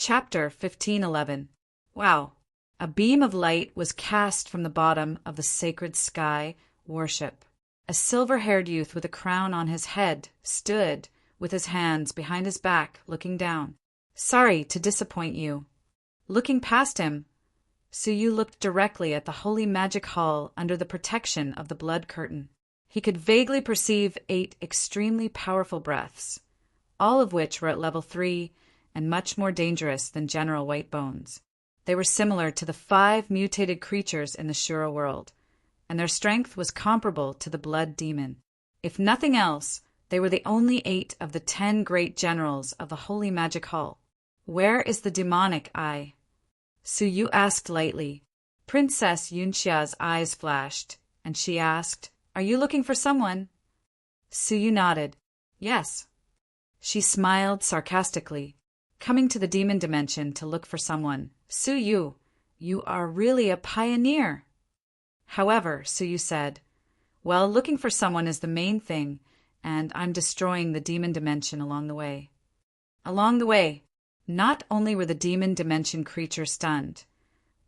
Chapter 1511. Wow. A beam of light was cast from the bottom of the sacred sky worship. A silver-haired youth with a crown on his head stood, with his hands behind his back, looking down. Sorry to disappoint you. Looking past him, Suyu looked directly at the holy magic hall under the protection of the blood curtain. He could vaguely perceive 8 extremely powerful breaths, all of which were at level 3 and much more dangerous than general white bones. They were similar to the 5 mutated creatures in the Shura world, and their strength was comparable to the blood demon. If nothing else, they were the only 8 of the 10 great generals of the Holy Magic Hall. Where is the demonic eye? Suyu asked lightly. Princess Yunxia's eyes flashed, and she asked, Are you looking for someone? Suyu nodded. Yes. She smiled sarcastically. Coming to the demon dimension to look for someone. Suyu, you are really a pioneer. However, Suyu said, well, looking for someone is the main thing, and I'm destroying the demon dimension along the way. Along the way, not only were the demon dimension creatures stunned,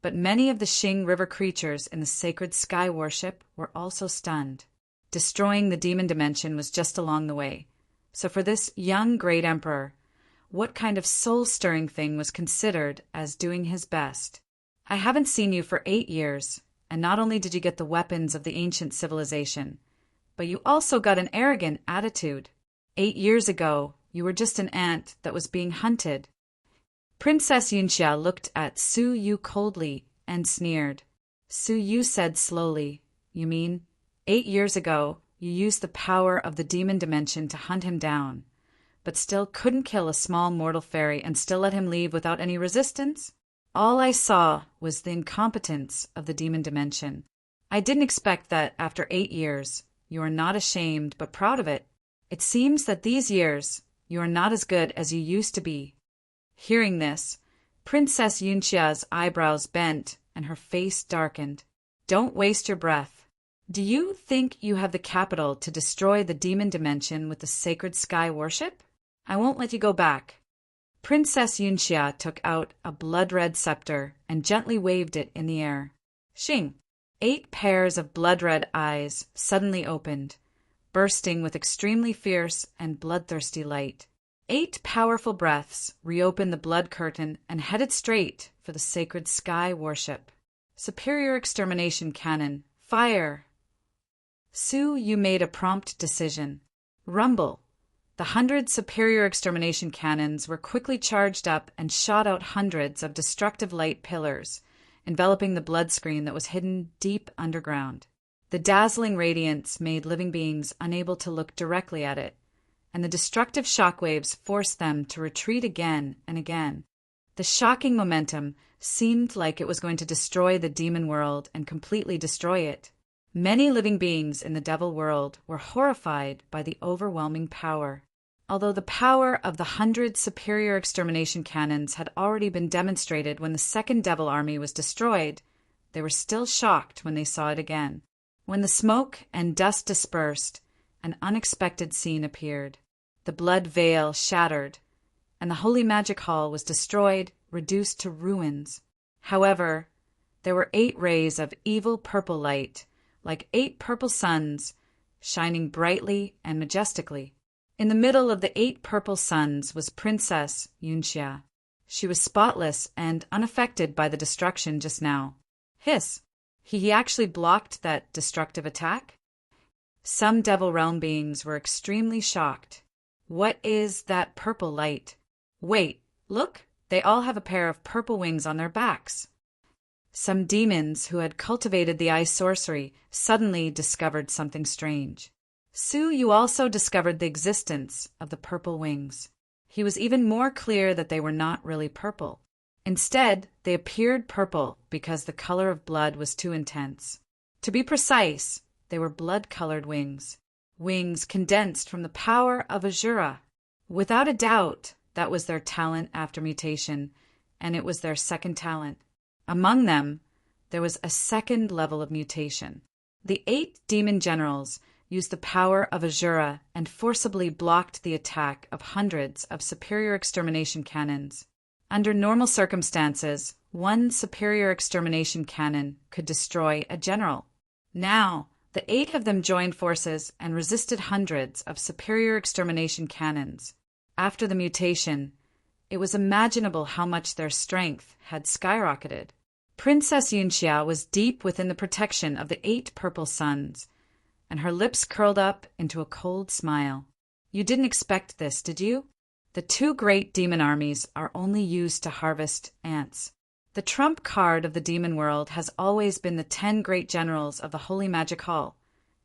but many of the Xing River creatures in the sacred sky worship were also stunned. Destroying the demon dimension was just along the way. So for this young great emperor, what kind of soul-stirring thing was considered as doing his best? I haven't seen you for 8 years, and not only did you get the weapons of the ancient civilization, but you also got an arrogant attitude. 8 years ago, you were just an ant that was being hunted. Princess Yunxia looked at Suyu coldly and sneered. Suyu said slowly, You mean, 8 years ago, you used the power of the demon dimension to hunt him down, but still couldn't kill a small mortal fairy and still let him leave without any resistance? All I saw was the incompetence of the demon dimension. I didn't expect that after 8 years, you are not ashamed but proud of it. It seems that these years, you are not as good as you used to be. Hearing this, Princess Yunxia's eyebrows bent and her face darkened. Don't waste your breath. Do you think you have the capital to destroy the demon dimension with the sacred sky worship? I won't let you go back. Princess Yunxia took out a blood-red scepter and gently waved it in the air. Xing! 8 pairs of blood-red eyes suddenly opened, bursting with extremely fierce and bloodthirsty light. 8 powerful breaths reopened the blood curtain and headed straight for the sacred sky worship. Superior extermination cannon, fire! Suyu made a prompt decision. Rumble! The 100 superior extermination cannons were quickly charged up and shot out hundreds of destructive light pillars, enveloping the blood screen that was hidden deep underground. The dazzling radiance made living beings unable to look directly at it, and the destructive shockwaves forced them to retreat again and again. The shocking momentum seemed like it was going to destroy the demon world and completely destroy it. Many living beings in the devil world were horrified by the overwhelming power. Although the power of the 100 superior extermination cannons had already been demonstrated when the second devil army was destroyed, they were still shocked when they saw it again. When the smoke and dust dispersed, an unexpected scene appeared. The blood veil shattered, and the holy magic hall was destroyed, reduced to ruins. However, there were 8 rays of evil purple light, like 8 purple suns, shining brightly and majestically. In the middle of the 8 purple suns was Princess Yunxia. She was spotless and unaffected by the destruction just now. Hiss! He actually blocked that destructive attack? Some Devil Realm beings were extremely shocked. What is that purple light? Wait, look! They all have a pair of purple wings on their backs. Some demons who had cultivated the eye sorcery suddenly discovered something strange. Suyu also discovered the existence of the purple wings. He was even more clear that they were not really purple. Instead, they appeared purple because the color of blood was too intense. To be precise, they were blood-colored wings. Wings condensed from the power of Azura. Without a doubt, that was their talent after mutation, and it was their second talent. Among them, there was a second level of mutation. The 8 demon generals used the power of Azura and forcibly blocked the attack of hundreds of superior extermination cannons. Under normal circumstances, one superior extermination cannon could destroy a general. Now, the 8 of them joined forces and resisted hundreds of superior extermination cannons. After the mutation, it was imaginable how much their strength had skyrocketed. Princess Yunxia was deep within the protection of the 8 purple suns, and her lips curled up into a cold smile. You didn't expect this, did you? The 2 great demon armies are only used to harvest ants. The trump card of the demon world has always been the 10 great generals of the Holy Magic Hall,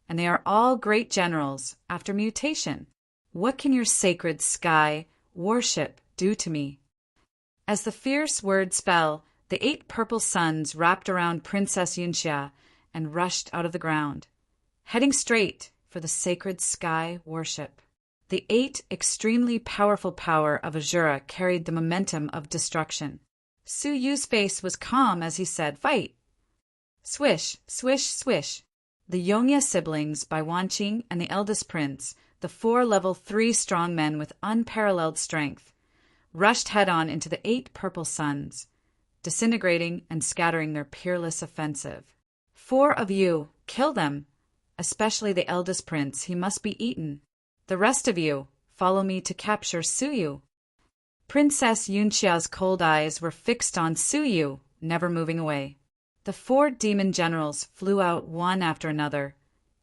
and they are all great generals after mutation. What can your sacred sky worship do to me? As the fierce words fell, the 8 purple suns wrapped around Princess Yunxia and rushed out of the ground, heading straight for the sacred sky worship. The 8 extremely powerful power of Azura carried the momentum of destruction. Su Yu's face was calm as he said, "Fight!" Swish, swish, swish. The Yongya siblings by Wanqing and the eldest prince, the 4 level 3 strong men with unparalleled strength, rushed head-on into the 8 purple suns, disintegrating and scattering their peerless offensive. 4 of you, kill them, especially the eldest prince, he must be eaten. The rest of you, follow me to capture Suyu. Princess Yunxia's cold eyes were fixed on Suyu, never moving away. The 4 demon generals flew out one after another,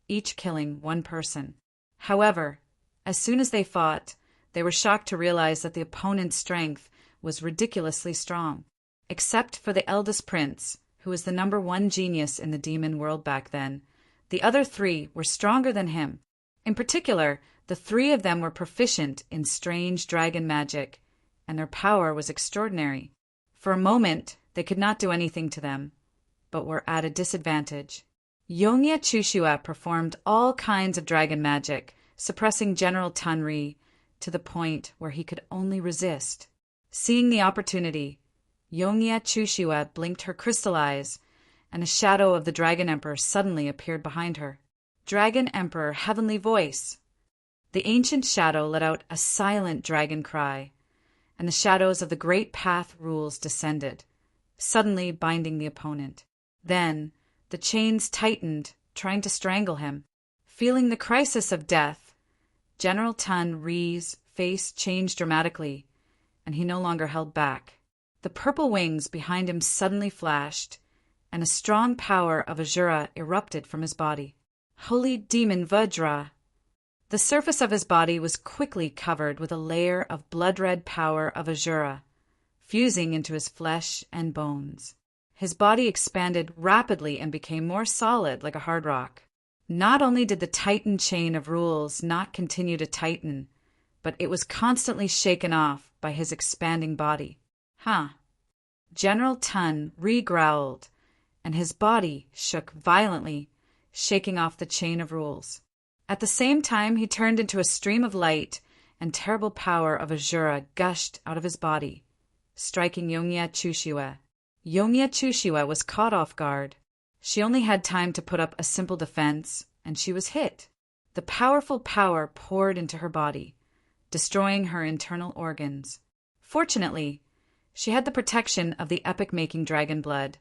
each killing 1 person. However, as soon as they fought, they were shocked to realize that the opponent's strength was ridiculously strong. Except for the eldest prince, who was the #1 genius in the demon world back then, the other 3 were stronger than him. In particular, the 3 of them were proficient in strange dragon magic, and their power was extraordinary. For a moment, they could not do anything to them, but were at a disadvantage. Yongya Chushua performed all kinds of dragon magic, suppressing General Tanri to the point where he could only resist. Seeing the opportunity, Yongya Chushua blinked her crystal eyes, and a shadow of the Dragon Emperor suddenly appeared behind her. Dragon Emperor, heavenly voice! The ancient shadow let out a silent dragon cry, and the shadows of the great path rules descended, suddenly binding the opponent. Then the chains tightened, trying to strangle him. Feeling the crisis of death, General Tan Ri's face changed dramatically, and he no longer held back. The purple wings behind him suddenly flashed, and a strong power of Azura erupted from his body. Holy Demon Vajra! The surface of his body was quickly covered with a layer of blood-red power of Azura, fusing into his flesh and bones. His body expanded rapidly and became more solid like a hard rock. Not only did the Titan chain of rules not continue to tighten, but it was constantly shaken off by his expanding body. General Tun re-growled, and his body shook violently, shaking off the chain of rules. At the same time, he turned into a stream of light, and terrible power of Azura gushed out of his body, striking Yongya Chushua. Yongya Chushua was caught off guard. She only had time to put up a simple defense, and she was hit. The powerful power poured into her body, destroying her internal organs. Fortunately, she had the protection of the epic-making dragon blood,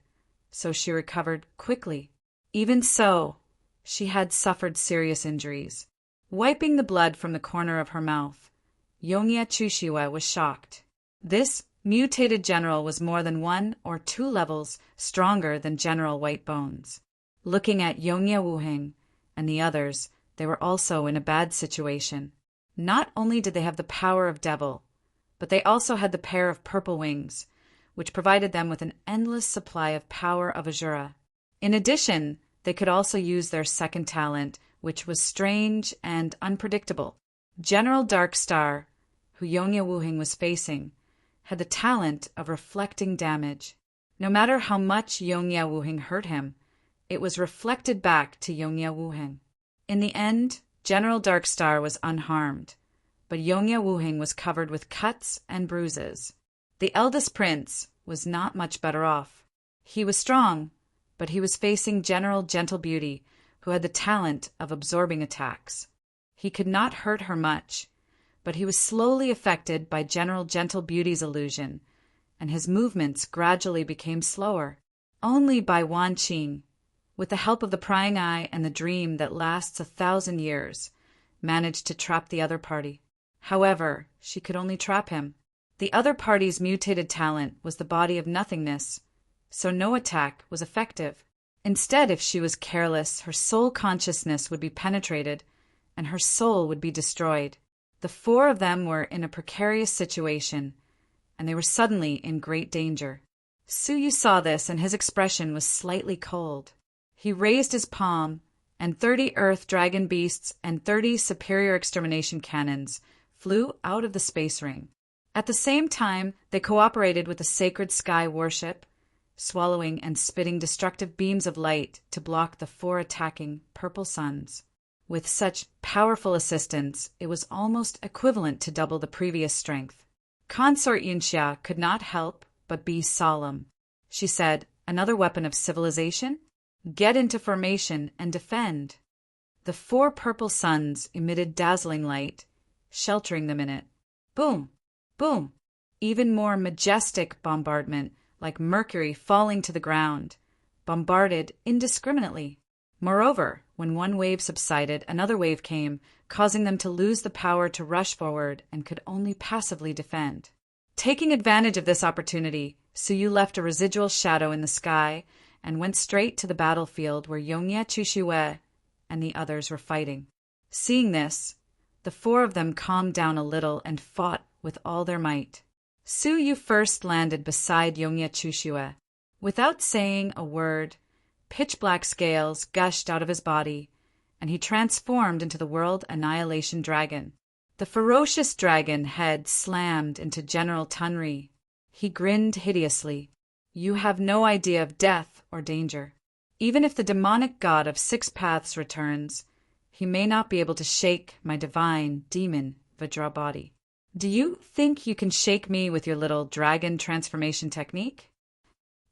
so she recovered quickly. Even so, she had suffered serious injuries. Wiping the blood from the corner of her mouth, Yongya Chushua was shocked. This mutated general was more than 1 or 2 levels stronger than General White Bones. Looking at Yongya Wuheng and the others, they were also in a bad situation. Not only did they have the power of Devil, but they also had the pair of purple wings, which provided them with an endless supply of power of Azura. In addition, they could also use their second talent, which was strange and unpredictable. General Darkstar, who Yongya Wuheng was facing, had the talent of reflecting damage. No matter how much Yongya Wuheng hurt him, it was reflected back to Yongya Wuheng. In the end, General Darkstar was unharmed, but Yongya Wuheng was covered with cuts and bruises. The eldest prince was not much better off. He was strong, but he was facing General Gentle Beauty, who had the talent of absorbing attacks. He could not hurt her much, but he was slowly affected by General Gentle Beauty's illusion, and his movements gradually became slower. Only Bai Wanqing, with the help of the prying eye and the dream that lasts 1,000 years, managed to trap the other party. However, she could only trap him. The other party's mutated talent was the body of nothingness, so no attack was effective. Instead, if she was careless, her soul consciousness would be penetrated, and her soul would be destroyed. The four of them were in a precarious situation, and they were suddenly in great danger. Suyu saw this, and his expression was slightly cold. He raised his palm, and 30 earth dragon beasts and 30 superior extermination cannons flew out of the space ring. At the same time, they cooperated with the sacred sky warship, swallowing and spitting destructive beams of light to block the 4 attacking purple suns. With such powerful assistance, it was almost equivalent to double the previous strength. Consort Yunxia could not help but be solemn. She said, "Another weapon of civilization? Get into formation and defend." The 4 purple suns emitted dazzling light, sheltering them in it. Boom! Boom! Even more majestic bombardment, like Mercury falling to the ground, bombarded indiscriminately. Moreover, when one wave subsided, another wave came, causing them to lose the power to rush forward and could only passively defend. Taking advantage of this opportunity, Suyu left a residual shadow in the sky and went straight to the battlefield where Yongye Chushue and the others were fighting. Seeing this, the 4 of them calmed down a little and fought with all their might. Suyu first landed beside Yongye Chushue. Without saying a word, pitch-black scales gushed out of his body, and he transformed into the World Annihilation Dragon. The ferocious dragon head slammed into General Tunri. He grinned hideously. "You have no idea of death or danger. Even if the demonic god of 6 paths returns, he may not be able to shake my divine demon Vajra body. Do you think you can shake me with your little dragon transformation technique?"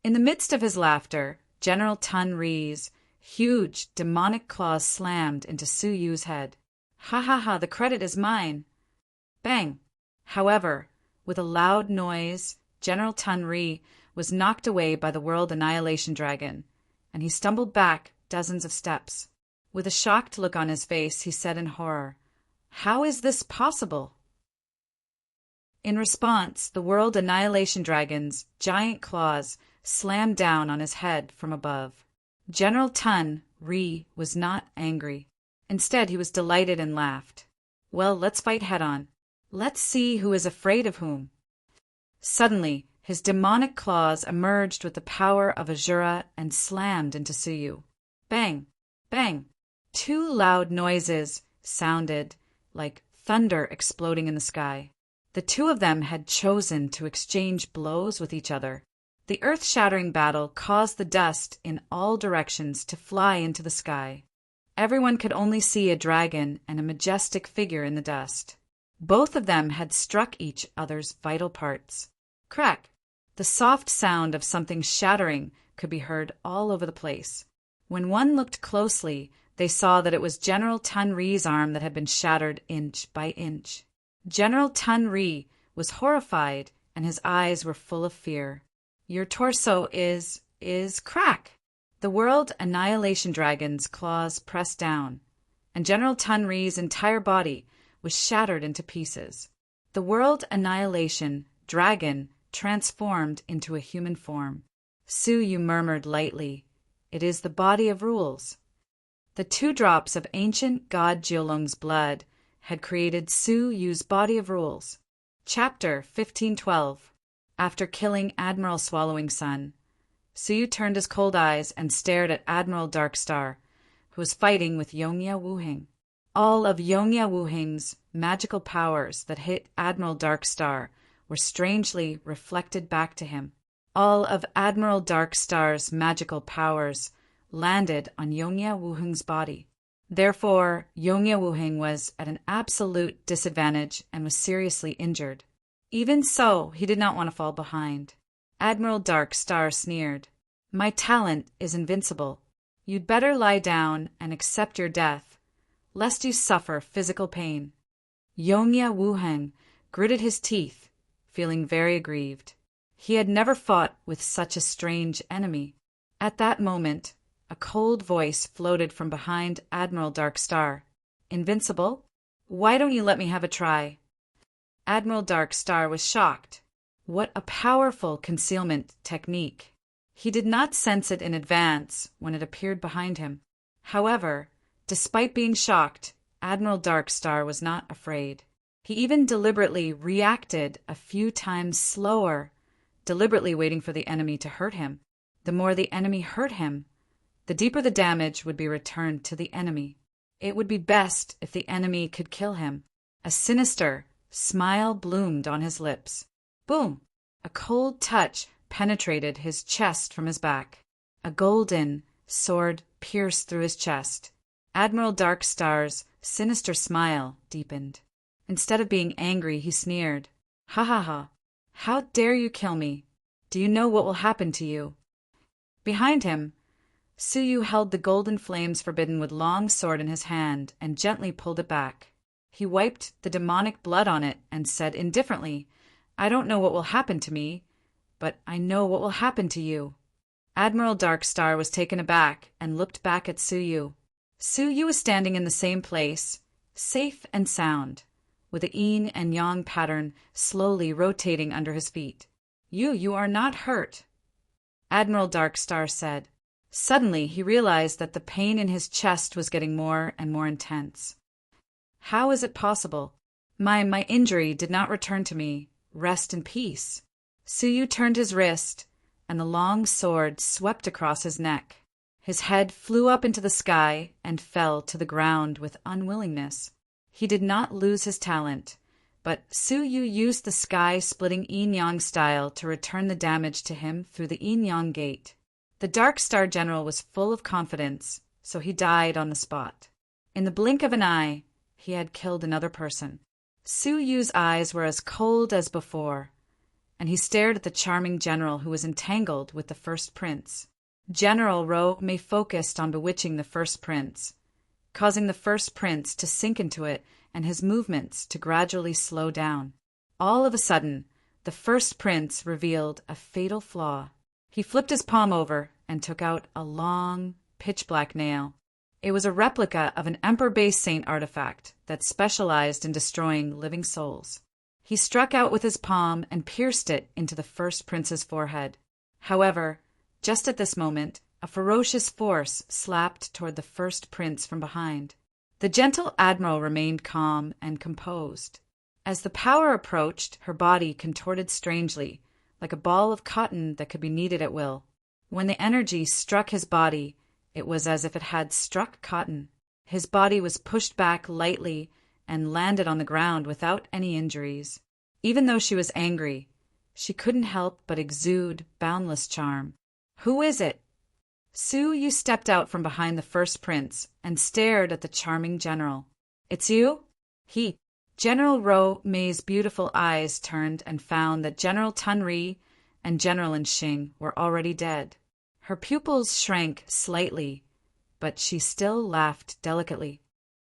In the midst of his laughter, General Tunri's huge demonic claws slammed into Suyu's head. "Ha ha ha, the credit is mine." Bang! However, with a loud noise, General Tunri was knocked away by the World Annihilation Dragon, and he stumbled back dozens of steps. With a shocked look on his face, he said in horror, "How is this possible?" In response, the World Annihilation Dragon's giant claws slammed down on his head from above. General Tunri was not angry. Instead, he was delighted and laughed. "Well, let's fight head-on. Let's see who is afraid of whom." Suddenly, his demonic claws emerged with the power of Azura and slammed into Suyu. Bang! Bang! 2 loud noises sounded like thunder exploding in the sky. The 2 of them had chosen to exchange blows with each other. The earth-shattering battle caused the dust in all directions to fly into the sky. Everyone could only see a dragon and a majestic figure in the dust. Both of them had struck each other's vital parts. Crack! The soft sound of something shattering could be heard all over the place. When one looked closely, they saw that it was General Tunri's arm that had been shattered inch by inch. General Tunri was horrified, and his eyes were full of fear. "Your torso is crack!" The World Annihilation Dragon's claws pressed down, and General Tunri's entire body was shattered into pieces. The World Annihilation Dragon transformed into a human form. Suyu murmured lightly, "It is the body of rules." The 2 drops of ancient god Jiolong's blood had created Suyu's body of rules. Chapter 1512. After killing Admiral Swallowing Sun, Suyu turned his cold eyes and stared at Admiral Darkstar, who was fighting with Yongye Wuheng. All of Yongye Wuheng's magical powers that hit Admiral Darkstar were strangely reflected back to him. All of Admiral Darkstar's magical powers landed on Yongye Wuheng's body. Therefore, Yongye Wuheng was at an absolute disadvantage and was seriously injured. Even so, he did not want to fall behind. Admiral Darkstar sneered, "My talent is invincible. You'd better lie down and accept your death, lest you suffer physical pain." Yongye Wuheng gritted his teeth, feeling very aggrieved. He had never fought with such a strange enemy. At that moment, a cold voice floated from behind Admiral Darkstar. Invincible? Why don't you let me have a try? Admiral Darkstar was shocked. What a powerful concealment technique. He did not sense it in advance when it appeared behind him. However, despite being shocked, Admiral Darkstar was not afraid. He even deliberately reacted a few times slower, deliberately waiting for the enemy to hurt him. The more the enemy hurt him, the deeper the damage would be returned to the enemy. It would be best if the enemy could kill him. A sinister smile bloomed on his lips. Boom! A cold touch penetrated his chest from his back. A golden sword pierced through his chest. Admiral Darkstar's sinister smile deepened. Instead of being angry, he sneered. Ha ha ha! How dare you kill me? Do you know what will happen to you? Behind him, Suyu held the golden flames forbidden with long sword in his hand and gently pulled it back. He wiped the demonic blood on it and said indifferently, I don't know what will happen to me, but I know what will happen to you. Admiral Darkstar was taken aback and looked back at Suyu. Suyu was standing in the same place, safe and sound, with the yin and yang pattern slowly rotating under his feet. You are not hurt, Admiral Darkstar said. Suddenly, he realized that the pain in his chest was getting more and more intense. How is it possible? My injury did not return to me. Rest in peace. Suyu turned his wrist, and the long sword swept across his neck. His head flew up into the sky and fell to the ground with unwillingness. He did not lose his talent, but Suyu used the sky-splitting yin-yang style to return the damage to him through the yin-yang gate. The Darkstar General was full of confidence, so he died on the spot. In the blink of an eye, he had killed another person. Suyu's eyes were as cold as before, and he stared at the charming general who was entangled with the first prince. General Ro-Mei focused on bewitching the first prince, causing the first prince to sink into it and his movements to gradually slow down. All of a sudden, the first prince revealed a fatal flaw. He flipped his palm over and took out a long, pitch-black nail. It was a replica of an Emperor-based saint artifact that specialized in destroying living souls. He struck out with his palm and pierced it into the first prince's forehead. However, just at this moment, a ferocious force slapped toward the first prince from behind. The gentle admiral remained calm and composed. As the power approached, her body contorted strangely, like a ball of cotton that could be kneaded at will. When the energy struck his body, it was as if it had struck cotton. His body was pushed back lightly and landed on the ground without any injuries. Even though she was angry, she couldn't help but exude boundless charm. Who is it? Suyu stepped out from behind the first prince and stared at the charming general. It's you? General Ro-Mei's beautiful eyes turned and found that General Tunri and General Nxing were already dead. Her pupils shrank slightly, but she still laughed delicately.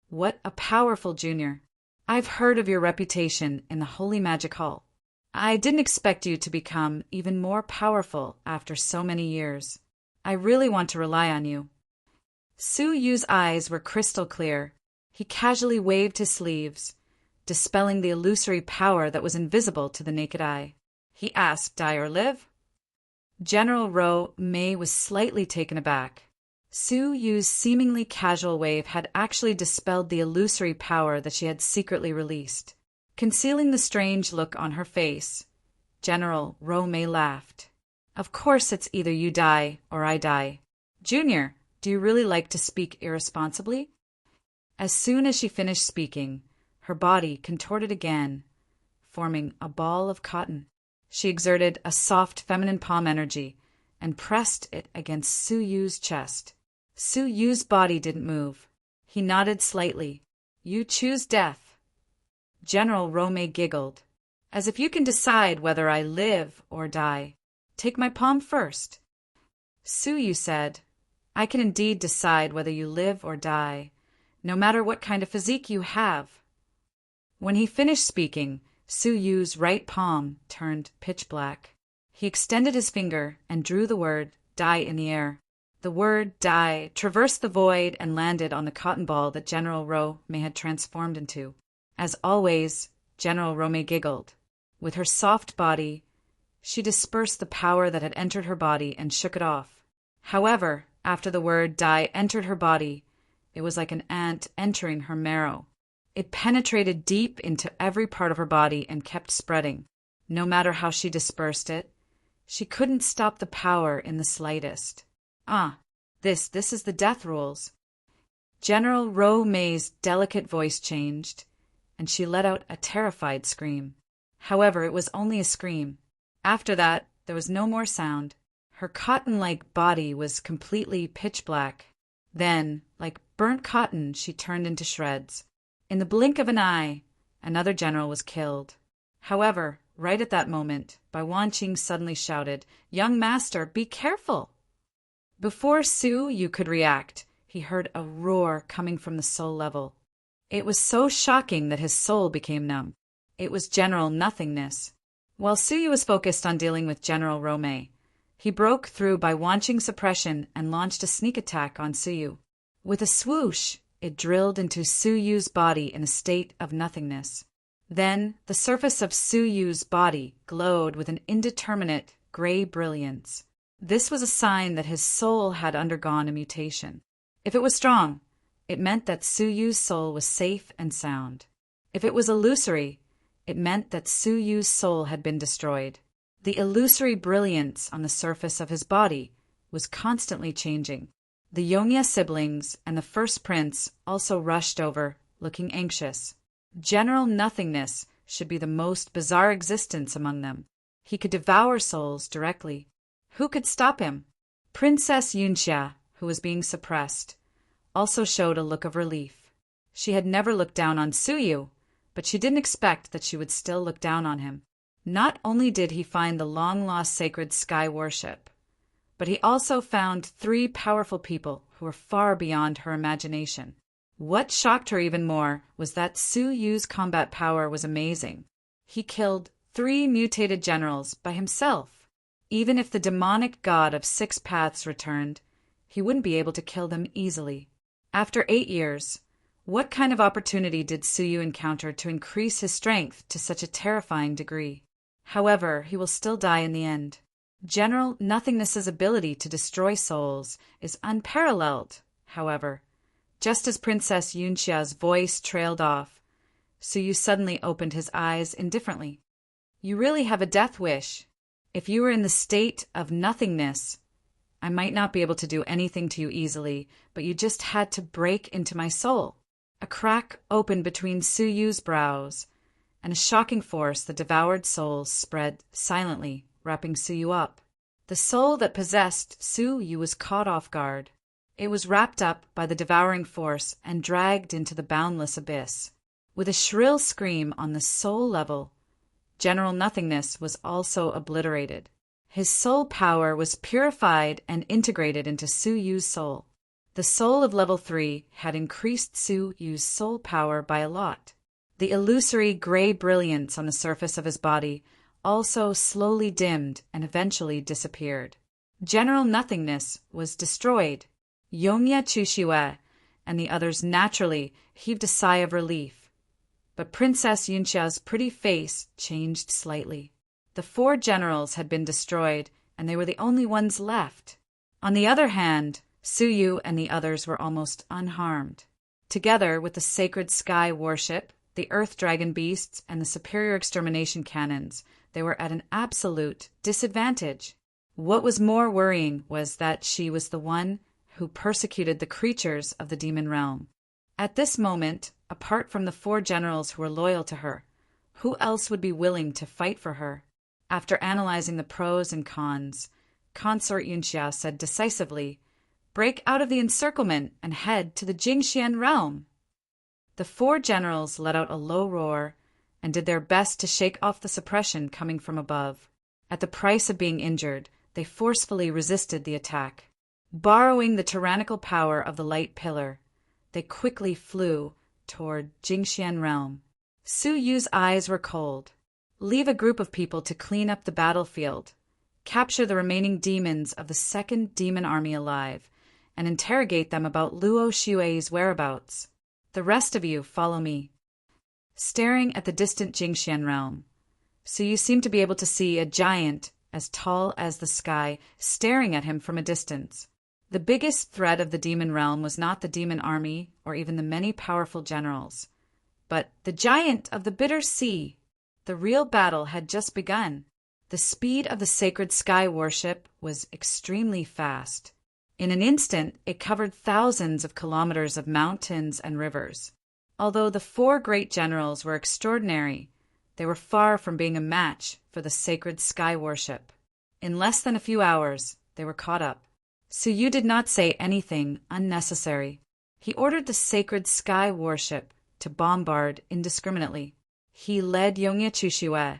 What a powerful junior. I've heard of your reputation in the Holy Magic Hall. I didn't expect you to become even more powerful after so many years. I really want to rely on you. Suyu's eyes were crystal clear. He casually waved his sleeves, dispelling the illusory power that was invisible to the naked eye. He asked, die or live? General Ro-Mei was slightly taken aback. Suyu's seemingly casual wave had actually dispelled the illusory power that she had secretly released. Concealing the strange look on her face, General Ro-Mei laughed. Of course it's either you die or I die. Junior, do you really like to speak irresponsibly? As soon as she finished speaking, her body contorted again, forming a ball of cotton. She exerted a soft feminine palm energy and pressed it against Suyu's chest. Suyu's body didn't move. He nodded slightly. You choose death. General Ro-Mei giggled. As if you can decide whether I live or die. Take my palm first. Suyu said, I can indeed decide whether you live or die, no matter what kind of physique you have. When he finished speaking, Suyu's right palm turned pitch black. He extended his finger and drew the word die in the air. The word die traversed the void and landed on the cotton ball that General Rome had transformed into. As always, General Rome giggled. With her soft body, she dispersed the power that had entered her body and shook it off. However, after the word die entered her body, it was like an ant entering her marrow. It penetrated deep into every part of her body and kept spreading. No matter how she dispersed it, she couldn't stop the power in the slightest. This is the death rules. General Rome's delicate voice changed, and she let out a terrified scream. However, it was only a scream. After that, there was no more sound. Her cotton-like body was completely pitch black. Then, like burnt cotton, she turned into shreds. In the blink of an eye, another general was killed. However, right at that moment, Bai Wanqing suddenly shouted, "Young master, be careful!" Before Su Yu could react, he heard a roar coming from the soul level. It was so shocking that his soul became numb. It was General Nothingness. While Su Yu was focused on dealing with General Rome, he broke through Bai Wanqing's suppression and launched a sneak attack on Su Yu. With a swoosh, it drilled into Su Yu's body in a state of nothingness. Then, the surface of Su Yu's body glowed with an indeterminate gray brilliance. This was a sign that his soul had undergone a mutation. If it was strong, it meant that Su Yu's soul was safe and sound. If it was illusory, it meant that Su Yu's soul had been destroyed. The illusory brilliance on the surface of his body was constantly changing. The Yongya siblings and the first prince also rushed over, looking anxious. General Nothingness should be the most bizarre existence among them. He could devour souls directly. Who could stop him? Princess Yunxia, who was being suppressed, also showed a look of relief. She had never looked down on Su Yu, but she didn't expect that she would still look down on him. Not only did he find the long-lost sacred sky worship, but he also found 3 powerful people who were far beyond her imagination. What shocked her even more was that Su Yu's combat power was amazing. He killed 3 mutated generals by himself. Even if the demonic god of 6 paths returned, he wouldn't be able to kill them easily. After 8 years, what kind of opportunity did Su Yu encounter to increase his strength to such a terrifying degree? However, he will still die in the end. General Nothingness's ability to destroy souls is unparalleled, however. Just as Princess Yunxia's voice trailed off, Su Yu suddenly opened his eyes indifferently. "You really have a death wish. If you were in the state of nothingness, I might not be able to do anything to you easily, but you just had to break into my soul." A crack opened between Su Yu's brows, and a shocking force that devoured souls spread silently, wrapping Su Yu up. The soul that possessed Su Yu was caught off guard. It was wrapped up by the devouring force and dragged into the boundless abyss. With a shrill scream on the soul level, General Nothingness was also obliterated. His soul power was purified and integrated into Su Yu's soul. The soul of level 3 had increased Su Yu's soul power by a lot. The illusory gray brilliance on the surface of his body also slowly dimmed and eventually disappeared. General Nothingness was destroyed. Yongya Chushiwe and the others naturally heaved a sigh of relief. But Princess Yunxia's pretty face changed slightly. The 4 generals had been destroyed, and they were the only ones left. On the other hand, Su Yu and the others were almost unharmed. Together with the sacred sky worship, the earth dragon beasts, and the superior extermination cannons, they were at an absolute disadvantage. What was more worrying was that she was the one who persecuted the creatures of the demon realm. At this moment, apart from the 4 generals who were loyal to her, who else would be willing to fight for her? After analyzing the pros and cons, Consort Yunxia said decisively, "Break out of the encirclement and head to the Jingxian realm." The 4 generals let out a low roar and did their best to shake off the suppression coming from above. At the price of being injured, they forcefully resisted the attack. Borrowing the tyrannical power of the light pillar, they quickly flew toward Jingxian realm. Su Yu's eyes were cold. Leave a group of people to clean up the battlefield. capture the remaining demons of the second demon army alive, and interrogate them about Luo Xue's whereabouts. The rest of you follow me." Staring at the distant Jingxian realm, Suyu seemed to be able to see a giant as tall as the sky staring at him from a distance. The biggest threat of the demon realm was not the demon army or even the many powerful generals, but the giant of the bitter sea. The real battle had just begun. The speed of the sacred sky warship was extremely fast. In an instant, it covered thousands of kilometers of mountains and rivers. Although the four great generals were extraordinary, they were far from being a match for the sacred sky warship. In less than a few hours, they were caught up. Suyu did not say anything unnecessary. He ordered the sacred sky warship to bombard indiscriminately. He led Yongye Chushue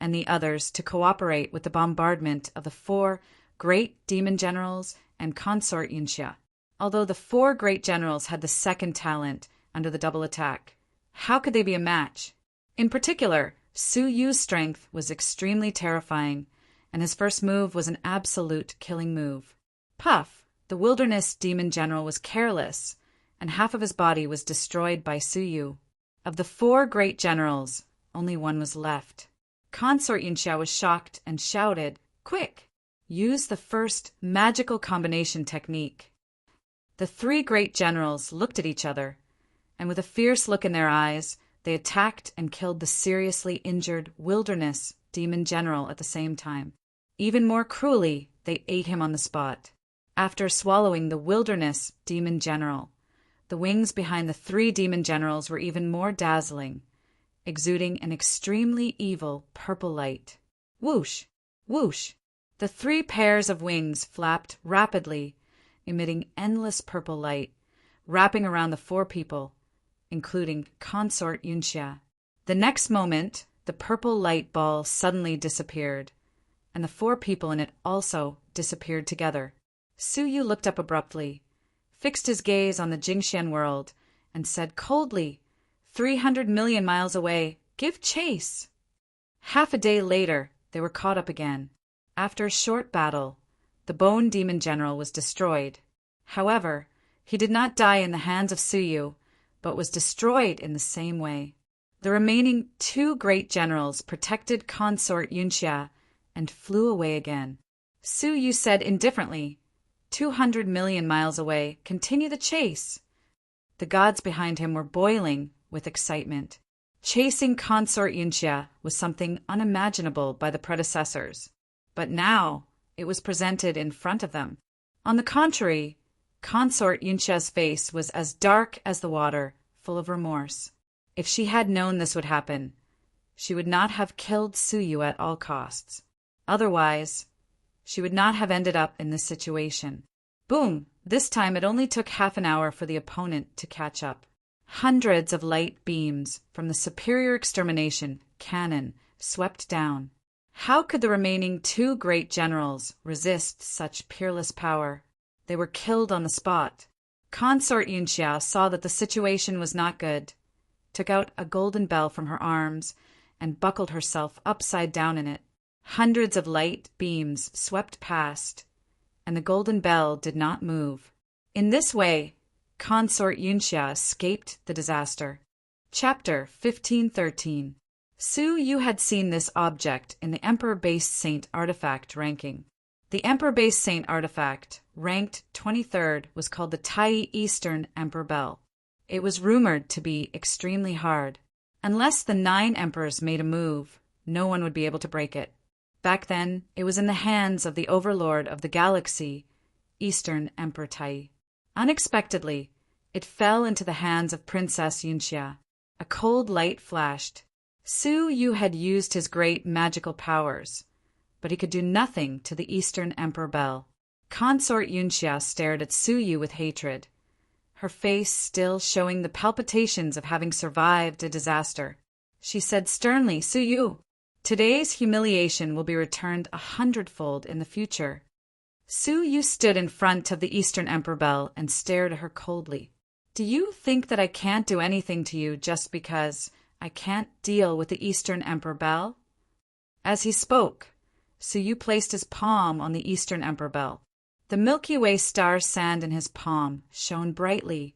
and the others to cooperate with the bombardment of the four great demon generals and consort Yunxia. Although the four great generals had the second talent under the double attack, how could they be a match? In particular, Su Yu's strength was extremely terrifying, and his first move was an absolute killing move. Puff, the wilderness demon general, was careless, and half of his body was destroyed by Su Yu. Of the four great generals, only one was left. Consort Yunxia was shocked and shouted, "Quick! Use the first magical combination technique." The three great generals looked at each other, and with a fierce look in their eyes, they attacked and killed the seriously injured wilderness demon general at the same time. Even more cruelly, they ate him on the spot. After swallowing the wilderness demon general, the wings behind the three demon generals were even more dazzling, exuding an extremely evil purple light. Whoosh! Whoosh! The three pairs of wings flapped rapidly, emitting endless purple light, wrapping around the four people, including consort Yunxia. The next moment, the purple light ball suddenly disappeared, and the four people in it also disappeared together. Su Yu looked up abruptly, fixed his gaze on the Jingxian world, and said coldly, 300 million miles away, give chase. Half a day later, they were caught up again. After a short battle, the Bone Demon General was destroyed. However, he did not die in the hands of Su Yu, but was destroyed in the same way. The remaining two great generals protected consort Yunxia and flew away again. Su Yu said indifferently, 200 million miles away, continue the chase. The gods behind him were boiling with excitement. Chasing consort Yunxia was something unimaginable by the predecessors, but now it was presented in front of them. On the contrary, consort Yunxia's face was as dark as the water, full of remorse. If she had known this would happen, she would not have killed Su Yu at all costs. Otherwise, she would not have ended up in this situation. Boom! This time it only took half an hour for the opponent to catch up. Hundreds of light beams from the superior extermination cannon swept down. How could the remaining two great generals resist such peerless power? They were killed on the spot. Consort Yunxia saw that the situation was not good, took out a golden bell from her arms, and buckled herself upside down in it. Hundreds of light beams swept past, and the golden bell did not move. In this way, consort Yunxia escaped the disaster. Chapter 1513. Su Yu had seen this object in the Emperor-based Saint artifact ranking. The Emperor-based Saint artifact, ranked 23rd, was called the Tai Eastern Emperor Bell. It was rumored to be extremely hard. Unless the 9 emperors made a move, no one would be able to break it. Back then, it was in the hands of the overlord of the galaxy, Eastern Emperor Tai. Unexpectedly, it fell into the hands of Princess Yunxia. A cold light flashed. Su Yu had used his great magical powers, but he could do nothing to the Eastern Emperor Bell. Consort Yunxia stared at Su Yu with hatred, her face still showing the palpitations of having survived a disaster. She said sternly, Su Yu, today's humiliation will be returned 100-fold in the future. Su Yu stood in front of the Eastern Emperor Bell and stared at her coldly. Do you think that I can't do anything to you just because I can't deal with the Eastern Emperor Bell? As he spoke, Suyu placed his palm on the Eastern Emperor bell. The Milky Way star sand in his palm shone brightly,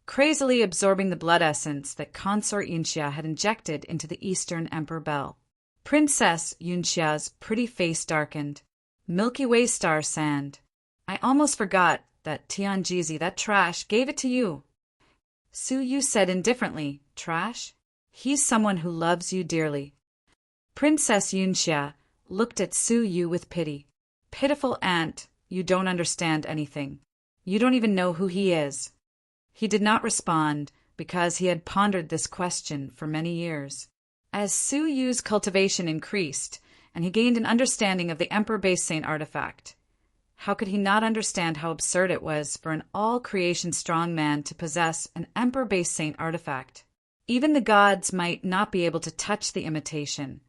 crazily absorbing the blood essence that Consort Yunxia had injected into the Eastern Emperor bell. Princess Yunxia's pretty face darkened. Milky Way star sand. I almost forgot that Tianjizi, that trash, gave it to you. Suyu said indifferently, trash? He's someone who loves you dearly. Princess Yunxia looked at Suyu with pity. Pitiful aunt, you don't understand anything. You don't even know who he is. He did not respond because he had pondered this question for many years. As Suyu's cultivation increased, and he gained an understanding of the Emperor-based Saint artifact, how could he not understand how absurd it was for an all-creation strong man to possess an Emperor-based Saint artifact? Even the gods might not be able to touch the imitation,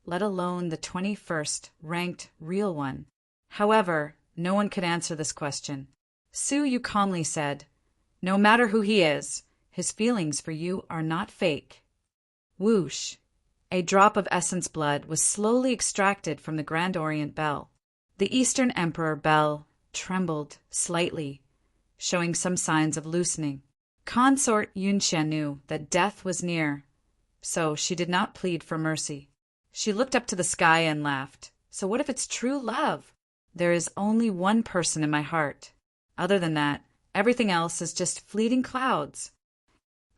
let alone the 21st ranked real one. However, no one could answer this question. Suyu calmly said, no matter who he is, his feelings for you are not fake. Whoosh! A drop of essence blood was slowly extracted from the Grand Orient bell. The Eastern Emperor bell trembled slightly, showing some signs of loosening. Consort Yunxia knew that death was near, so she did not plead for mercy. She looked up to the sky and laughed. So what if it's true love? There is only one person in my heart. Other than that, everything else is just fleeting clouds.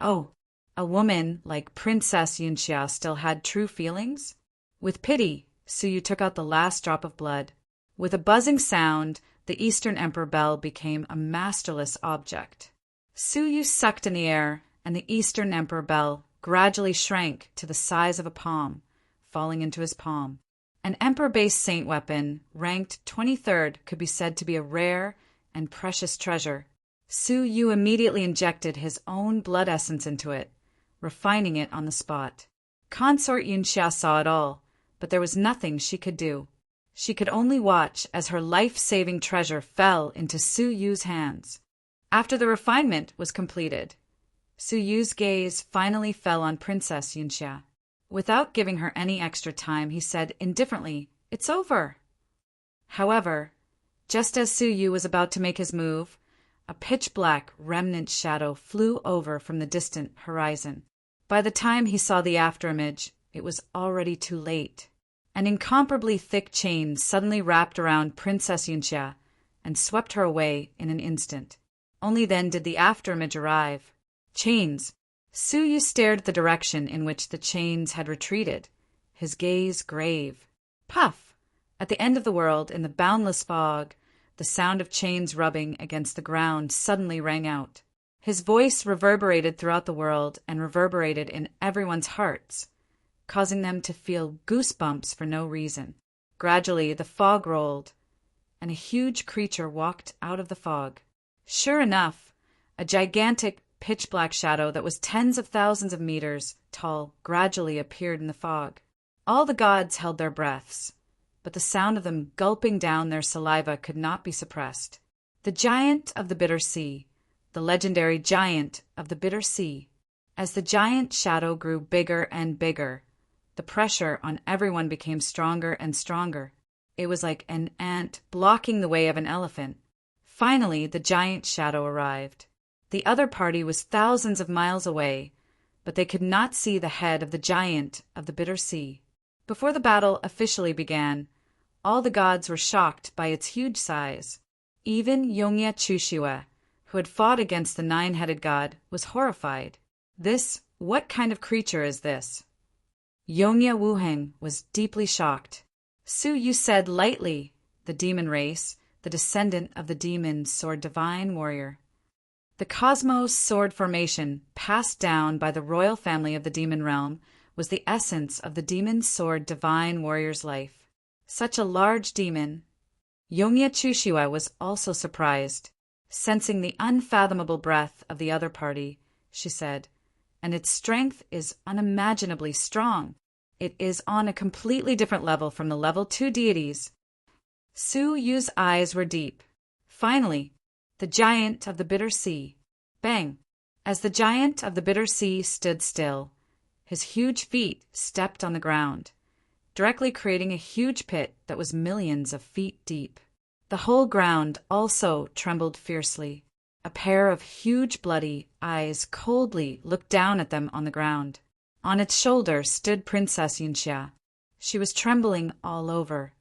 Oh, a woman like Princess Yunxia still had true feelings? With pity, Suyu took out the last drop of blood. With a buzzing sound, the Eastern Emperor bell became a masterless object. Suyu sucked in the air, and the Eastern Emperor bell gradually shrank to the size of a palm, falling into his palm. An Emperor-based saint weapon, ranked 23rd, could be said to be a rare and precious treasure. Suyu immediately injected his own blood essence into it, refining it on the spot. Consort Yunxia saw it all, but there was nothing she could do. She could only watch as her life-saving treasure fell into Suyu's hands. After the refinement was completed, Suyu's gaze finally fell on Princess Yunxia. Without giving her any extra time, he said indifferently, "It's over." However, just as Suyu was about to make his move, a pitch-black remnant shadow flew over from the distant horizon. By the time he saw the afterimage, it was already too late. An incomparably thick chain suddenly wrapped around Princess Yunxia and swept her away in an instant. Only then did the afterimage arrive. Chains! Suyu stared at the direction in which the chains had retreated, his gaze grave. Puff! At the end of the world, in the boundless fog, the sound of chains rubbing against the ground suddenly rang out. His voice reverberated throughout the world and reverberated in everyone's hearts, causing them to feel goosebumps for no reason. Gradually, the fog rolled, and a huge creature walked out of the fog. Sure enough, a gigantic pitch-black shadow that was tens of thousands of meters tall gradually appeared in the fog. All the gods held their breaths, but the sound of them gulping down their saliva could not be suppressed. The giant of the bitter sea, the legendary giant of the bitter sea. As the giant shadow grew bigger and bigger, the pressure on everyone became stronger and stronger. It was like an ant blocking the way of an elephant. Finally, the giant shadow arrived. The other party was thousands of miles away, but they could not see the head of the giant of the bitter sea. Before the battle officially began, all the gods were shocked by its huge size. Even Yongye Chushiwe, who had fought against the nine-headed god, was horrified. What kind of creature is this? Yongye Wuheng was deeply shocked. Suyu said lightly, the demon race, the descendant of the demon sword divine warrior. The cosmos sword formation, passed down by the royal family of the demon realm, was the essence of the demon sword divine warrior's life. Such a large demon. Yongye Chushiwe was also surprised. Sensing the unfathomable breadth of the other party, she said, and its strength is unimaginably strong. It is on a completely different level from the level 2 deities. Suyu's eyes were deep. Finally, the giant of the bitter sea. Bang! As the giant of the bitter sea stood still, his huge feet stepped on the ground. directly creating a huge pit that was millions of feet deep. The whole ground also trembled fiercely. A pair of huge bloody eyes coldly looked down at them on the ground. On its shoulder stood Princess Yunxia. She was trembling all over,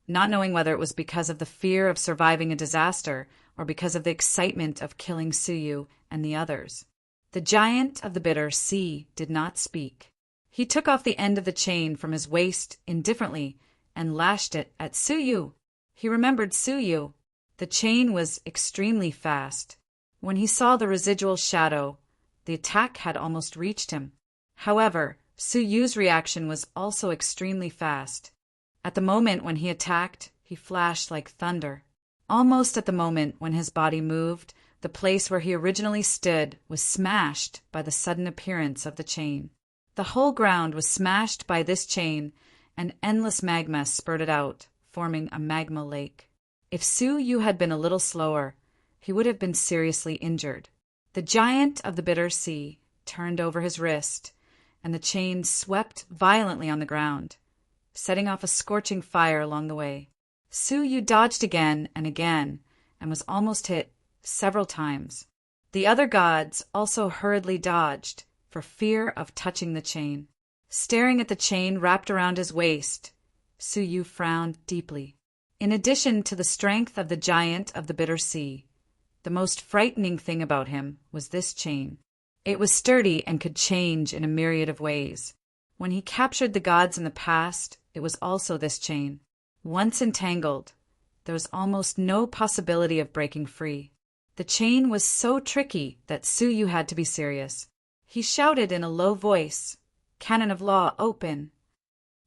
not knowing whether it was because of the fear of surviving a disaster or because of the excitement of killing Suyu and the others. The giant of the bitter sea did not speak. He took off the end of the chain from his waist indifferently and lashed it at Suyu. He remembered Suyu. The chain was extremely fast. When he saw the residual shadow, the attack had almost reached him. However, Suyu's reaction was also extremely fast. At the moment when he attacked, he flashed like thunder. Almost at the moment when his body moved, the place where he originally stood was smashed by the sudden appearance of the chain. The whole ground was smashed by this chain, and endless magma spurted out, forming a magma lake. If Suyu had been a little slower, he would have been seriously injured. The giant of the bitter sea turned over his wrist, and the chain swept violently on the ground, setting off a scorching fire along the way. Suyu dodged again and was almost hit several times. The other gods also hurriedly dodged for fear of touching the chain. Staring at the chain wrapped around his waist, Suyu frowned deeply. In addition to the strength of the giant of the bitter sea, the most frightening thing about him was this chain. It was sturdy and could change in a myriad of ways. When he captured the gods in the past, it was also this chain. Once entangled, there was almost no possibility of breaking free. The chain was so tricky that Suyu had to be serious. He shouted in a low voice, "Cannon of law, open!"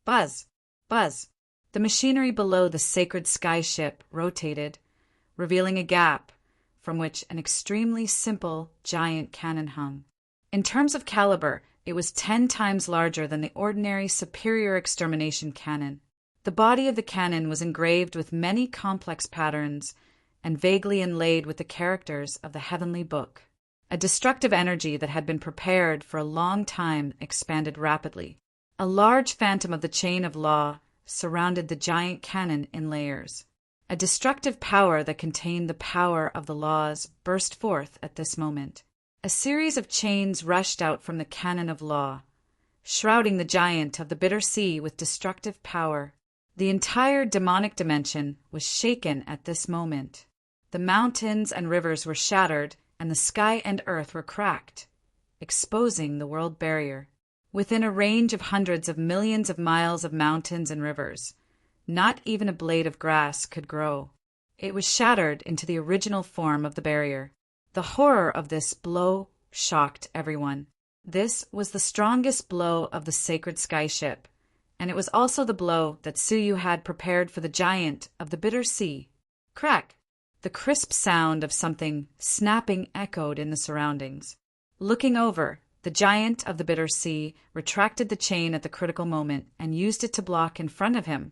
Buzz! Buzz! The machinery below the sacred sky ship rotated, revealing a gap from which an extremely simple giant cannon hung. In terms of caliber, it was 10 times larger than the ordinary superior extermination cannon. The body of the cannon was engraved with many complex patterns and vaguely inlaid with the characters of the heavenly book. A destructive energy that had been prepared for a long time expanded rapidly. A large phantom of the chain of law surrounded the giant cannon in layers. A destructive power that contained the power of the laws burst forth at this moment. A series of chains rushed out from the cannon of law, shrouding the giant of the bitter sea with destructive power. The entire demonic dimension was shaken at this moment. The mountains and rivers were shattered, and the sky and earth were cracked, exposing the world barrier. Within a range of hundreds of millions of miles of mountains and rivers, not even a blade of grass could grow. It was shattered into the original form of the barrier. The horror of this blow shocked everyone. This was the strongest blow of the sacred sky ship, and it was also the blow that Suyu had prepared for the giant of the bitter sea. Crack! The crisp sound of something snapping echoed in the surroundings. Looking over, the giant of the bitter sea retracted the chain at the critical moment and used it to block in front of him,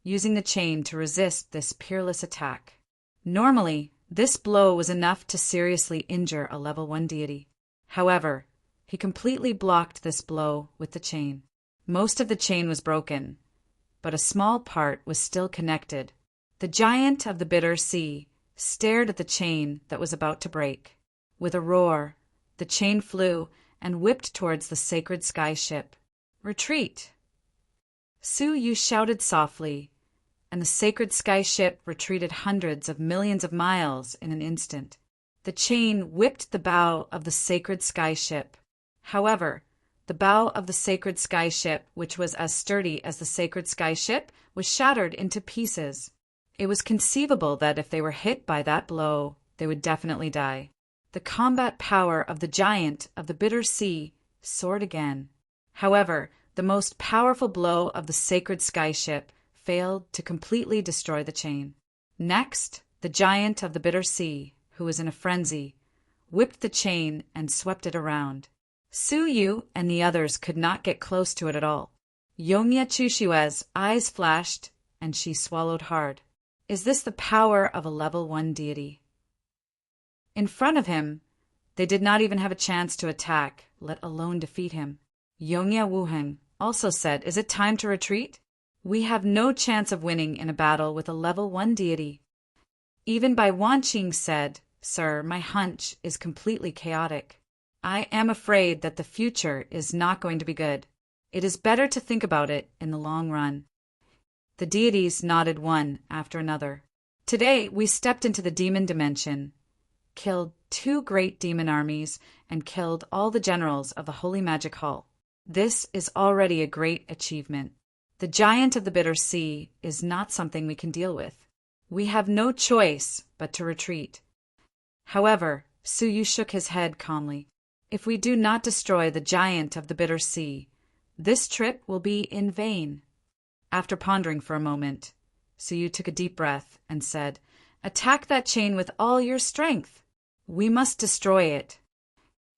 using the chain to resist this peerless attack. Normally, this blow was enough to seriously injure a level 1 deity. However, he completely blocked this blow with the chain. Most of the chain was broken, but a small part was still connected. The giant of the bitter sea stared at the chain that was about to break. With a roar, the chain flew and whipped towards the sacred sky ship. Retreat! Suyu shouted softly, and the sacred sky ship retreated hundreds of millions of miles in an instant. The chain whipped the bow of the sacred sky ship. However, the bow of the sacred sky ship, which was as sturdy as the sacred sky ship, was shattered into pieces. It was conceivable that if they were hit by that blow, they would definitely die. The combat power of the giant of the bitter sea soared again. However, the most powerful blow of the sacred sky ship failed to completely destroy the chain. Next, the giant of the bitter sea, who was in a frenzy, whipped the chain and swept it around. Suyu and the others could not get close to it at all. Yongya Chushue's eyes flashed, and she swallowed hard. Is this the power of a level 1 deity? In front of him, they did not even have a chance to attack, let alone defeat him. Yongya Wuheng also said, "Is it time to retreat?" We have no chance of winning in a battle with a level 1 deity. Even Bai Wanqing said, Sir, my hunch is completely chaotic. I am afraid that the future is not going to be good. It is better to think about it in the long run. The deities nodded one after another. Today we stepped into the demon dimension, killed 2 great demon armies, and killed all the generals of the Holy Magic Hall. This is already a great achievement. The giant of the bitter sea is not something we can deal with. We have no choice but to retreat. However, Suyu shook his head calmly. If we do not destroy the giant of the bitter sea, this trip will be in vain. After pondering for a moment, Suyu took a deep breath and said, Attack that chain with all your strength. We must destroy it.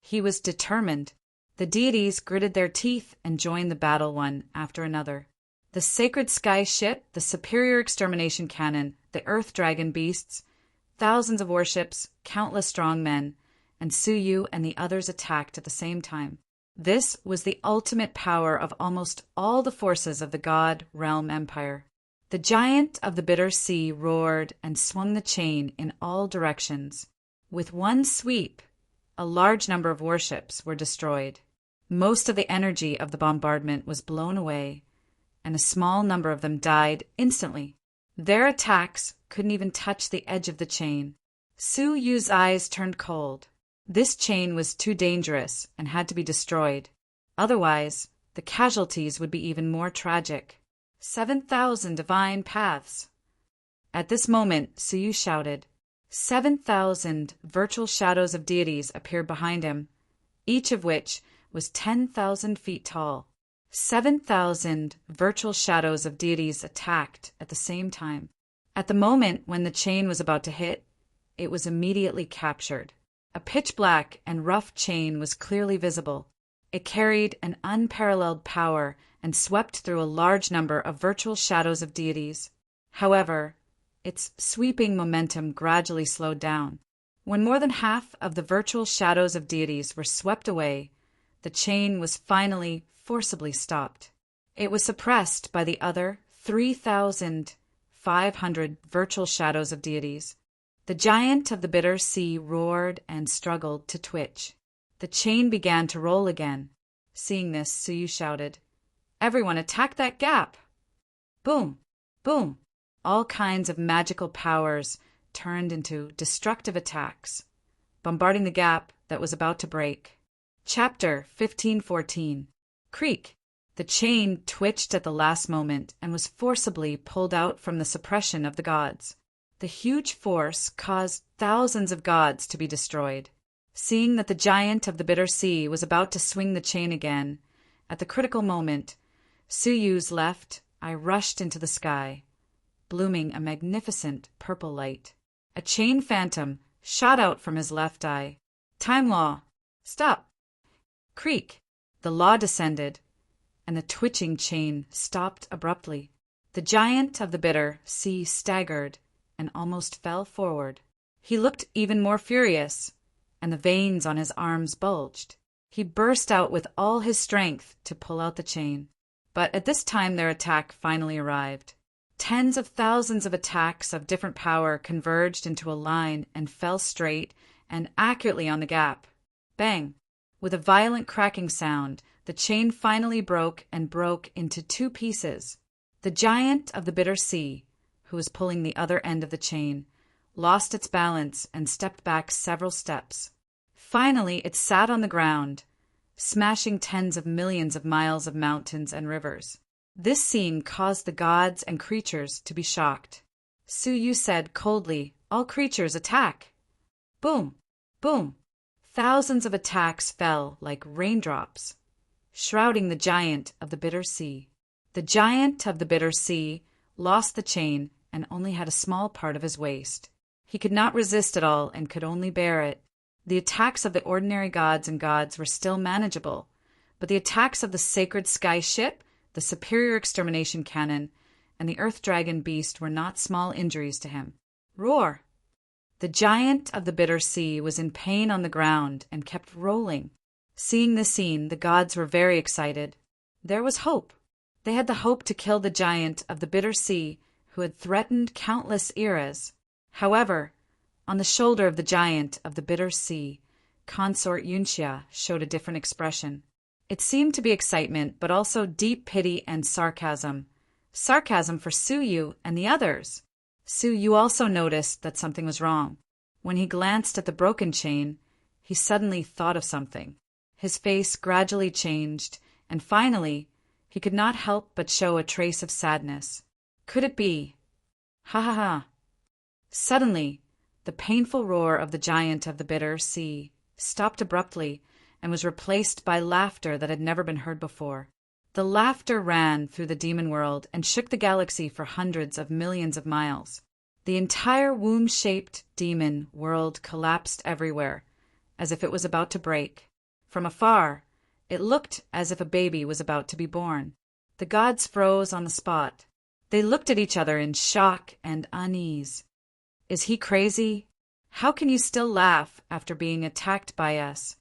He was determined. The deities gritted their teeth and joined the battle one after another. The sacred sky ship, the superior extermination cannon, the earth dragon beasts, thousands of warships, countless strong men, and Suyu and the others attacked at the same time. This was the ultimate power of almost all the forces of the God Realm Empire. The giant of the bitter sea roared and swung the chain in all directions. With one sweep, a large number of warships were destroyed. Most of the energy of the bombardment was blown away, and a small number of them died instantly. Their attacks couldn't even touch the edge of the chain. Suyu's eyes turned cold. This chain was too dangerous and had to be destroyed. Otherwise, the casualties would be even more tragic. 7,000 divine paths. At this moment, Suyu shouted. 7,000 virtual shadows of deities appeared behind him, each of which was 10,000 feet tall. 7,000 virtual shadows of deities attacked at the same time. At the moment when the chain was about to hit, it was immediately captured. A pitch-black and rough chain was clearly visible. It carried an unparalleled power and swept through a large number of virtual shadows of deities. However, its sweeping momentum gradually slowed down. When more than half of the virtual shadows of deities were swept away, the chain was finally forcibly stopped. It was suppressed by the other 3,500 virtual shadows of deities. The giant of the bitter sea roared and struggled to twitch. The chain began to roll again. Seeing this, Suyu shouted, Everyone attack that gap! Boom! Boom! All kinds of magical powers turned into destructive attacks, bombarding the gap that was about to break. Chapter 1514. Creak! The chain twitched at the last moment and was forcibly pulled out from the suppression of the gods. The huge force caused thousands of gods to be destroyed. Seeing that the giant of the bitter sea was about to swing the chain again, at the critical moment, Suyu's left eye rushed into the sky, blooming a magnificent purple light. A chain phantom shot out from his left eye. Time Law! Stop! Creak! The law descended, and the twitching chain stopped abruptly. The giant of the bitter sea staggered and almost fell forward. He looked even more furious, and the veins on his arms bulged. He burst out with all his strength to pull out the chain. But at this time their attack finally arrived. Tens of thousands of attacks of different power converged into a line and fell straight and accurately on the gap. Bang! With a violent cracking sound, the chain finally broke into 2 pieces. The giant of the bitter sea, who was pulling the other end of the chain, lost its balance and stepped back several steps. Finally, it sat on the ground, smashing tens of millions of miles of mountains and rivers. This scene caused the gods and creatures to be shocked. Suyu said coldly, All creatures attack! Boom! Boom! Thousands of attacks fell like raindrops, shrouding the giant of the bitter sea. The giant of the bitter sea lost the chain and only had a small part of his waist. He could not resist it all and could only bear it. The attacks of the ordinary gods and gods were still manageable, but the attacks of the sacred sky ship, the superior extermination cannon, and the earth dragon beast were not small injuries to him. Roar! The giant of the bitter sea was in pain on the ground and kept rolling. Seeing this scene, the gods were very excited. There was hope. They had the hope to kill the giant of the bitter sea who had threatened countless eras. However, on the shoulder of the giant of the bitter sea, Consort Yunxia showed a different expression. It seemed to be excitement, but also deep pity and sarcasm. Sarcasm for Su Yu and the others. Su Yu also noticed that something was wrong. When he glanced at the broken chain, he suddenly thought of something. His face gradually changed, and finally, he could not help but show a trace of sadness. Could it be? Ha ha ha! Suddenly, the painful roar of the giant of the bitter sea stopped abruptly and was replaced by laughter that had never been heard before. The laughter ran through the demon world and shook the galaxy for hundreds of millions of miles. The entire womb-shaped demon world collapsed everywhere, as if it was about to break. From afar, it looked as if a baby was about to be born. The gods froze on the spot. They looked at each other in shock and unease. Is he crazy? How can you still laugh after being attacked by us?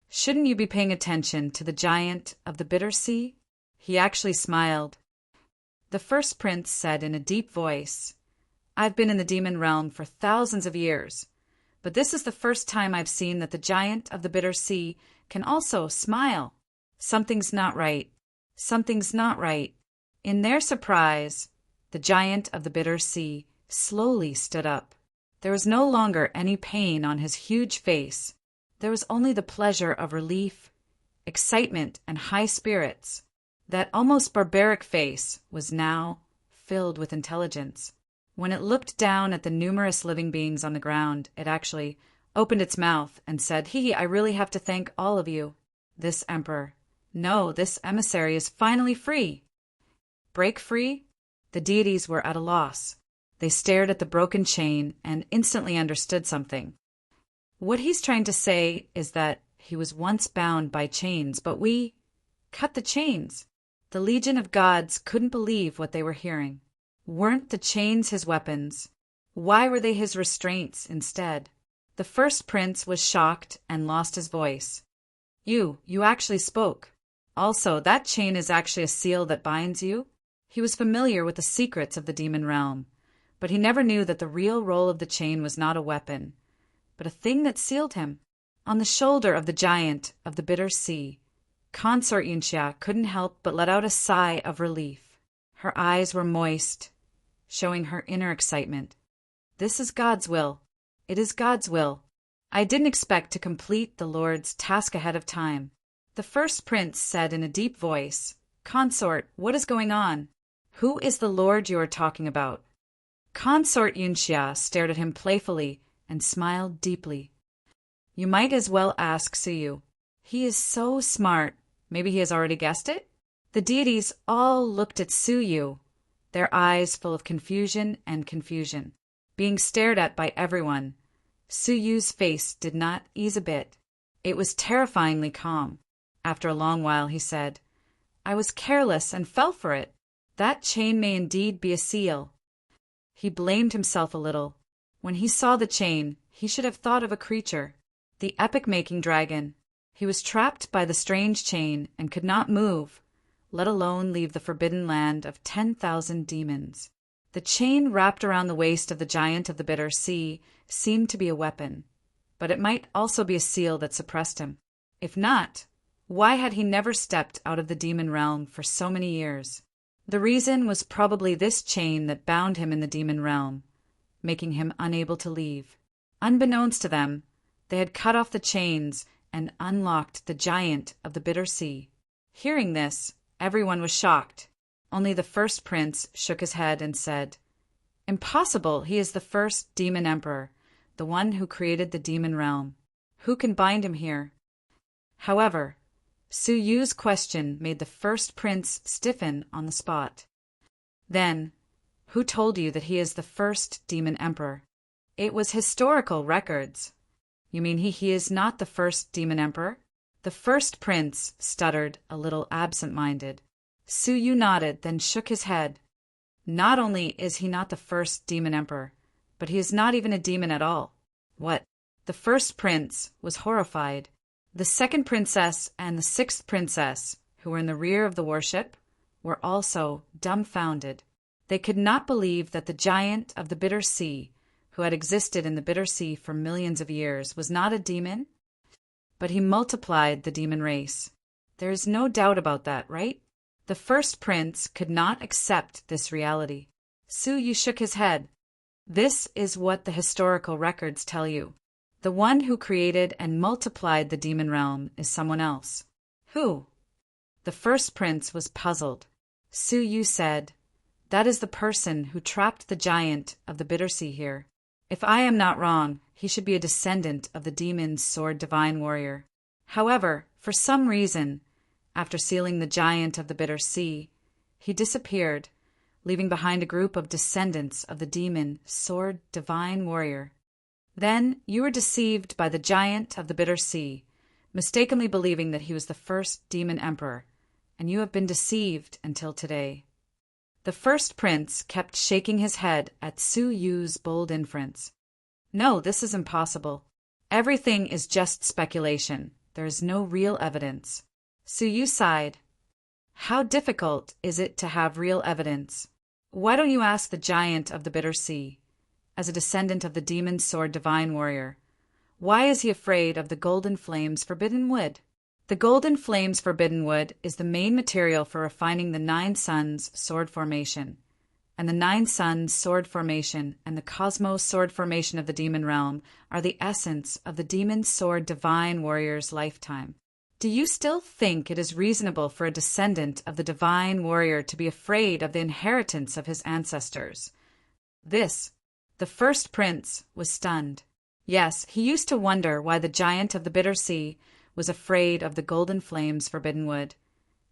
Shouldn't you be paying attention to the giant of the bitter sea? He actually smiled. The first prince said in a deep voice, I've been in the demon realm for thousands of years, but this is the first time I've seen that the giant of the bitter sea can also smile. Something's not right. Something's not right. In their surprise, the giant of the bitter sea slowly stood up. There was no longer any pain on his huge face. There was only the pleasure of relief, excitement, and high spirits. That almost barbaric face was now filled with intelligence. When it looked down at the numerous living beings on the ground, it actually opened its mouth and said, I really have to thank all of you. This emperor. No, this emissary is finally free. Break free? The deities were at a loss. They stared at the broken chain and instantly understood something. What he's trying to say is that he was once bound by chains, but we cut the chains. The legion of gods couldn't believe what they were hearing. Weren't the chains his weapons? Why were they his restraints instead? The first prince was shocked and lost his voice. You actually spoke. Also, that chain is actually a seal that binds you. He was familiar with the secrets of the demon realm, but he never knew that the real role of the chain was not a weapon, but a thing that sealed him. On the shoulder of the giant of the bitter sea, Consort Yunxia couldn't help but let out a sigh of relief. Her eyes were moist, showing her inner excitement. This is God's will. It is God's will. I didn't expect to complete the Lord's task ahead of time. The first prince said in a deep voice, Consort, what is going on? Who is the Lord you are talking about? Consort Yunxia stared at him playfully and smiled deeply. You might as well ask Su Yu. He is so smart. Maybe he has already guessed it? The deities all looked at Su Yu, their eyes full of confusion and confusion. Being stared at by everyone, Su Yu's face did not ease a bit. It was terrifyingly calm. After a long while, he said, I was careless and fell for it. That chain may indeed be a seal. He blamed himself a little. When he saw the chain, he should have thought of a creature, the epic-making dragon. He was trapped by the strange chain and could not move, let alone leave the forbidden land of 10,000 demons. The chain wrapped around the waist of the giant of the bitter sea seemed to be a weapon, but it might also be a seal that suppressed him. If not, why had he never stepped out of the demon realm for so many years? The reason was probably this chain that bound him in the demon realm, making him unable to leave. Unbeknownst to them, they had cut off the chains and unlocked the giant of the bitter sea. Hearing this, everyone was shocked. Only the first prince shook his head and said, Impossible, he is the first demon emperor, the one who created the demon realm. Who can bind him here? However, Su Yu's question made the first prince stiffen on the spot. Then, who told you that he is the first demon emperor? It was historical records. You mean he is not the first demon emperor? The first prince stuttered, a little absent-minded. Su Yu nodded, then shook his head. Not only is he not the first demon emperor, but he is not even a demon at all. What? The first prince was horrified. The second princess and the sixth princess, who were in the rear of the warship, were also dumbfounded. They could not believe that the giant of the Bitter Sea, who had existed in the Bitter Sea for millions of years, was not a demon, but he multiplied the demon race. There is no doubt about that, right? The first prince could not accept this reality. Su Yu shook his head. This is what the historical records tell you. The one who created and multiplied the demon realm is someone else. Who? The first prince was puzzled. Su Yu said, "That is the person who trapped the giant of the Bitter Sea here. If I am not wrong, he should be a descendant of the demon's sword divine warrior. However, for some reason, after sealing the giant of the Bitter Sea, he disappeared, leaving behind a group of descendants of the demon sword divine warrior. Then you were deceived by the giant of the Bitter Sea, mistakenly believing that he was the first demon emperor, and you have been deceived until today." The first prince kept shaking his head at Su Yu's bold inference. "No, this is impossible. Everything is just speculation. There is no real evidence." Su Yu sighed. "How difficult is it to have real evidence? Why don't you ask the giant of the Bitter Sea, as a descendant of the demon sword divine warrior? Why is he afraid of the golden flames forbidden wood? The golden flames forbidden wood is the main material for refining the 9 suns sword formation, and the 9 suns sword formation and the cosmos sword formation of the demon realm are the essence of the demon sword divine warrior's lifetime. Do you still think it is reasonable for a descendant of the divine warrior to be afraid of the inheritance of his ancestors?" The first prince was stunned. Yes, he used to wonder why the giant of the Bitter Sea was afraid of the golden flames forbidden wood,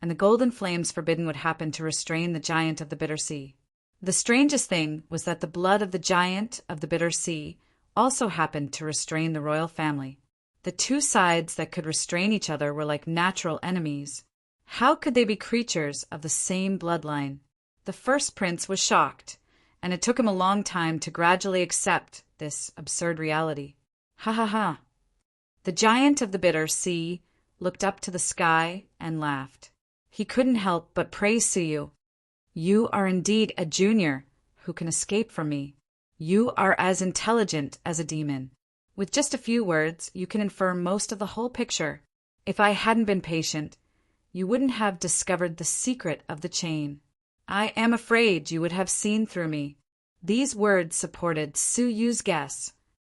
and the golden flames forbidden would happen to restrain the giant of the Bitter Sea. The strangest thing was that the blood of the giant of the Bitter Sea also happened to restrain the royal family. The two sides that could restrain each other were like natural enemies. How could they be creatures of the same bloodline? The first prince was shocked, and it took him a long time to gradually accept this absurd reality. Ha ha ha! The giant of the Bitter Sea looked up to the sky and laughed. He couldn't help but praise Su Yu. "You are indeed a junior who can escape from me. You are as intelligent as a demon. With just a few words, you can infer most of the whole picture. If I hadn't been patient, you wouldn't have discovered the secret of the chain. I am afraid you would have seen through me." These words supported Su Yu's guess.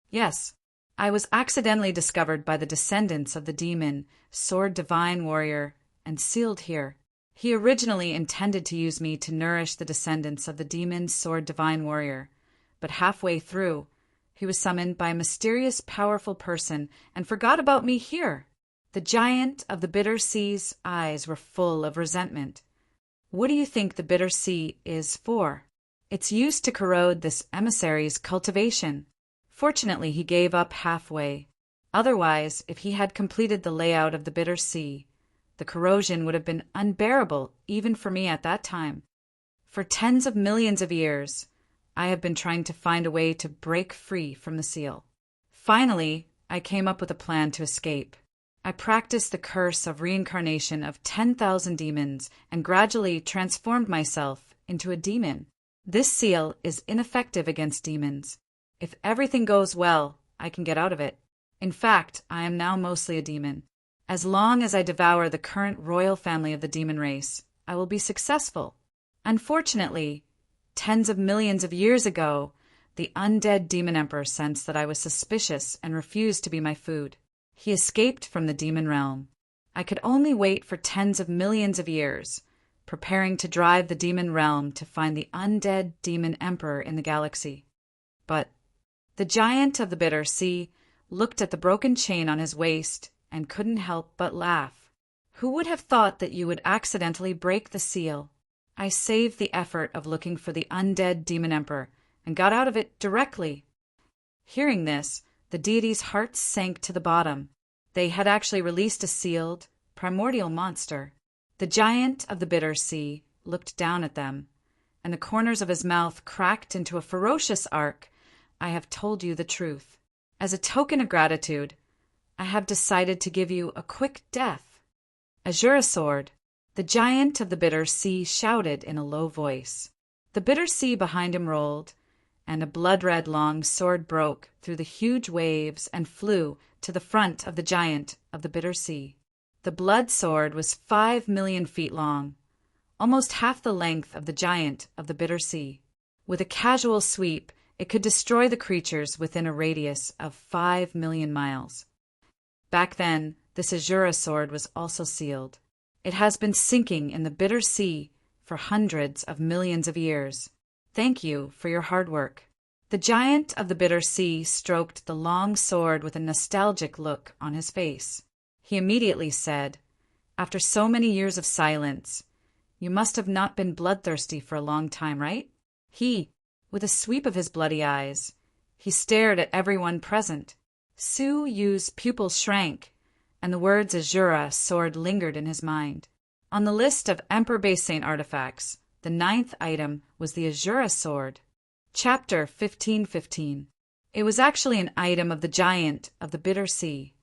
"Yes, I was accidentally discovered by the descendants of the demon, sword divine warrior, and sealed here. He originally intended to use me to nourish the descendants of the demon, sword divine warrior, but halfway through, he was summoned by a mysterious, powerful person and forgot about me here." The giant of the Bitter Sea's eyes were full of resentment. "What do you think the Bitter Sea is for?" "It's used to corrode this emissary's cultivation." Fortunately, he gave up halfway. Otherwise, if he had completed the layout of the Bitter Sea, the corrosion would have been unbearable even for me at that time. For tens of millions of years, I have been trying to find a way to break free from the seal. Finally, I came up with a plan to escape. I practiced the curse of reincarnation of 10,000 demons and gradually transformed myself into a demon. This seal is ineffective against demons. If everything goes well, I can get out of it. In fact, I am now mostly a demon. As long as I devour the current royal family of the demon race, I will be successful. Unfortunately, tens of millions of years ago, the undead demon emperor sensed that I was suspicious and refused to be my food. He escaped from the demon realm. I could only wait for tens of millions of years, preparing to drive the demon realm to find the undead demon emperor in the galaxy. But the giant of the Bitter Sea looked at the broken chain on his waist and couldn't help but laugh. "Who would have thought that you would accidentally break the seal? I saved the effort of looking for the undead demon emperor and got out of it directly." Hearing this, the deity's hearts sank to the bottom. They had actually released a sealed, primordial monster. The giant of the Bitter Sea looked down at them, and the corners of his mouth cracked into a ferocious arc. "I have told you the truth. As a token of gratitude, I have decided to give you a quick death. Azure Sword, The giant of the bitter sea shouted in a low voice. The bitter sea behind him rolled, and a blood-red long sword broke through the huge waves and flew to the front of the giant of the bitter sea. The blood sword was 5 million feet long, almost half the length of the giant of the bitter sea. With a casual sweep, it could destroy the creatures within a radius of 5 million miles. Back then, this Azura sword was also sealed. It has been sinking in the bitter sea for hundreds of millions of years. Thank you for your hard work. The giant of the bitter sea stroked the long sword with a nostalgic look on his face. He immediately said, "After so many years of silence, you must have not been bloodthirsty for a long time, right?" With a sweep of his bloody eyes, he stared at everyone present. Su Yu's pupils shrank, and the words Azura sword lingered in his mind. On the list of Emperor Basaint artifacts, the 9th item was the Azura sword. Chapter 15:15. It was actually an item of the giant of the bitter sea,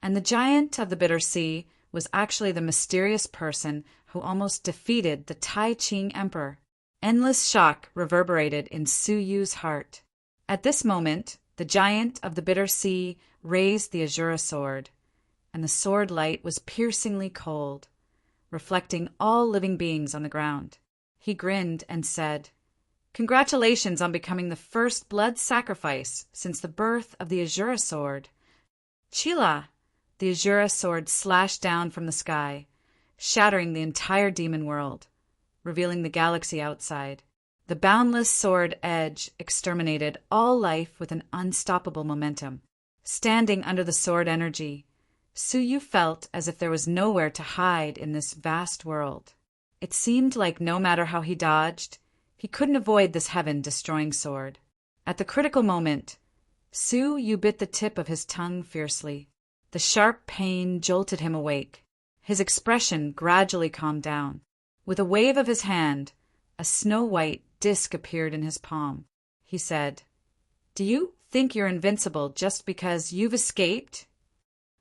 and the giant of the bitter sea was actually the mysterious person who almost defeated the Tai Ching Emperor. Endless shock reverberated in Su Yu's heart. At this moment, the giant of the bitter sea raised the Azura sword, and the sword light was piercingly cold, reflecting all living beings on the ground. He grinned and said, "Congratulations on becoming the first blood sacrifice since the birth of the Azura sword." Chila! The Azura sword slashed down from the sky, shattering the entire demon world, revealing the galaxy outside. The boundless sword edge exterminated all life with an unstoppable momentum. Standing under the sword energy, Su Yu felt as if there was nowhere to hide in this vast world. It seemed like no matter how he dodged, he couldn't avoid this heaven-destroying sword. At the critical moment, Su Yu bit the tip of his tongue fiercely. The sharp pain jolted him awake. His expression gradually calmed down. With a wave of his hand, a snow-white disk appeared in his palm. He said, "Do you think you're invincible just because you've escaped?"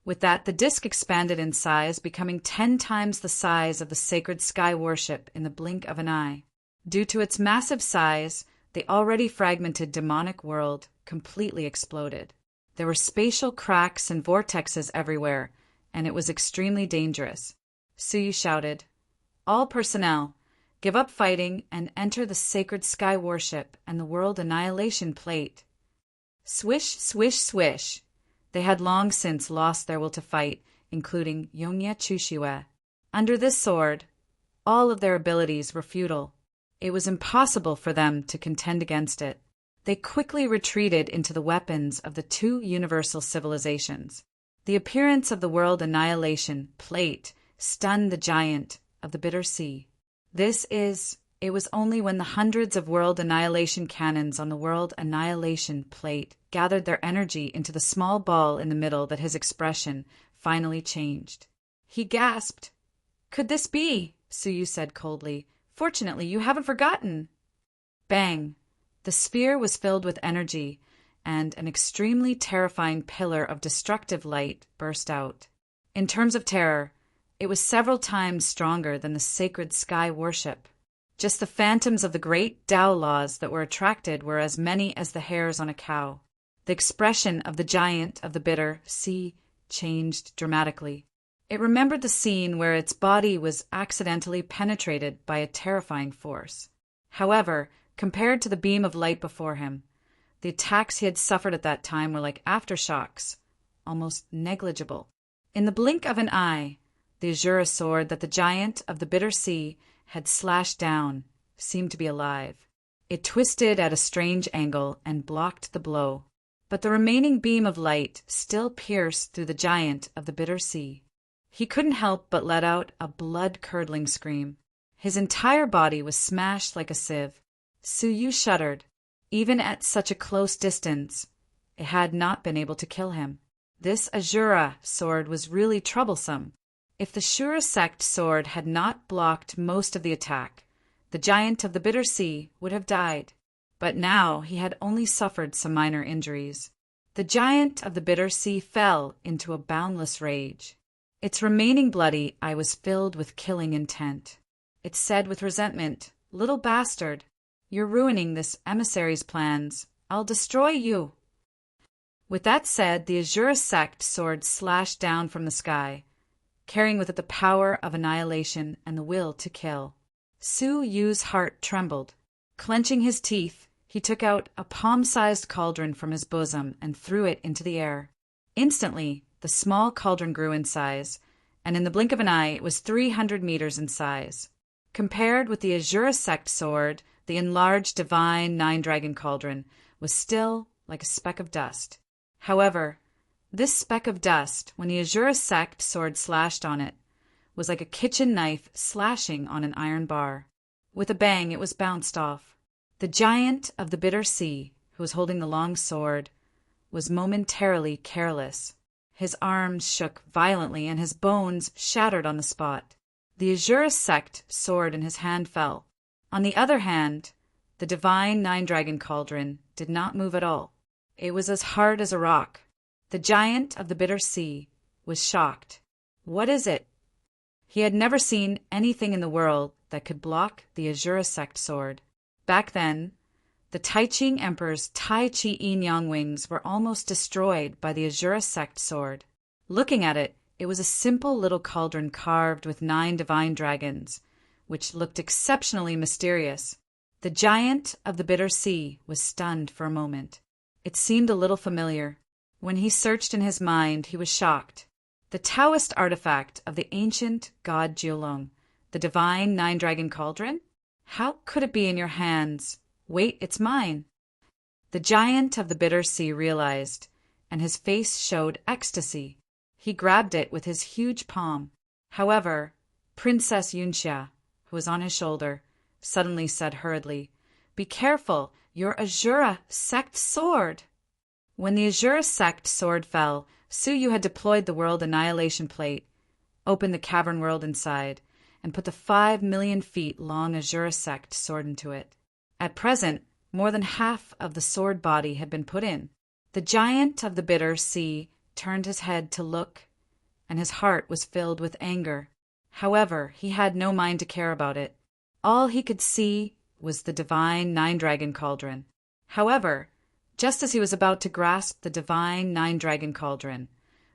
With that, the disk expanded in size, becoming 10 times the size of the sacred sky warship in the blink of an eye. Due to its massive size, the already fragmented demonic world completely exploded. There were spatial cracks and vortexes everywhere, and it was extremely dangerous. Su Yu shouted, "All personnel, give up fighting and enter the sacred sky warship and the world annihilation plate." Swish, swish, swish. They had long since lost their will to fight, including Yongye Chushiwe. Under this sword, all of their abilities were futile. It was impossible for them to contend against it. They quickly retreated into the weapons of the two universal civilizations. The appearance of the world annihilation plate stunned the giant of the bitter sea. It was only when the hundreds of world annihilation cannons on the world annihilation plate gathered their energy into the small ball in the middle that his expression finally changed. He gasped. "Could this be?" Su Yu said coldly. "Fortunately, you haven't forgotten." Bang! The sphere was filled with energy, and an extremely terrifying pillar of destructive light burst out. In terms of terror, it was several times stronger than the sacred sky warship. Just the phantoms of the great Tao laws that were attracted were as many as the hairs on a cow. The expression of the giant of the bitter sea changed dramatically. It remembered the scene where its body was accidentally penetrated by a terrifying force. However, compared to the beam of light before him, the attacks he had suffered at that time were like aftershocks, almost negligible. In the blink of an eye, the Azura sword that the giant of the bitter sea had slashed down seemed to be alive. It twisted at a strange angle and blocked the blow, but the remaining beam of light still pierced through the giant of the bitter sea. He couldn't help but let out a blood-curdling scream. His entire body was smashed like a sieve. Su Yu shuddered. Even at such a close distance, it had not been able to kill him. This Azura sword was really troublesome. If the Shura sect sword had not blocked most of the attack, the giant of the bitter sea would have died. But now he had only suffered some minor injuries. The giant of the bitter sea fell into a boundless rage. Its remaining bloody eye was filled with killing intent. It said with resentment, "Little bastard, you're ruining this emissary's plans. I'll destroy you." With that said, the Azura sect sword slashed down from the sky, carrying with it the power of annihilation and the will to kill. Su Yu's heart trembled. Clenching his teeth, he took out a palm-sized cauldron from his bosom and threw it into the air. Instantly, the small cauldron grew in size, and in the blink of an eye it was 300 meters in size. Compared with the Azura sect sword, the enlarged divine nine-dragon cauldron was still like a speck of dust. However, this speck of dust, when the Azura sect sword slashed on it, was like a kitchen knife slashing on an iron bar. With a bang, it was bounced off. The giant of the bitter sea, who was holding the long sword, was momentarily careless. His arms shook violently, and his bones shattered on the spot. The Azura sect sword in his hand fell. On the other hand, the divine nine-dragon cauldron did not move at all. It was as hard as a rock. The giant of the bitter sea was shocked. What is it? He had never seen anything in the world that could block the Azura sect sword. Back then, the Tai-Ching Emperor's Tai Chi Yin-Yang wings were almost destroyed by the Azura sect sword. Looking at it, it was a simple little cauldron carved with 9 divine dragons, which looked exceptionally mysterious. The giant of the bitter sea was stunned for a moment. It seemed a little familiar. When he searched in his mind, he was shocked. The Taoist artifact of the ancient god Jiulong, the divine nine-dragon cauldron? How could it be in your hands? Wait, it's mine. The giant of the bitter sea realized, and his face showed ecstasy. He grabbed it with his huge palm. However, Princess Yunxia, who was on his shoulder, suddenly said hurriedly, "Be careful, your Azura sect sword!" When the Azura sect sword fell, Su Yu had deployed the world annihilation plate, opened the cavern world inside, and put the 5 million feet long Azura sect sword into it. At present, more than half of the sword body had been put in. The giant of the bitter sea turned his head to look, and his heart was filled with anger. However, he had no mind to care about it. All he could see was the divine nine-dragon cauldron. However, just as he was about to grasp the divine nine-dragon cauldron,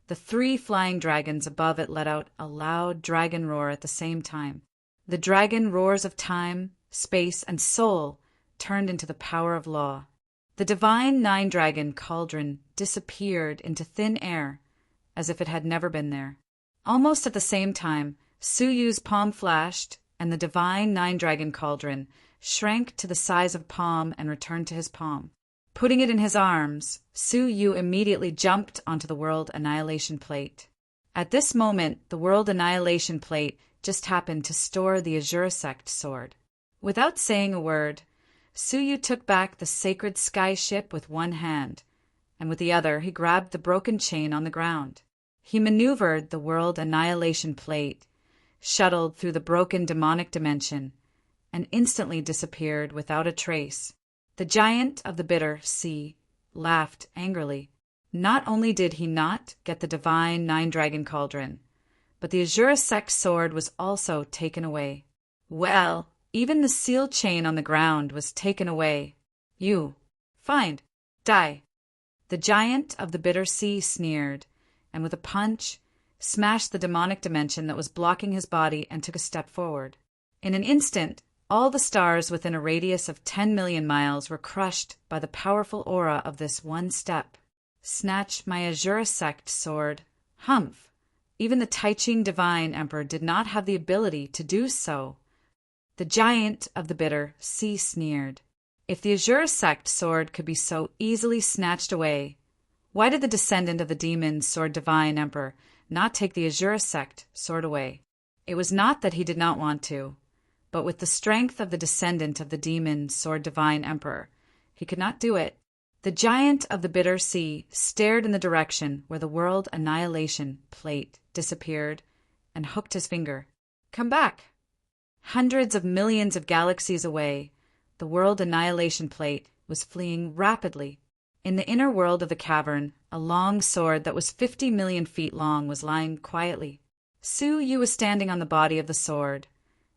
the 3 flying dragons above it let out a loud dragon roar at the same time. The dragon roars of time, space, and soul turned into the power of law. The divine nine-dragon cauldron disappeared into thin air, as if it had never been there. Almost at the same time, Su Yu's palm flashed, and the divine nine-dragon cauldron shrank to the size of palm and returned to his palm. Putting it in his arms, Su Yu immediately jumped onto the World Annihilation Plate. At this moment, the World Annihilation Plate just happened to store the Azura sect sword. Without saying a word, Su Yu took back the sacred sky ship with one hand, and with the other he grabbed the broken chain on the ground. He maneuvered the World Annihilation Plate, shuttled through the broken demonic dimension, and instantly disappeared without a trace. The giant of the bitter sea laughed angrily. Not only did he not get the divine nine-dragon cauldron, but the Azura sect sword was also taken away. Well, even the seal chain on the ground was taken away. You, find, die. The giant of the bitter sea sneered, and with a punch, smashed the demonic dimension that was blocking his body and took a step forward. In an instant, all the stars within a radius of 10 million miles were crushed by the powerful aura of this one step. Snatch my Azura sect sword. Humph! Even the Tai-Ching Divine Emperor did not have the ability to do so. The giant of the bitter sea sneered. If the Azura sect sword could be so easily snatched away, why did the descendant of the demon sword divine emperor not take the Azura sect sword away? It was not that he did not want to, but with the strength of the descendant of the demon sword divine emperor, he could not do it. The giant of the bitter sea stared in the direction where the world annihilation plate disappeared and hooked his finger. Come back! Hundreds of millions of galaxies away, the world annihilation plate was fleeing rapidly. In the inner world of the cavern, a long sword that was 50 million feet long was lying quietly. Su Yu was standing on the body of the sword,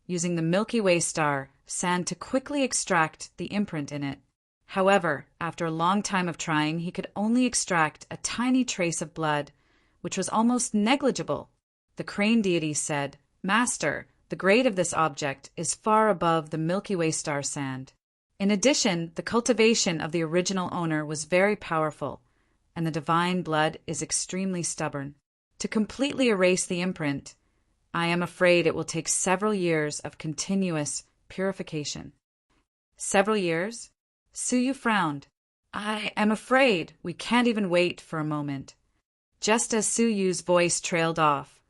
using the Milky Way star sand to quickly extract the imprint in it. However, after a long time of trying, he could only extract a tiny trace of blood, which was almost negligible. The crane deity said, "Master, the grade of this object is far above the Milky Way star sand. In addition, the cultivation of the original owner was very powerful, and the divine blood is extremely stubborn. To completely erase the imprint, I am afraid it will take several years of continuous purification." Several years? Su Yu frowned. "I am afraid we can't even wait for a moment." Just as Su Yu's voice trailed off,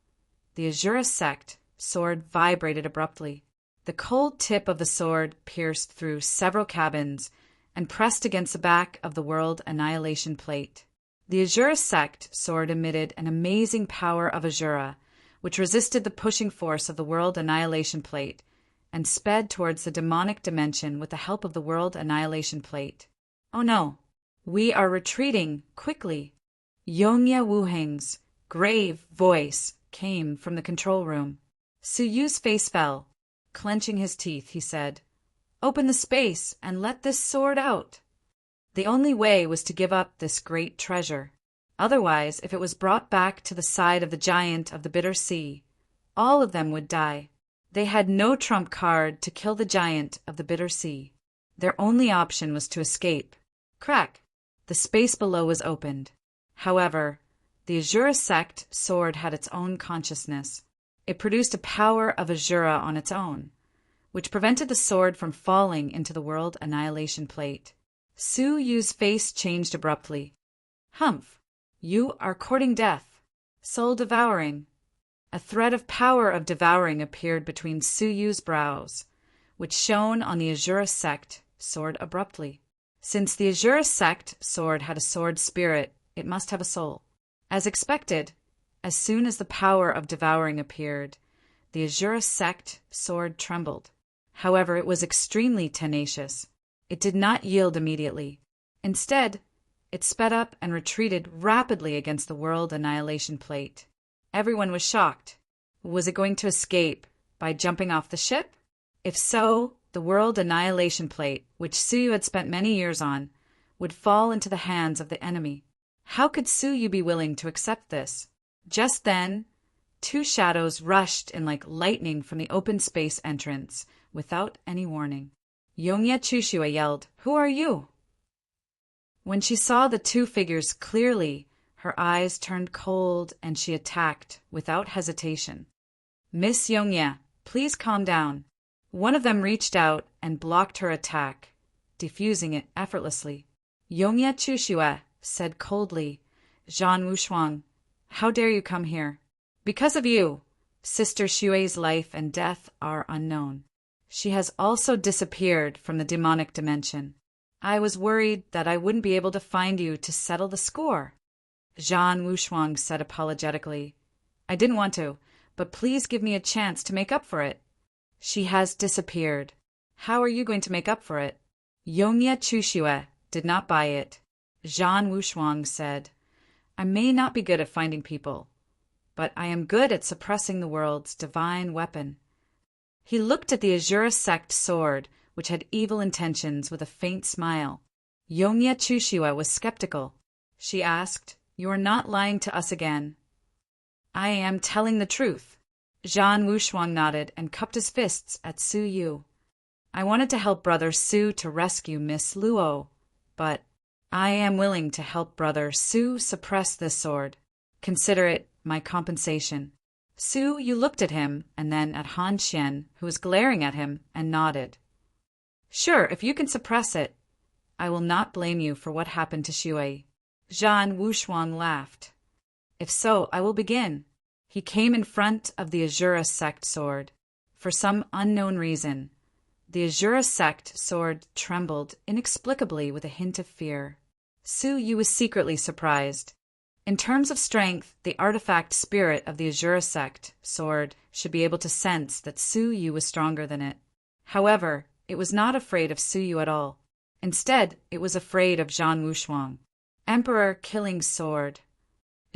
the Azura sect sword vibrated abruptly. The cold tip of the sword pierced through several cabins and pressed against the back of the World Annihilation Plate. The Azura sect sword emitted an amazing power of Azura, which resisted the pushing force of the World Annihilation Plate and sped towards the demonic dimension with the help of the World Annihilation Plate. "Oh no, we are retreating quickly." Yongye Wuheng's grave voice came from the control room. Su Yu's face fell. Clenching his teeth, he said, "Open the space and let this sword out." The only way was to give up this great treasure. Otherwise, if it was brought back to the side of the giant of the bitter sea, all of them would die. They had no trump card to kill the giant of the bitter sea. Their only option was to escape. Crack! The space below was opened. However, the Azura sect sword had its own consciousness. It produced a power of Azura on its own, which prevented the sword from falling into the World Annihilation Plate. Su Yu's face changed abruptly. "Humph! You are courting death. Soul devouring." A thread of power of devouring appeared between Su Yu's brows, which shone on the Azura sect sword abruptly. Since the Azura sect sword had a sword spirit, it must have a soul. As expected, as soon as the power of devouring appeared, the Azura sect sword trembled. However, it was extremely tenacious. It did not yield immediately. Instead, it sped up and retreated rapidly against the World Annihilation Plate. Everyone was shocked. Was it going to escape by jumping off the ship? If so, the World Annihilation Plate, which Su Yu had spent many years on, would fall into the hands of the enemy. How could Su Yu be willing to accept this? Just then, two shadows rushed in like lightning from the open space entrance, without any warning. Yongye Chushua yelled, "Who are you?" When she saw the two figures clearly, her eyes turned cold and she attacked without hesitation. "Miss Yongye, please calm down." One of them reached out and blocked her attack, defusing it effortlessly. Yongye Chushua said coldly, "Zhan Wushuang, how dare you come here? Because of you, Sister Xue's life and death are unknown. She has also disappeared from the demonic dimension. I was worried that I wouldn't be able to find you to settle the score." Zhan Wushuang said apologetically, "I didn't want to, but please give me a chance to make up for it." "She has disappeared. How are you going to make up for it?" Yongye Chushua did not buy it. Zhan Wushuang said, "I may not be good at finding people, but I am good at suppressing the world's divine weapon." He looked at the Azura sect sword, which had evil intentions, with a faint smile. Yongye Chushua was skeptical. She asked, "You are not lying to us again?" "I am telling the truth." Zhan Wushuang nodded and cupped his fists at Su Yu. "I wanted to help Brother Su to rescue Miss Luo, but I am willing to help Brother Su suppress this sword. Consider it my compensation." Su Yu looked at him and then at Han Xian, who was glaring at him, and nodded. "Sure, if you can suppress it, I will not blame you for what happened to Xue." Zhan Wushuang laughed. "If so, I will begin." He came in front of the Azura sect sword. For some unknown reason, the Azura sect sword trembled inexplicably with a hint of fear. Su Yu was secretly surprised. In terms of strength, the artifact spirit of the Azura sect sword should be able to sense that Su Yu was stronger than it. However, it was not afraid of Su Yu at all. Instead, it was afraid of Zhan Wushuang. "Emperor Killing Sword."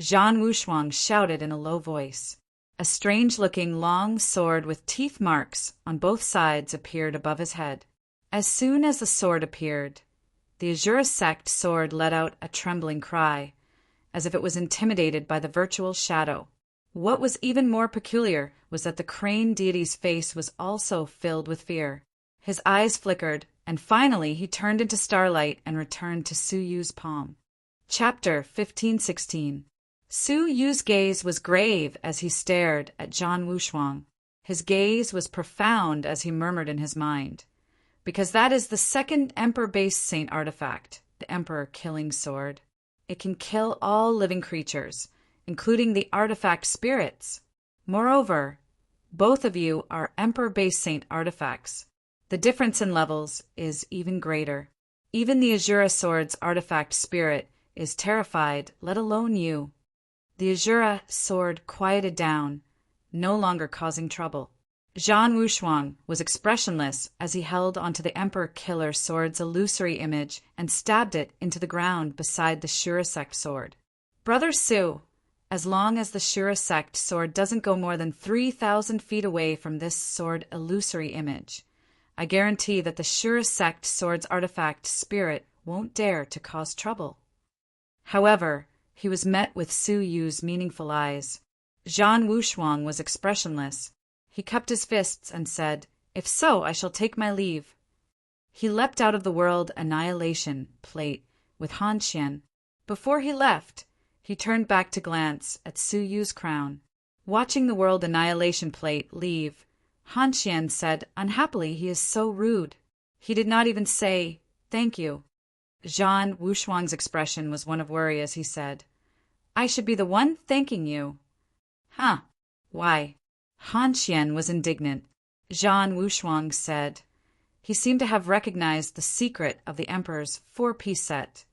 Zhan Wushuang shouted in a low voice. A strange-looking long sword with teeth marks on both sides appeared above his head. As soon as the sword appeared, the Asura sect sword let out a trembling cry, as if it was intimidated by the virtual shadow. What was even more peculiar was that the crane deity's face was also filled with fear. His eyes flickered, and finally he turned into starlight and returned to Su Yu's palm. Chapter 1516. Su Yu's gaze was grave as he stared at Zhan Wushuang. His gaze was profound as he murmured in his mind, because that is the second Emperor-based saint artifact, the Emperor-killing sword. It can kill all living creatures, including the artifact spirits. Moreover, both of you are Emperor-based saint artifacts. The difference in levels is even greater. Even the Asura sword's artifact spirit is terrified, let alone you. The Asura sword quieted down, no longer causing trouble. Zhan Wushuang was expressionless as he held onto the Emperor-killer sword's illusory image and stabbed it into the ground beside the Shura sect sword. Brother Su, as long as the Shura sect sword doesn't go more than 3,000 feet away from this sword illusory image, I guarantee that the Shura sect sword's artifact spirit won't dare to cause trouble. However, he was met with Su Yu's meaningful eyes. Zhan Wushuang was expressionless. He cupped his fists and said, "If so, I shall take my leave." He leapt out of the world annihilation plate with Han Xian. Before he left, he turned back to glance at Su Yu's crown. Watching the world annihilation plate leave, Han Xian said, unhappily, he is so rude. He did not even say, "Thank you." Zhan Wushuang's expression was one of worry as he said, "I should be the one thanking you." "Huh? Why?" Han Xian was indignant. Zhan Wushuang said, "He seemed to have recognized the secret of the Emperor's 4-piece set,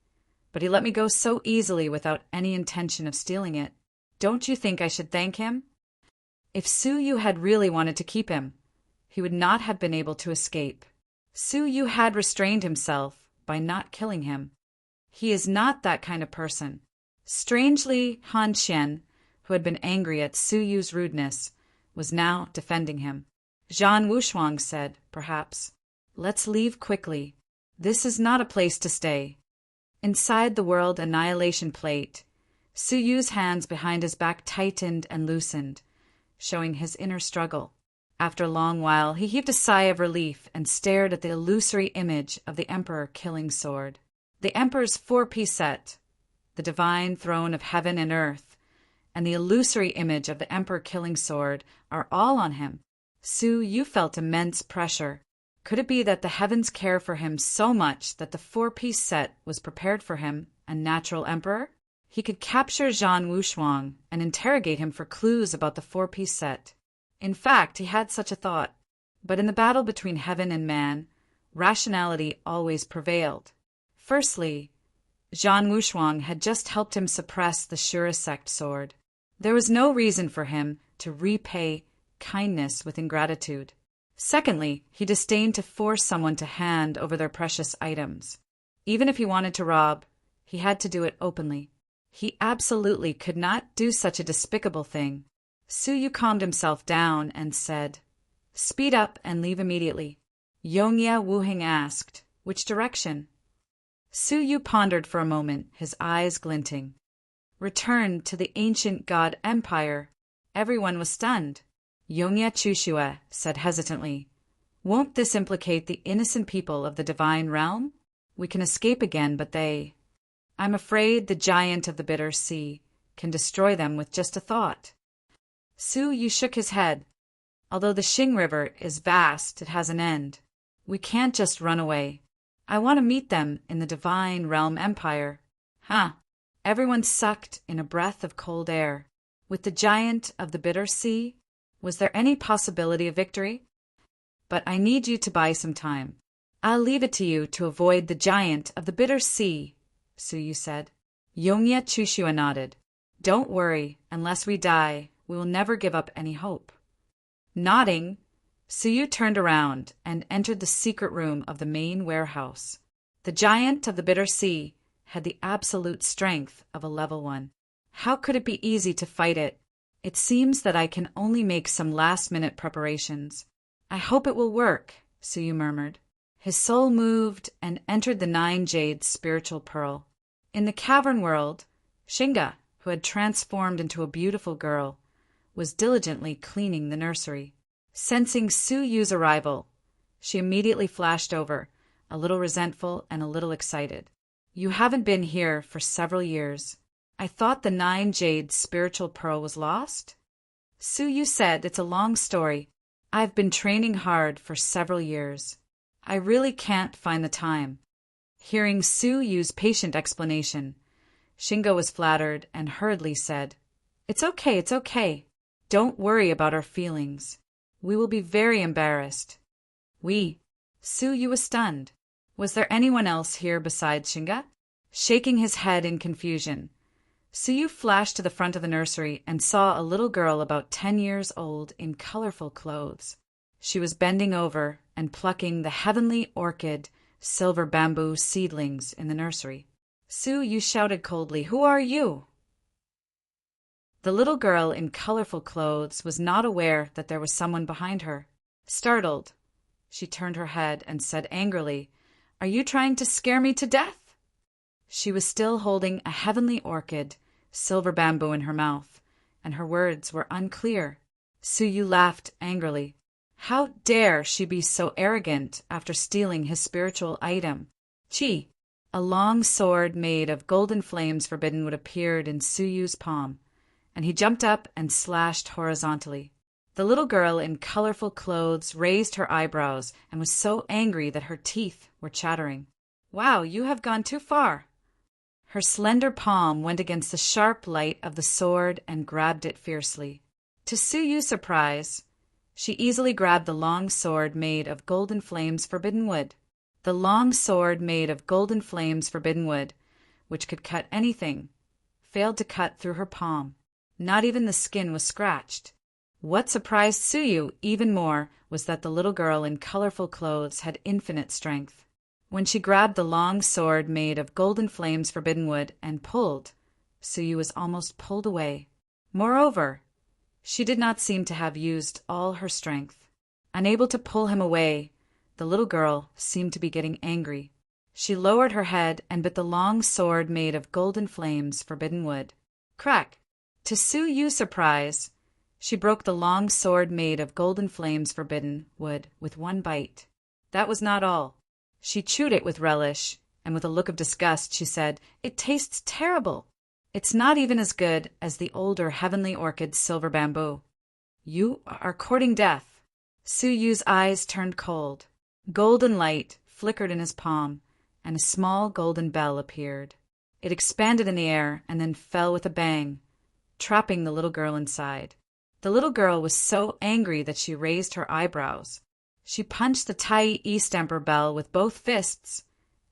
but he let me go so easily without any intention of stealing it. Don't you think I should thank him?" If Su Yu had really wanted to keep him, he would not have been able to escape. Su Yu had restrained himself by not killing him. He is not that kind of person. Strangely, Han Xian, who had been angry at Su Yu's rudeness, was now defending him. Zhan Wushuang said, perhaps, "Let's leave quickly. This is not a place to stay." Inside the world annihilation plate, Su Yu's hands behind his back tightened and loosened, showing his inner struggle. After a long while, he heaved a sigh of relief and stared at the illusory image of the Emperor-killing sword. The Emperor's 4-piece set, the divine throne of heaven and earth, and the illusory image of the Emperor-killing sword are all on him. Su Yu felt immense pressure. Could it be that the heavens care for him so much that the 4-piece set was prepared for him, a natural emperor? He could capture Zhan Wushuang and interrogate him for clues about the 4-piece set. In fact, he had such a thought. But in the battle between heaven and man, rationality always prevailed. Firstly, Zhan Wushuang had just helped him suppress the Shura sect sword. There was no reason for him to repay kindness with ingratitude. Secondly, he disdained to force someone to hand over their precious items. Even if he wanted to rob, he had to do it openly. He absolutely could not do such a despicable thing. Su Yu calmed himself down and said, "Speed up and leave immediately." Yongya Wuheng asked, "Which direction?" Su Yu pondered for a moment, his eyes glinting. "Return to the ancient god empire." Everyone was stunned. Yongya Chushua said hesitantly, "Won't this implicate the innocent people of the divine realm? We can escape again, but they... I'm afraid the giant of the bitter sea can destroy them with just a thought." Su Yu shook his head. "Although the Xing River is vast, it has an end. We can't just run away. I want to meet them in the divine realm empire." Huh. Everyone sucked in a breath of cold air. With the giant of the bitter sea, was there any possibility of victory? "But I need you to buy some time. I'll leave it to you to avoid the giant of the bitter sea," Su Yu said. Yongya Chushua nodded. "Don't worry, unless we die, we will never give up any hope." Nodding, Su Yu turned around and entered the secret room of the main warehouse. The giant of the bitter sea had the absolute strength of a level 1. How could it be easy to fight it? It seems that I can only make some last-minute preparations. I hope it will work, Suyu murmured. His soul moved and entered the 9 jades spiritual pearl. In the cavern world, Shinga, who had transformed into a beautiful girl, was diligently cleaning the nursery. Sensing Suyu's arrival, she immediately flashed over, a little resentful and a little excited. You haven't been here for several years. I thought the 9 jade spiritual pearl was lost? Suyu said, it's a long story. I've been training hard for several years. I really can't find the time. Hearing Suyu's patient explanation, Shingo was flattered and hurriedly said, It's okay. Don't worry about our feelings. We will be very embarrassed. Suyu was stunned. Was there anyone else here besides Shinga? Shaking his head in confusion, Suyu flashed to the front of the nursery and saw a little girl about 10 years old in colorful clothes. She was bending over and plucking the heavenly orchid silver bamboo seedlings in the nursery. Suyu shouted coldly, Who are you? The little girl in colorful clothes was not aware that there was someone behind her. Startled, she turned her head and said angrily, Are you trying to scare me to death? She was still holding a heavenly orchid, silver bamboo in her mouth, and her words were unclear. Suyu laughed angrily. How dare she be so arrogant after stealing his spiritual item? Chi! A long sword made of golden flames forbidden wood appeared in Suyu's palm, and he jumped up and slashed horizontally. The little girl in colorful clothes raised her eyebrows and was so angry that her teeth were chattering. Wow, you have gone too far. Her slender palm went against the sharp light of the sword and grabbed it fiercely. To Suyu's surprise, she easily grabbed the long sword made of golden flames forbidden wood. The long sword made of golden flames forbidden wood, which could cut anything, failed to cut through her palm. Not even the skin was scratched. What surprised Suyu even more was that the little girl in colorful clothes had infinite strength. When she grabbed the long sword made of golden flames forbidden wood and pulled, Suyu was almost pulled away. Moreover, she did not seem to have used all her strength. Unable to pull him away, the little girl seemed to be getting angry. She lowered her head and bit the long sword made of golden flames forbidden wood. Crack! To Suyu's surprise, she broke the long sword made of golden flames forbidden wood with one bite. That was not all. She chewed it with relish, and with a look of disgust she said, It tastes terrible. It's not even as good as the older heavenly orchid silver bamboo. You are courting death. Suyu's eyes turned cold. Golden light flickered in his palm, and a small golden bell appeared. It expanded in the air and then fell with a bang, trapping the little girl inside. The little girl was so angry that she raised her eyebrows. She punched the Tai East Emperor bell with both fists,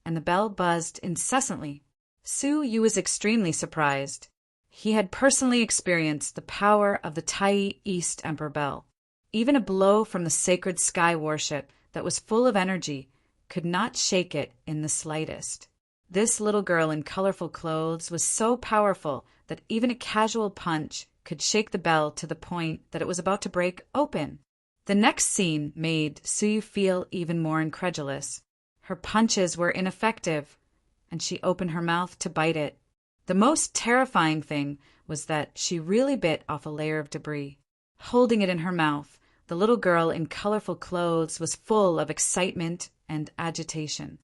and the bell buzzed incessantly. Suyu was extremely surprised. He had personally experienced the power of the Tai East Emperor bell. Even a blow from the sacred sky warship that was full of energy could not shake it in the slightest. This little girl in colorful clothes was so powerful that even a casual punch could shake the bell to the point that it was about to break open. The next scene made Suyu feel even more incredulous. Her punches were ineffective, and she opened her mouth to bite it. The most terrifying thing was that she really bit off a layer of debris. Holding it in her mouth, the little girl in colorful clothes was full of excitement and agitation.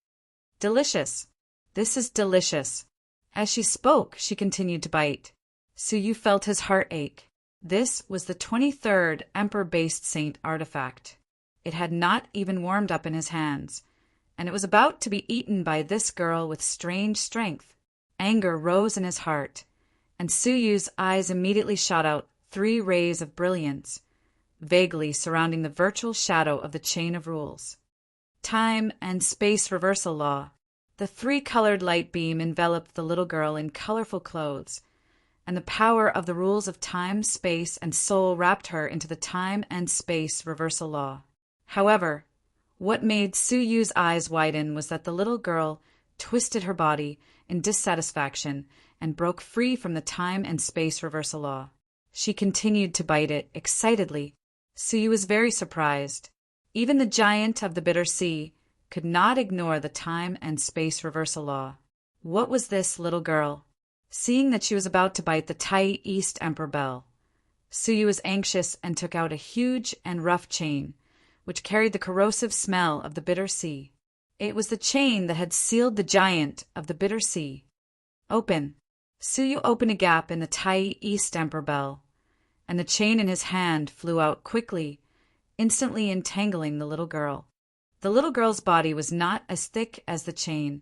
Delicious. This is delicious. As she spoke, she continued to bite. Suyu felt his heart ache. This was the 23rd Emperor-based Saint artifact. It had not even warmed up in his hands, and it was about to be eaten by this girl with strange strength. Anger rose in his heart, and Suyu's eyes immediately shot out 3 rays of brilliance, vaguely surrounding the virtual shadow of the chain of rules. Time and space reversal law. The 3-colored light beam enveloped the little girl in colorful clothes, and the power of the rules of time, space, and soul wrapped her into the time and space reversal law. However, what made Suyu's eyes widen was that the little girl twisted her body in dissatisfaction and broke free from the time and space reversal law. She continued to bite it excitedly. Suyu was very surprised. Even the giant of the bitter sea could not ignore the time and space reversal law. What was this little girl? Seeing that she was about to bite the Tai East Emperor bell, Suyu was anxious and took out a huge and rough chain, which carried the corrosive smell of the bitter sea. It was the chain that had sealed the giant of the bitter sea. Open. Suyu opened a gap in the Tai East Emperor bell, and the chain in his hand flew out quickly, instantly entangling the little girl. The little girl's body was not as thick as the chain,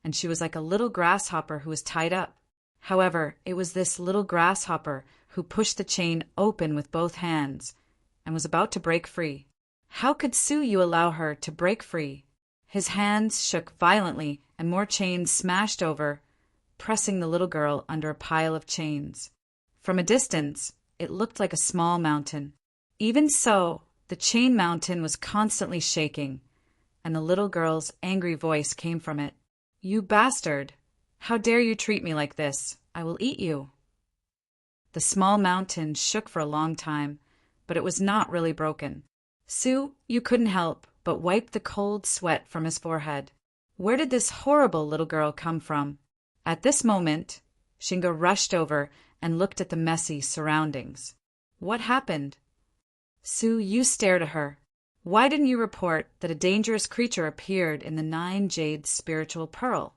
and she was like a little grasshopper who was tied up. However, it was this little grasshopper who pushed the chain open with both hands and was about to break free. How could Suyu allow her to break free? His hands shook violently and more chains smashed over, pressing the little girl under a pile of chains. From a distance, it looked like a small mountain. Even so, the chain mountain was constantly shaking, and the little girl's angry voice came from it. "You bastard! How dare you treat me like this? I will eat you." The small mountain shook for a long time, but it was not really broken. Suyu couldn't help but wipe the cold sweat from his forehead. Where did this horrible little girl come from? At this moment, Shinga rushed over and looked at the messy surroundings. What happened? Suyu stared at her. Why didn't you report that a dangerous creature appeared in the 9 Jade spiritual pearl?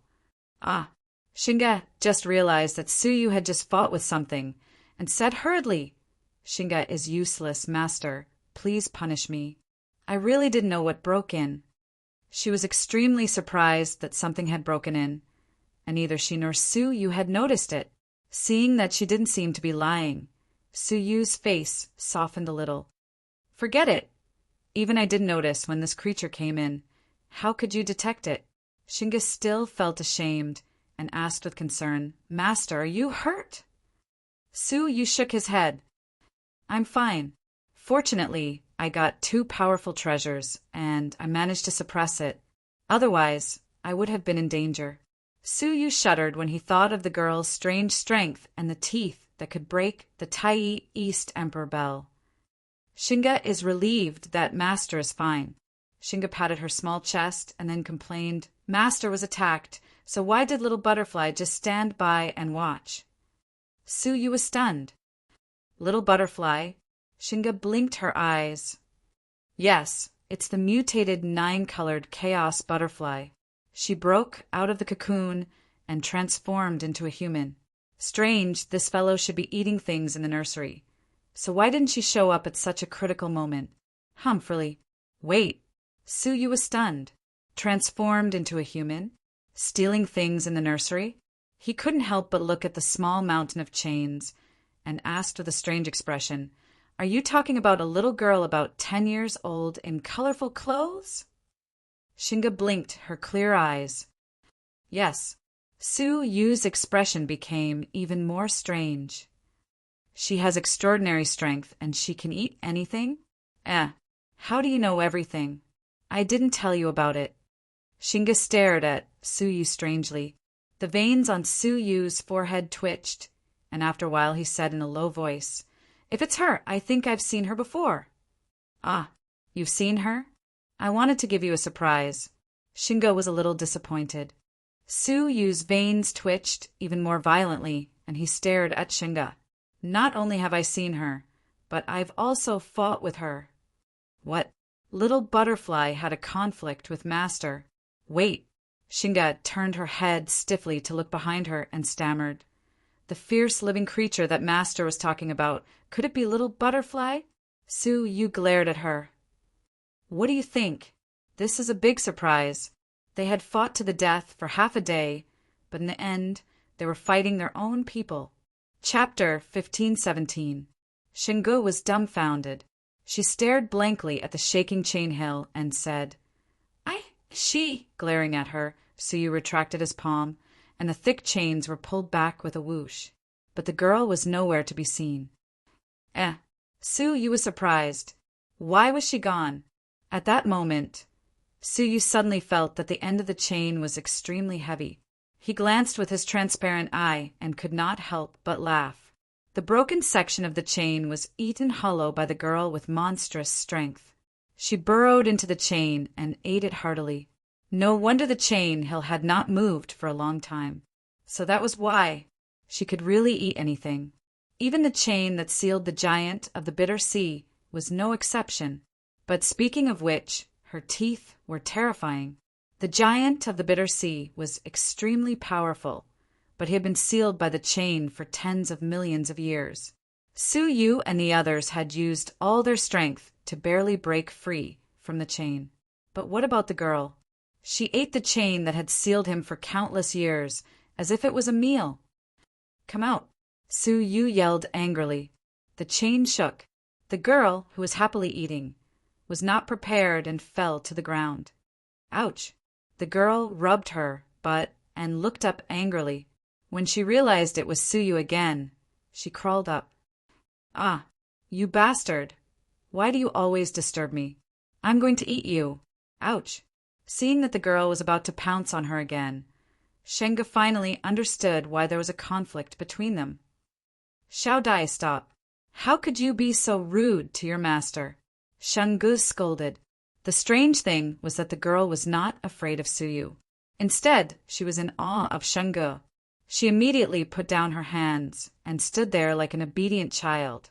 Shinga just realized that Suyu had just fought with something and said hurriedly, "Shinga is useless, master. Please punish me. I really didn't know what broke in." She was extremely surprised that something had broken in, and neither she nor Suyu had noticed it. Seeing that she didn't seem to be lying, Suyu's face softened a little. "Forget it. Even I didn't notice when this creature came in. How could you detect it?" Shinga still felt ashamed and asked with concern, "Master, are you hurt?" Suyu shook his head. "I'm fine. Fortunately, I got 2 powerful treasures, and I managed to suppress it. Otherwise, I would have been in danger." Suyu shuddered when he thought of the girl's strange strength and the teeth that could break the Tai East Emperor bell. "Shinga is relieved that Master is fine." Shinga patted her small chest and then complained, "Master was attacked, so why did little Butterfly just stand by and watch?" Suyu was stunned. "Little Butterfly?" Shinga blinked her eyes. "Yes, it's the mutated 9-colored chaos butterfly. She broke out of the cocoon and transformed into a human. Strange, this fellow should be eating things in the nursery. So why didn't she show up at such a critical moment?" Humphrey. Wait. Suyu was stunned. Transformed into a human? Stealing things in the nursery? He couldn't help but look at the small mountain of chains and asked with a strange expression, "Are you talking about a little girl about 10 years old in colorful clothes?" Shinga blinked her clear eyes. Yes. Suyu's expression became even more strange. "She has extraordinary strength, and she can eat anything?" How do you know everything? I didn't tell you about it." Shinga stared at Suyu strangely. The veins on Suyu's forehead twitched, and after a while he said in a low voice, "If it's her, I think I've seen her before." "Ah, you've seen her? I wanted to give you a surprise." Shinga was a little disappointed. Suyu's veins twitched even more violently, and he stared at Shinga. "Not only have I seen her, but I've also fought with her." "What?" "Little Butterfly had a conflict with Master." "Wait." Shinga turned her head stiffly to look behind her and stammered, "The fierce living creature that Master was talking about, could it be Little Butterfly?" Suyu glared at her. "What do you think? This is a big surprise. They had fought to the death for half a day, but in the end, they were fighting their own people." Chapter 1517. Shingo was dumbfounded. She stared blankly at the shaking chain hill and said, She, glaring at her, Suyu retracted his palm, and the thick chains were pulled back with a whoosh. But the girl was nowhere to be seen. Suyu was surprised. Why was she gone? At that moment, Suyu suddenly felt that the end of the chain was extremely heavy. He glanced with his transparent eye and could not help but laugh. The broken section of the chain was eaten hollow by the girl with monstrous strength. She burrowed into the chain and ate it heartily. No wonder the chain had not moved for a long time. So that was why she could really eat anything. Even the chain that sealed the giant of the bitter sea was no exception. But speaking of which, her teeth were terrifying. The giant of the bitter sea was extremely powerful, but he had been sealed by the chain for tens of millions of years. Su Yu and the others had used all their strength to barely break free from the chain. But what about the girl? She ate the chain that had sealed him for countless years, as if it was a meal. "Come out!" Su Yu yelled angrily. The chain shook. The girl, who was happily eating, was not prepared and fell to the ground. Ouch! The girl rubbed her butt and looked up angrily. When she realized it was Su Yu again, she crawled up. "Ah, you bastard! Why do you always disturb me? I'm going to eat you! Ouch!" Seeing that the girl was about to pounce on her again, Shenga finally understood why there was a conflict between them. "Xiao Dai, stop! How could you be so rude to your master?" Shenggu scolded. The strange thing was that the girl was not afraid of Su Yu. Instead, she was in awe of Shenggu. She immediately put down her hands and stood there like an obedient child,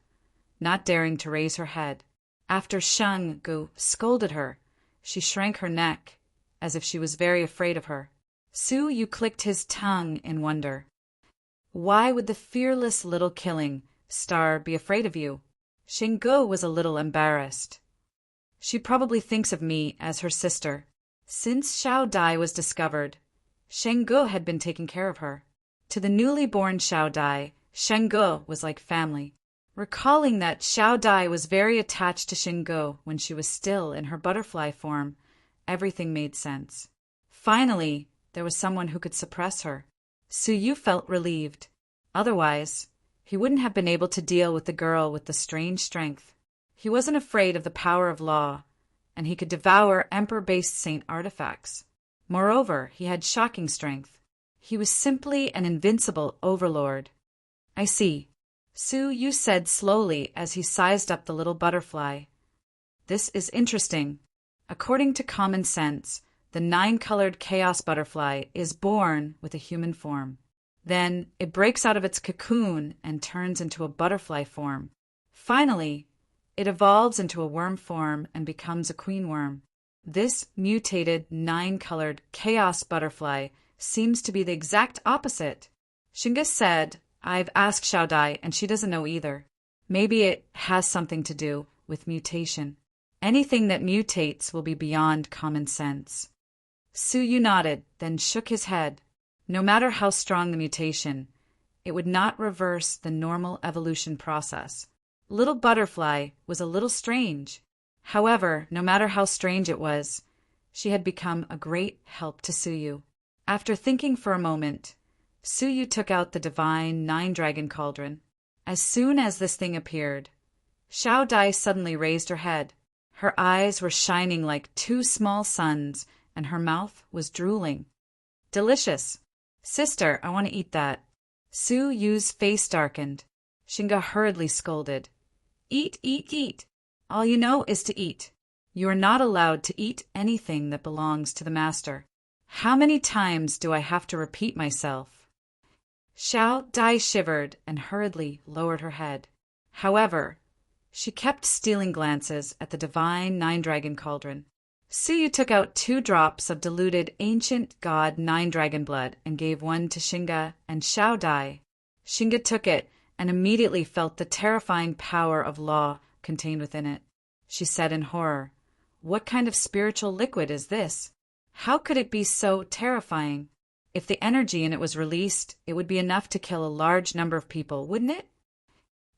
not daring to raise her head. After Shenggu scolded her, she shrank her neck, as if she was very afraid of her. Su Yu clicked his tongue in wonder. "Why would the fearless little killing star be afraid of you?" Shenggu was a little embarrassed. "She probably thinks of me as her sister." Since Xiao Dai was discovered, Shenggu had been taking care of her. To the newly born Xiao Dai, Shenggu was like family. Recalling that Xiao Dai was very attached to Shenggu when she was still in her butterfly form, everything made sense. Finally, there was someone who could suppress her. Su Yu felt relieved. Otherwise, he wouldn't have been able to deal with the girl with the strange strength. He wasn't afraid of the power of law, and he could devour Emperor-based saint artifacts. Moreover, he had shocking strength. He was simply an invincible overlord. "I see," Su Yu said slowly as he sized up the little butterfly. "This is interesting. According to common sense, the 9-colored chaos butterfly is born with a human form. Then it breaks out of its cocoon and turns into a butterfly form. Finally, it evolves into a worm form and becomes a queen worm. This mutated 9-colored chaos butterfly seems to be the exact opposite." Shinga said, "I've asked Xiao Dai and she doesn't know either. Maybe it has something to do with mutation. Anything that mutates will be beyond common sense." Su Yu nodded, then shook his head. No matter how strong the mutation, it would not reverse the normal evolution process. Little Butterfly was a little strange. However, no matter how strange it was, she had become a great help to Su Yu. After thinking for a moment, Su Yu took out the divine 9-dragon cauldron. As soon as this thing appeared, Xiao Dai suddenly raised her head. Her eyes were shining like 2 small suns, and her mouth was drooling. "Delicious. Sister, I want to eat that." Su Yu's face darkened. Shinga hurriedly scolded. "Eat, eat, eat. All you know is to eat. You are not allowed to eat anything that belongs to the master. How many times do I have to repeat myself?" Xiao Dai shivered and hurriedly lowered her head. However, she kept stealing glances at the divine 9-dragon cauldron. Su Yu took out 2 drops of diluted ancient god 9-dragon blood and gave one to Shinga and Xiao Dai. Shinga took it and immediately felt the terrifying power of law contained within it. She said in horror, "What kind of spiritual liquid is this? How could it be so terrifying? If the energy in it was released, it would be enough to kill a large number of people, wouldn't it?"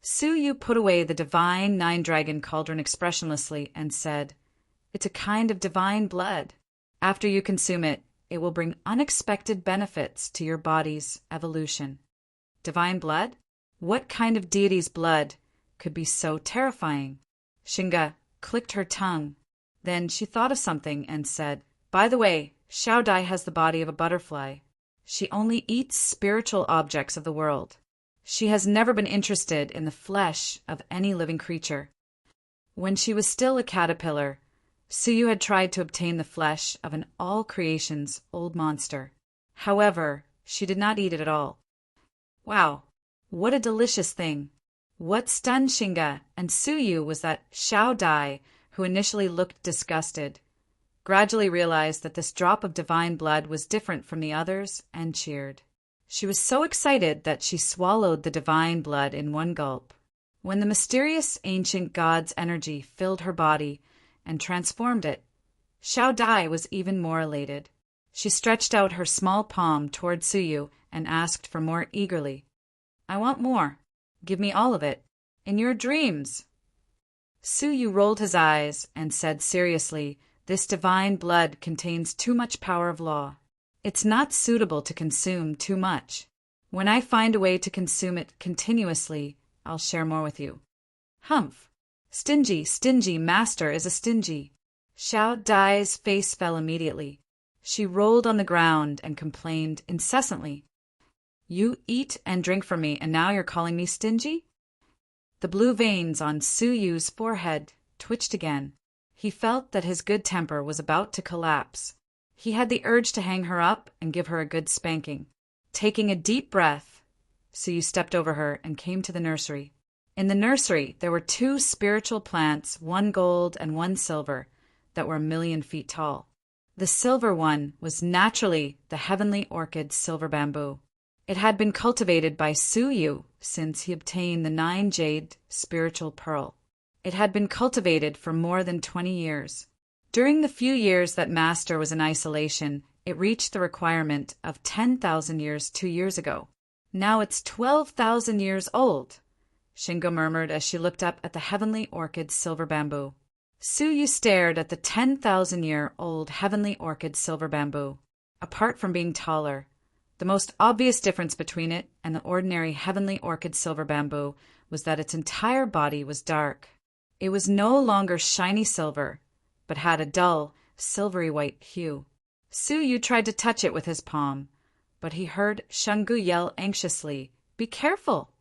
Su Yu put away the divine 9-dragon cauldron expressionlessly and said, "It's a kind of divine blood. After you consume it, it will bring unexpected benefits to your body's evolution." Divine blood? What kind of deity's blood could be so terrifying? Shinga clicked her tongue. Then she thought of something and said, "By the way, Xiao Dai has the body of a butterfly. She only eats spiritual objects of the world. She has never been interested in the flesh of any living creature. When she was still a caterpillar, Suyu had tried to obtain the flesh of an all creation's old monster. However, she did not eat it at all. Wow, what a delicious thing! What stunned Shinga and Suyu was that Xiao Dai, who initially looked disgusted, gradually realized that this drop of divine blood was different from the others and cheered. She was so excited that she swallowed the divine blood in one gulp. When the mysterious ancient god's energy filled her body and transformed it, Xiao Dai was even more elated. She stretched out her small palm toward Suyu and asked for more eagerly. "I want more. Give me all of it. In your dreams." Suyu rolled his eyes and said seriously, "This divine blood contains too much power of law. It's not suitable to consume too much. When I find a way to consume it continuously, I'll share more with you." "Humph! Stingy master is a stingy." Xiao Dai's face fell immediately. She rolled on the ground and complained incessantly. "You eat and drink from me, and now you're calling me stingy?" The blue veins on Suyu's forehead twitched again. He felt that his good temper was about to collapse. He had the urge to hang her up and give her a good spanking. Taking a deep breath, Suyu stepped over her and came to the nursery. In the nursery, there were 2 spiritual plants, one gold and one silver, that were 1,000,000 feet tall. The silver one was naturally the heavenly orchid silver bamboo. It had been cultivated by Suyu since he obtained the 9-jade spiritual pearl. It had been cultivated for more than 20 years. During the few years that Master was in isolation, it reached the requirement of 10,000 years 2 years ago. Now it's 12,000 years old, Shingo murmured as she looked up at the heavenly orchid silver bamboo. Suyu stared at the 10,000-year-old heavenly orchid silver bamboo. Apart from being taller, the most obvious difference between it and the ordinary heavenly orchid silver bamboo was that its entire body was dark. It was no longer shiny silver, but had a dull, silvery white hue. Suyu tried to touch it with his palm, but he heard Shungu yell anxiously, "Be careful!"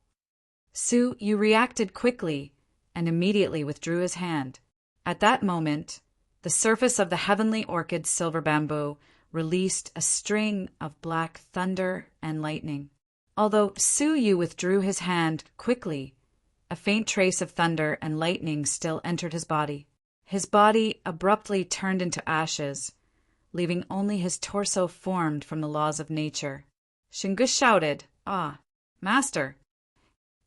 Suyu reacted quickly and immediately withdrew his hand. At that moment, the surface of the heavenly orchid silver bamboo released a string of black thunder and lightning. Although Suyu withdrew his hand quickly, a faint trace of thunder and lightning still entered his body. His body abruptly turned into ashes, leaving only his torso formed from the laws of nature. Shingu shouted, "Ah, Master!"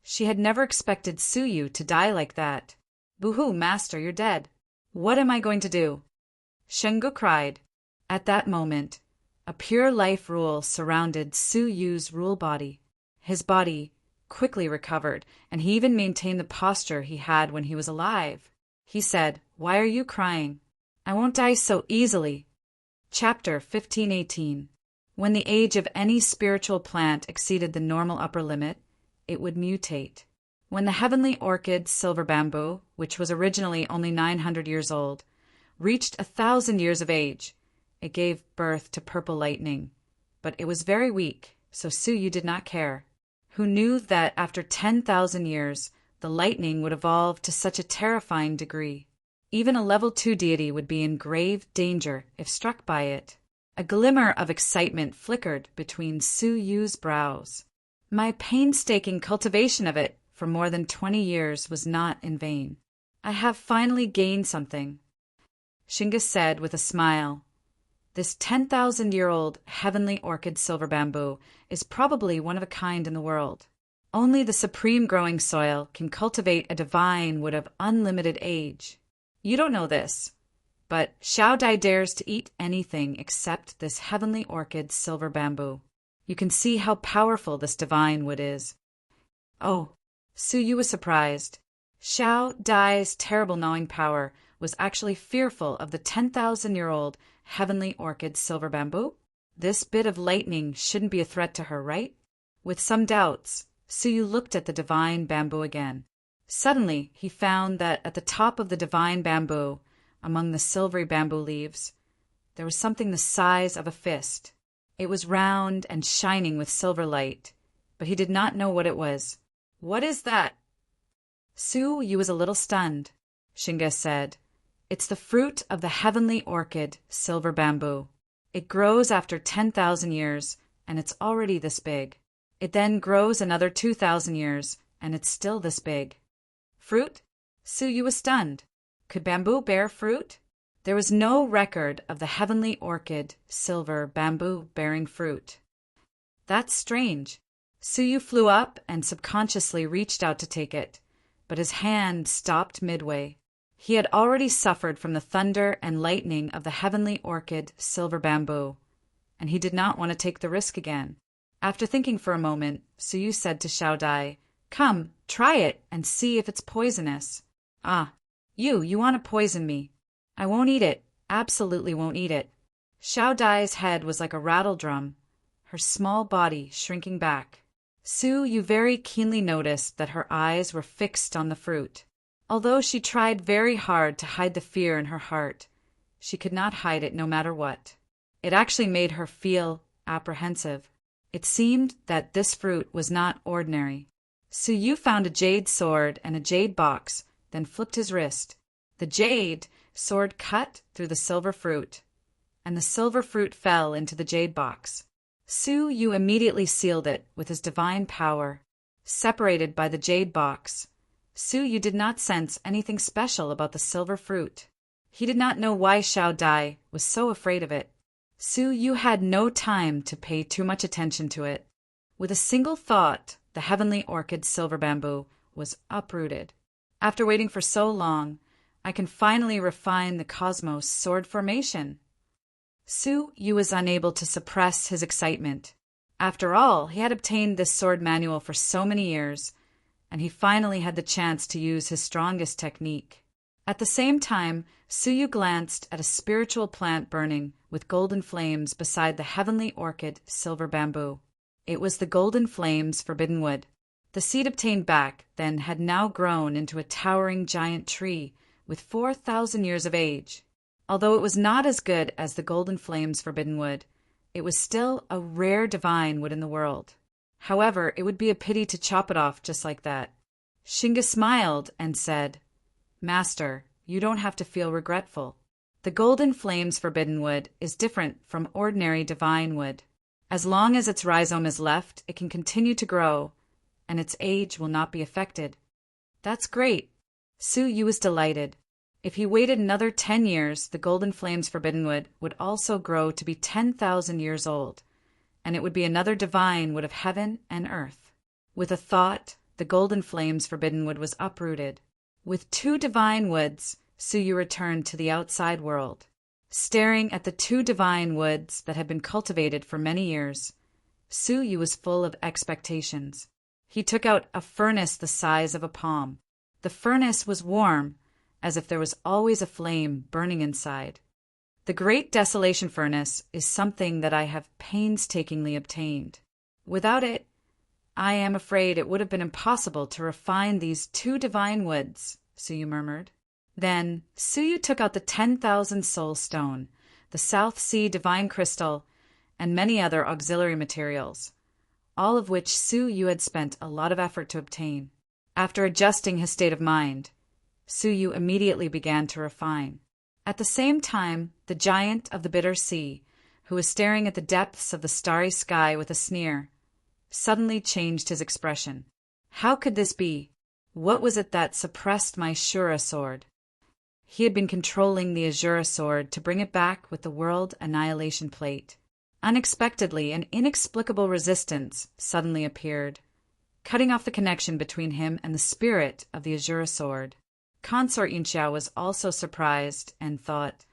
She had never expected Suyu to die like that. "Boo-hoo, Master, you're dead. What am I going to do?" Shingu cried. At that moment, a pure life rule surrounded Suyu's rule body. His body quickly recovered, and he even maintained the posture he had when he was alive. He said, "Why are you crying? I won't die so easily." Chapter 15:18. When the age of any spiritual plant exceeded the normal upper limit, it would mutate. When the heavenly orchid silver bamboo, which was originally only 900 years old, reached 1,000 years of age, it gave birth to purple lightning. But it was very weak, so Suyu did not care. Who knew that after 10,000 years, the lightning would evolve to such a terrifying degree? Even a level 2 deity would be in grave danger if struck by it. A glimmer of excitement flickered between Suyu's brows. My painstaking cultivation of it for more than 20 years was not in vain. I have finally gained something, Shinga said with a smile. This 10,000-year-old heavenly orchid silver bamboo is probably one of a kind in the world. Only the supreme growing soil can cultivate a divine wood of unlimited age. You don't know this, but Xiao Dai dares to eat anything except this heavenly orchid silver bamboo. You can see how powerful this divine wood is. Oh, Suyu was surprised. Xiao Dai's terrible gnawing power was actually fearful of the 10,000-year-old heavenly orchid silver bamboo. This bit of lightning shouldn't be a threat to her, right? With some doubts, Suyu looked at the divine bamboo again. Suddenly, he found that at the top of the divine bamboo, among the silvery bamboo leaves, there was something the size of a fist. It was round and shining with silver light, but he did not know what it was. "What is that?" "Su Yu was a little stunned," Shinga said. "It's the fruit of the heavenly orchid, silver bamboo. It grows after 10,000 years, and it's already this big. It then grows another 2,000 years, and it's still this big." Fruit? Su Yu was stunned. Could bamboo bear fruit? There was no record of the heavenly orchid, silver bamboo, bearing fruit. That's strange. Su Yu flew up and subconsciously reached out to take it, but his hand stopped midway. He had already suffered from the thunder and lightning of the heavenly orchid, silver bamboo, and he did not want to take the risk again. After thinking for a moment, Su Yu said to Xiao Dai, "Come, try it and see if it's poisonous." "Ah, you want to poison me. I won't eat it, absolutely won't eat it." Xiao Dai's head was like a rattle drum, her small body shrinking back. Su Yu very keenly noticed that her eyes were fixed on the fruit. Although she tried very hard to hide the fear in her heart, she could not hide it no matter what. It actually made her feel apprehensive. It seemed that this fruit was not ordinary. Su Yu found a jade sword and a jade box, then flipped his wrist. The jade sword cut through the silver fruit, and the silver fruit fell into the jade box. Su Yu immediately sealed it with his divine power. Separated by the jade box, Su Yu did not sense anything special about the silver fruit. He did not know why Xiao Dai was so afraid of it. Su Yu had no time to pay too much attention to it. With a single thought, the heavenly orchid silver bamboo was uprooted. After waiting for so long, I can finally refine the cosmos sword formation. Su Yu was unable to suppress his excitement. After all, he had obtained this sword manual for so many years, and he finally had the chance to use his strongest technique. At the same time, Su Yu glanced at a spiritual plant burning with golden flames beside the heavenly orchid silver bamboo. It was the golden flames forbidden wood. The seed obtained back then had now grown into a towering giant tree with 4,000 years of age. Although it was not as good as the golden flames forbidden wood, it was still a rare divine wood in the world. However, it would be a pity to chop it off just like that. Shinga smiled and said, "Master, you don't have to feel regretful. The golden flames forbidden wood is different from ordinary divine wood. As long as its rhizome is left, it can continue to grow, and its age will not be affected." "That's great." Su Yu was delighted. If he waited another 10 years, the golden flames forbidden wood would also grow to be 10,000 years old, and it would be another divine wood of heaven and earth. With a thought, the golden flames forbidden wood was uprooted. With 2 divine woods, Su Yu returned to the outside world. Staring at the 2 divine woods that had been cultivated for many years, Su Yu was full of expectations. He took out a furnace the size of a palm. The furnace was warm, as if there was always a flame burning inside. The Great Desolation Furnace is something that I have painstakingly obtained. Without it, I am afraid it would have been impossible to refine these 2 divine woods, Su Yu murmured. Then Su Yu took out the 10,000 soul stone, the South Sea divine crystal, and many other auxiliary materials, all of which Su Yu had spent a lot of effort to obtain. After adjusting his state of mind, Su Yu immediately began to refine. At the same time, the giant of the bitter sea, who was staring at the depths of the starry sky with a sneer, suddenly changed his expression. How could this be? What was it that suppressed my Shura sword? He had been controlling the Azura sword to bring it back with the world annihilation plate. Unexpectedly, an inexplicable resistance suddenly appeared, cutting off the connection between him and the spirit of the Azura sword. Consort Yunxiao was also surprised and thought,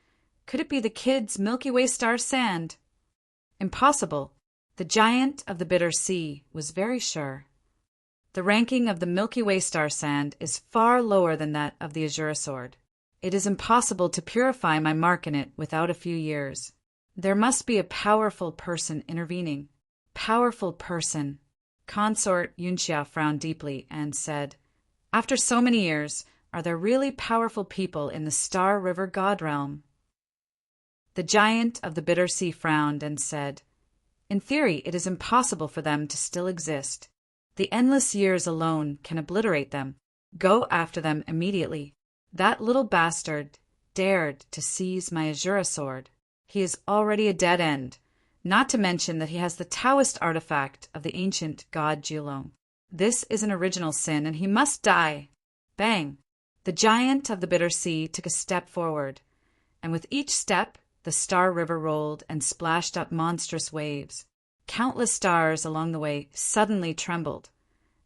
could it be the kid's Milky Way star sand? Impossible. The giant of the bitter sea was very sure. The ranking of the Milky Way star sand is far lower than that of the Azura sword. It is impossible to purify my mark in it without a few years. There must be a powerful person intervening. Powerful person. Consort Yunxia frowned deeply and said, "After so many years, are there really powerful people in the Star River God realm?" The giant of the bitter sea frowned and said, "In theory, it is impossible for them to still exist. The endless years alone can obliterate them. Go after them immediately. That little bastard dared to seize my Azura sword. He is already a dead end, not to mention that he has the Taoist artifact of the ancient god Julong. This is an original sin, and he must die. Bang! The giant of the bitter sea took a step forward, and with each step the Star River rolled and splashed up monstrous waves. Countless stars along the way suddenly trembled,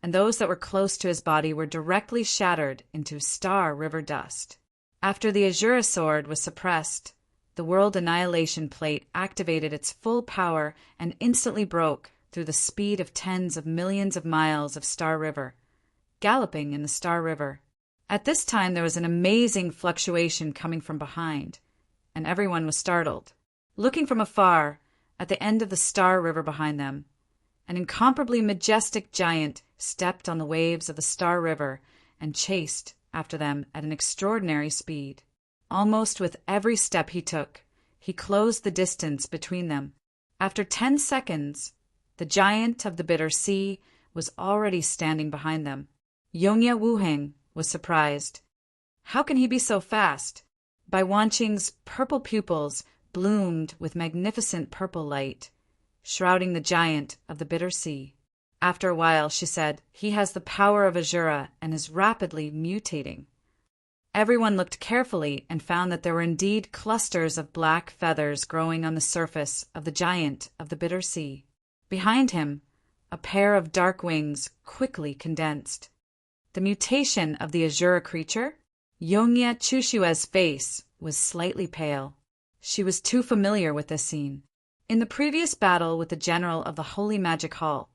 and those that were close to his body were directly shattered into Star River dust. After the Azura sword was suppressed, the World Annihilation Plate activated its full power and instantly broke through the speed of tens of millions of miles of Star River, galloping in the Star River. At this time there was an amazing fluctuation coming from behind, and everyone was startled. Looking from afar, at the end of the Star River behind them, an incomparably majestic giant stepped on the waves of the Star River and chased after them at an extraordinary speed. Almost with every step he took, he closed the distance between them. After 10 seconds, the giant of the bitter sea was already standing behind them. Yongya Wuheng was surprised. How can he be so fast? Bai Wanqing's purple pupils bloomed with magnificent purple light, shrouding the giant of the bitter sea. After a while, she said, he has the power of Azura and is rapidly mutating. Everyone looked carefully and found that there were indeed clusters of black feathers growing on the surface of the giant of the bitter sea. Behind him, a pair of dark wings quickly condensed. The mutation of the Azura creature? Yongya Chushue's face was slightly pale. She was too familiar with this scene. In the previous battle with the general of the Holy Magic Hall,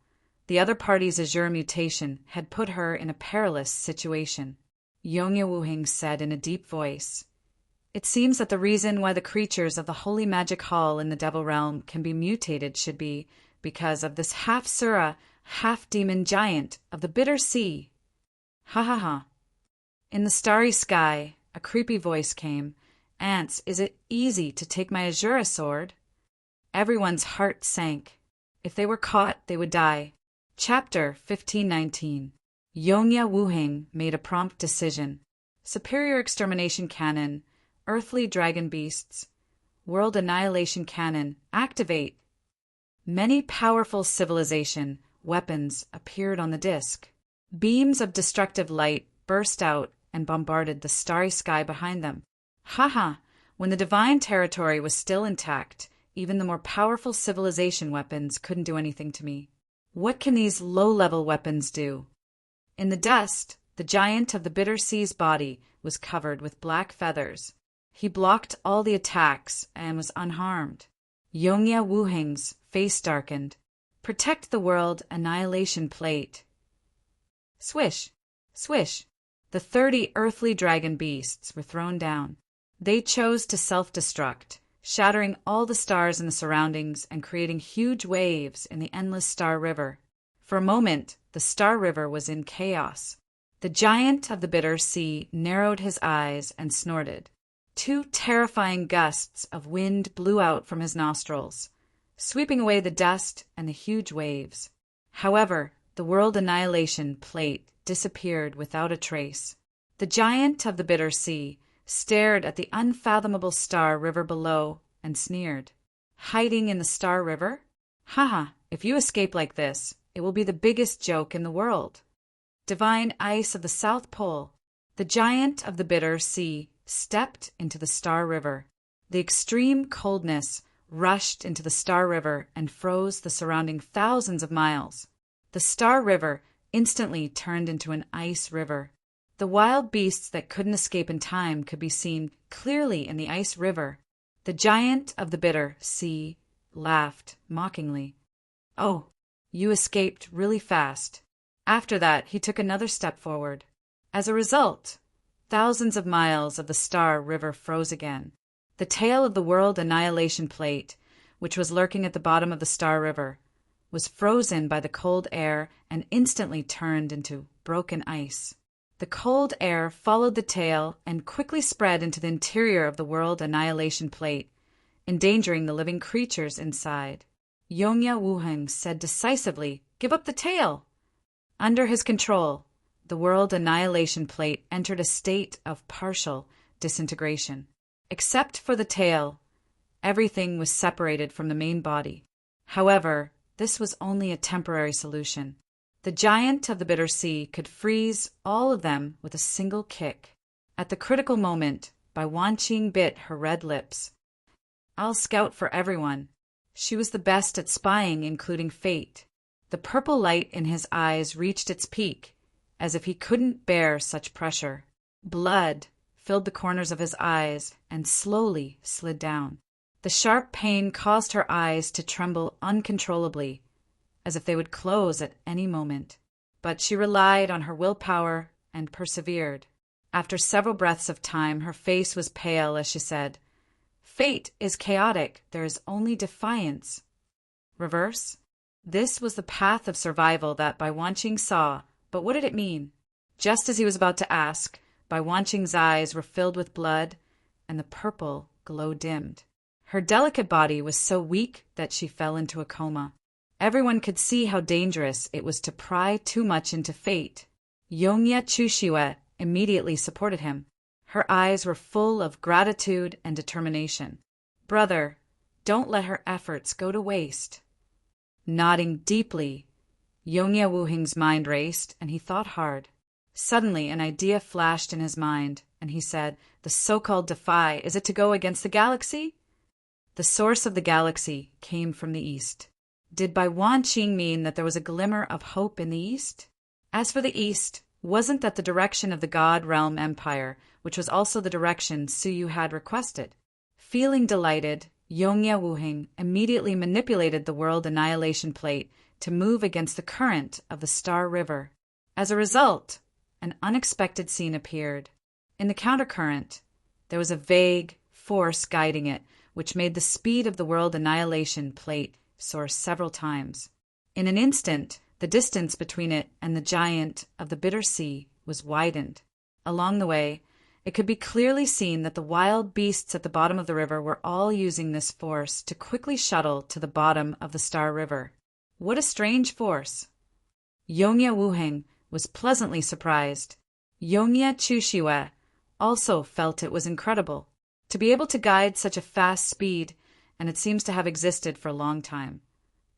the other party's Azura mutation had put her in a perilous situation. Yongya Wuheng said in a deep voice, "It seems that the reason why the creatures of the Holy Magic Hall in the Devil Realm can be mutated should be because of this half-Sura, half-demon giant of the bitter sea." Ha ha ha. In the starry sky, a creepy voice came. "Ants, is it easy to take my Azura sword?" Everyone's heart sank. If they were caught, they would die. Chapter 1519. Yongya Wuheng made a prompt decision. Superior Extermination Cannon, Earthly Dragon Beasts, World Annihilation Cannon, activate! Many powerful civilization weapons appeared on the disk. Beams of destructive light burst out and bombarded the starry sky behind them. Haha! When the divine territory was still intact, even the more powerful civilization weapons couldn't do anything to me. What can these low-level weapons do? In the dust, the giant of the bitter sea's body was covered with black feathers. He blocked all the attacks and was unharmed. Yongya Wuheng's face darkened. Protect the World Annihilation Plate. Swish! Swish! The 30 earthly dragon beasts were thrown down. They chose to self-destruct, shattering all the stars in the surroundings and creating huge waves in the endless Star River. For a moment, the Star River was in chaos. The giant of the bitter sea narrowed his eyes and snorted. 2 terrifying gusts of wind blew out from his nostrils, sweeping away the dust and the huge waves. However, the World Annihilation Plate disappeared without a trace. The giant of the bitter sea stared at the unfathomable Star River below and sneered. Hiding in the Star River? Haha, if you escape like this, it will be the biggest joke in the world. Divine ice of the South Pole. The giant of the bitter sea stepped into the Star River. The extreme coldness rushed into the Star River and froze the surrounding thousands of miles. The Star River instantly turned into an ice river. The wild beasts that couldn't escape in time could be seen clearly in the ice river. The giant of the bitter sea laughed mockingly. "Oh, you escaped really fast." After that, he took another step forward. As a result, thousands of miles of the Star River froze again. The tail of the World Annihilation Plate, which was lurking at the bottom of the Star River, was frozen by the cold air and instantly turned into broken ice. The cold air followed the tail and quickly spread into the interior of the World Annihilation Plate, endangering the living creatures inside. Yongya Wuheng said decisively, "Give up the tail!" Under his control, the world annihilation plate entered a state of partial disintegration. Except for the tail, everything was separated from the main body. However, this was only a temporary solution. The giant of the bitter sea could freeze all of them with a single kick. At the critical moment, Bai Wanqing bit her red lips. "I'll scout for everyone." She was the best at spying, including fate. The purple light in his eyes reached its peak, as if he couldn't bear such pressure. Blood filled the corners of his eyes and slowly slid down. The sharp pain caused her eyes to tremble uncontrollably, as if they would close at any moment. But she relied on her willpower and persevered. After several breaths of time, her face was pale as she said, "Fate is chaotic. There is only defiance." Reverse? This was the path of survival that Bai Wanqing saw, but what did it mean? Just as he was about to ask, Bai Wanqing's eyes were filled with blood, and the purple glow dimmed. Her delicate body was so weak that she fell into a coma. Everyone could see how dangerous it was to pry too much into fate. Yongye Chushiwe immediately supported him. Her eyes were full of gratitude and determination. "Brother, don't let her efforts go to waste." Nodding deeply, Yongye Wuhing's mind raced, and he thought hard. Suddenly, an idea flashed in his mind, and he said, "The so-called defy, is it to go against the galaxy?" The source of the galaxy came from the east. Did Bai Wanqing mean that there was a glimmer of hope in the east? As for the east, wasn't that the direction of the God Realm Empire, which was also the direction Suyu had requested? Feeling delighted, Yongye Wuhing immediately manipulated the world annihilation plate to move against the current of the Star River. As a result, an unexpected scene appeared. In the countercurrent, there was a vague force guiding it, which made the speed of the world annihilation plate soar several times. In an instant, the distance between it and the giant of the bitter sea was widened. Along the way, it could be clearly seen that the wild beasts at the bottom of the river were all using this force to quickly shuttle to the bottom of the Star River. What a strange force! Yongye Wuhing was pleasantly surprised. Yongye Chushiwe also felt it was incredible. To be able to guide such a fast speed, and it seems to have existed for a long time.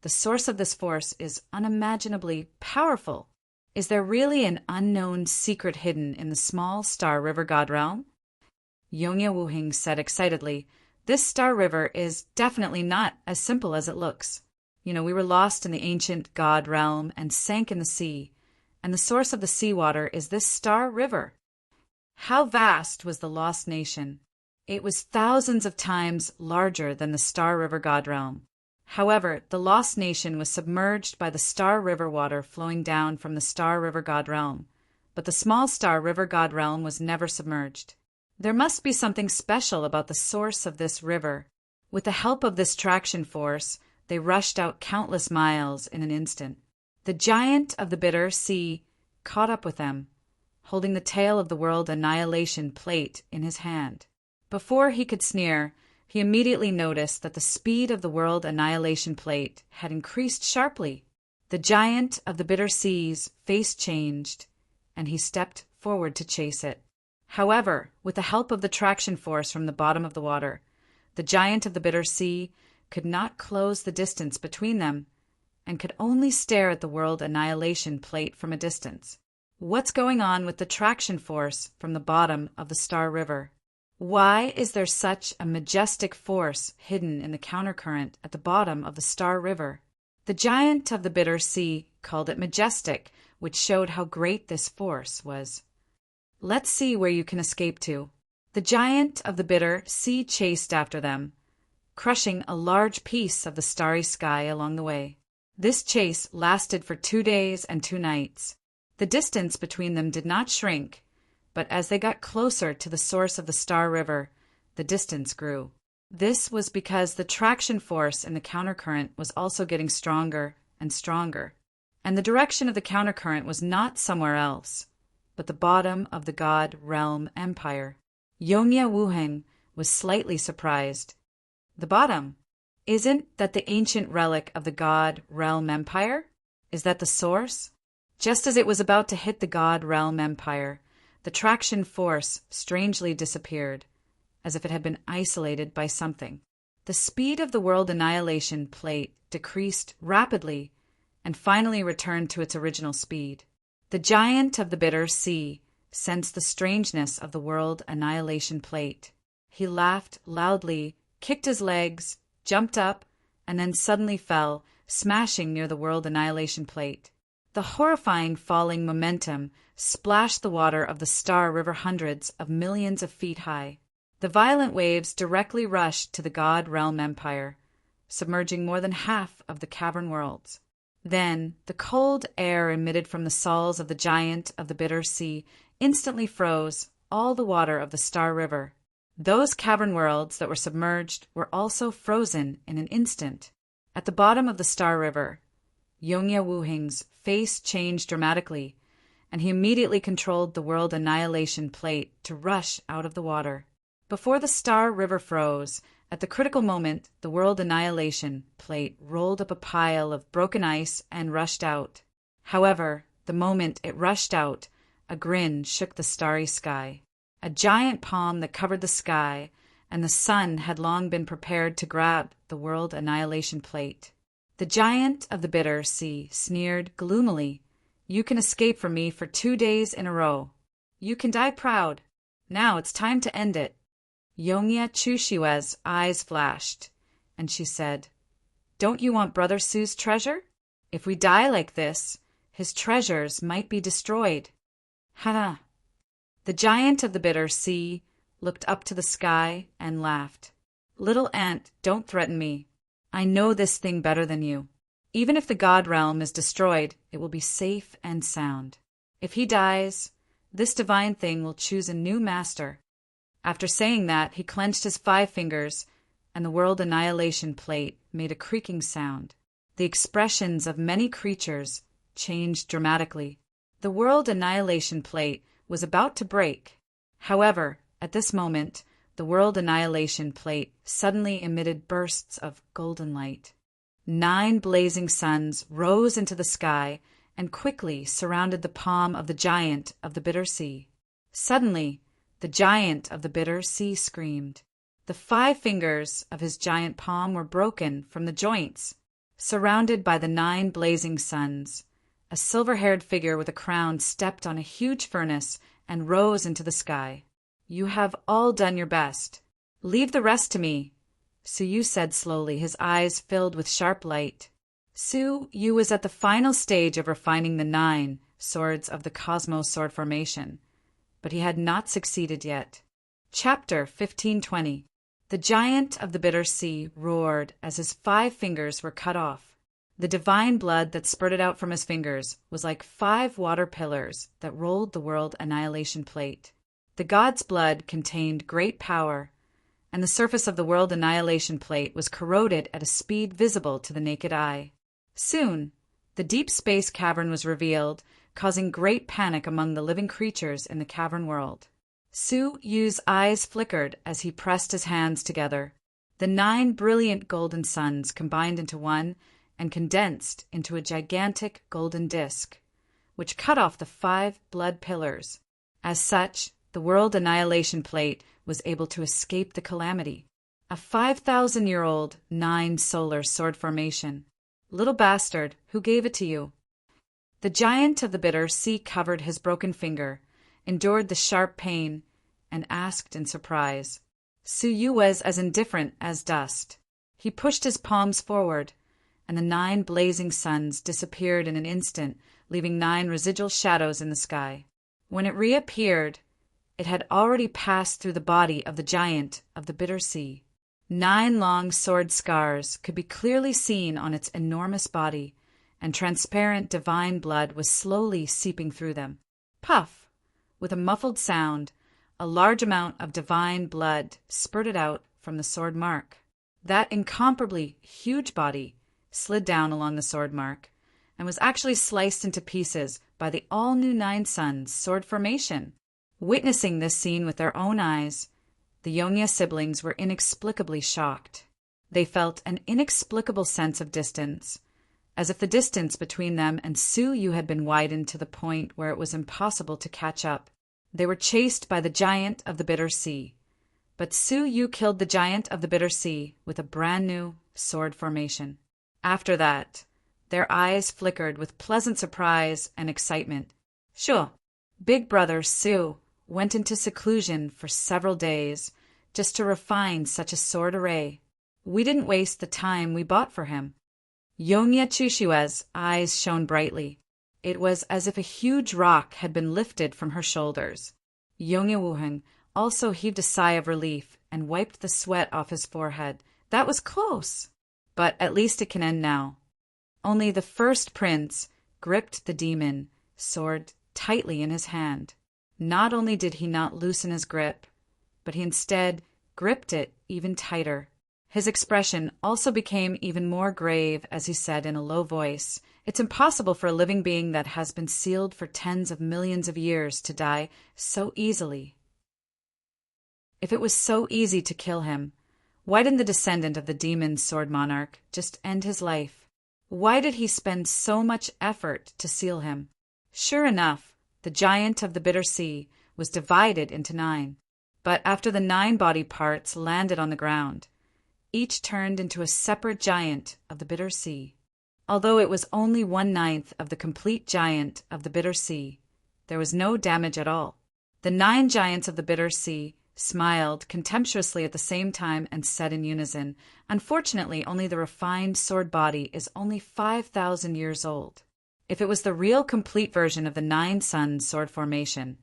The source of this force is unimaginably powerful. Is there really an unknown secret hidden in the small Star River God Realm? Yongye Wuhing said excitedly, "This Star River is definitely not as simple as it looks. We were lost in the ancient God Realm and sank in the sea, and the source of the seawater is this Star River." How vast was the lost nation? It was thousands of times larger than the Star River God Realm. However, the lost nation was submerged by the Star River water flowing down from the Star River God Realm, but the small Star River God Realm was never submerged. There must be something special about the source of this river. With the help of this traction force, they rushed out countless miles in an instant. The giant of the bitter sea caught up with them, holding the tail of the world annihilation plate in his hand. Before he could sneer, he immediately noticed that the speed of the world annihilation plate had increased sharply. The giant of the bitter sea's face changed, and he stepped forward to chase it. However, with the help of the traction force from the bottom of the water, the giant of the bitter sea could not close the distance between them and could only stare at the world annihilation plate from a distance. What's going on with the traction force from the bottom of the Star River? Why is there such a majestic force hidden in the countercurrent at the bottom of the Star River? The giant of the bitter sea called it majestic, which showed how great this force was. Let's see where you can escape to. The giant of the bitter sea chased after them, crushing a large piece of the starry sky along the way. This chase lasted for 2 days and 2 nights. The distance between them did not shrink, but as they got closer to the source of the Star River, the distance grew. This was because the traction force in the countercurrent was also getting stronger and stronger, and the direction of the countercurrent was not somewhere else, but the bottom of the God Realm Empire. Yongye Wuheng was slightly surprised. The bottom? Isn't that the ancient relic of the God Realm Empire? Is that the source? Just as it was about to hit the God Realm Empire, the traction force strangely disappeared, as if it had been isolated by something. The speed of the world annihilation plate decreased rapidly and finally returned to its original speed. The giant of the bitter sea sensed the strangeness of the world annihilation plate. He laughed loudly, kicked his legs, jumped up, and then suddenly fell, smashing near the world annihilation plate. The horrifying falling momentum splashed the water of the Star River hundreds of millions of feet high. The violent waves directly rushed to the God Realm Empire, submerging more than half of the cavern worlds. Then, the cold air emitted from the soles of the giant of the bitter sea instantly froze all the water of the Star River. Those cavern worlds that were submerged were also frozen in an instant. At the bottom of the Star River, Yongya Wuhing's face changed dramatically, and he immediately controlled the world annihilation plate to rush out of the water. Before the Star River froze, at the critical moment, the world annihilation plate rolled up a pile of broken ice and rushed out. However, the moment it rushed out, a grin shook the starry sky. A giant palm that covered the sky, and the sun had long been prepared to grab the world annihilation plate. The giant of the bitter sea sneered gloomily, "You can escape from me for 2 days in a row. You can die proud. Now it's time to end it." Yongya Chushiwe's eyes flashed, and she said, "Don't you want Brother Su's treasure? If we die like this, his treasures might be destroyed." Hana. The giant of the bitter sea looked up to the sky and laughed. "Little ant, don't threaten me. I know this thing better than you. Even if the God realm is destroyed, it will be safe and sound. If he dies, this divine thing will choose a new master." After saying that, he clenched his 5 fingers, and the world annihilation plate made a creaking sound. The expressions of many creatures changed dramatically. The world annihilation plate was about to break. However, at this moment, the world annihilation plate suddenly emitted bursts of golden light. 9 blazing suns rose into the sky and quickly surrounded the palm of the giant of the bitter sea. Suddenly, the giant of the bitter sea screamed. The 5 fingers of his giant palm were broken from the joints. Surrounded by the 9 blazing suns, a silver-haired figure with a crown stepped on a huge furnace and rose into the sky. "You have all done your best. Leave the rest to me," Suyu said slowly, his eyes filled with sharp light. Suyu was at the final stage of refining the 9 swords of the Cosmos sword formation, but he had not succeeded yet. Chapter 1520. The giant of the bitter sea roared as his 5 fingers were cut off. The divine blood that spurted out from his fingers was like 5 water pillars that rolled the world annihilation plate. The god's blood contained great power, and the surface of the world annihilation plate was corroded at a speed visible to the naked eye. Soon, the deep space cavern was revealed, causing great panic among the living creatures in the cavern world. Suyu's eyes flickered as he pressed his hands together. The 9 brilliant golden suns combined into one and condensed into a gigantic golden disk, which cut off the 5 blood pillars. As such, the world annihilation plate was able to escape the calamity. A 5,000-year-old 9 solar sword formation. "Little bastard, who gave it to you?" The giant of the bitter sea covered his broken finger, endured the sharp pain, and asked in surprise. Suyu was as indifferent as dust. He pushed his palms forward, and the 9 blazing suns disappeared in an instant, leaving 9 residual shadows in the sky. When it reappeared, it had already passed through the body of the giant of the bitter sea. 9 long sword scars could be clearly seen on its enormous body, and transparent divine blood was slowly seeping through them. Puff! With a muffled sound, a large amount of divine blood spurted out from the sword mark. That incomparably huge body slid down along the sword mark and was actually sliced into pieces by the all-new 9 suns sword formation. Witnessing this scene with their own eyes, the Yongya siblings were inexplicably shocked. They felt an inexplicable sense of distance, as if the distance between them and Su Yu had been widened to the point where it was impossible to catch up. They were chased by the giant of the Bitter Sea. But Su Yu killed the giant of the Bitter Sea with a brand new sword formation. After that, their eyes flickered with pleasant surprise and excitement. Sure, Big Brother Su went into seclusion for several days just to refine such a sword array. We didn't waste the time we bought for him. Yongye Chushue's eyes shone brightly. It was as if a huge rock had been lifted from her shoulders. Yongye Wuhan also heaved a sigh of relief and wiped the sweat off his forehead. That was close, but at least it can end now. Only the first prince gripped the demon sword tightly in his hand. Not only did he not loosen his grip, but he instead gripped it even tighter. His expression also became even more grave as he said in a low voice, "It's impossible for a living being that has been sealed for tens of millions of years to die so easily. If it was so easy to kill him, why didn't the descendant of the demon sword monarch just end his life? Why did he spend so much effort to seal him?" Sure enough, the giant of the Bitter Sea was divided into 9. But after the 9 body parts landed on the ground, each turned into a separate giant of the Bitter Sea. Although it was only 1/9 of the complete giant of the Bitter Sea, there was no damage at all. The 9 giants of the Bitter Sea smiled contemptuously at the same time and said in unison, "Unfortunately, only the refined sword body is only 5,000 years old. If it was the real complete version of the 9 suns sword formation,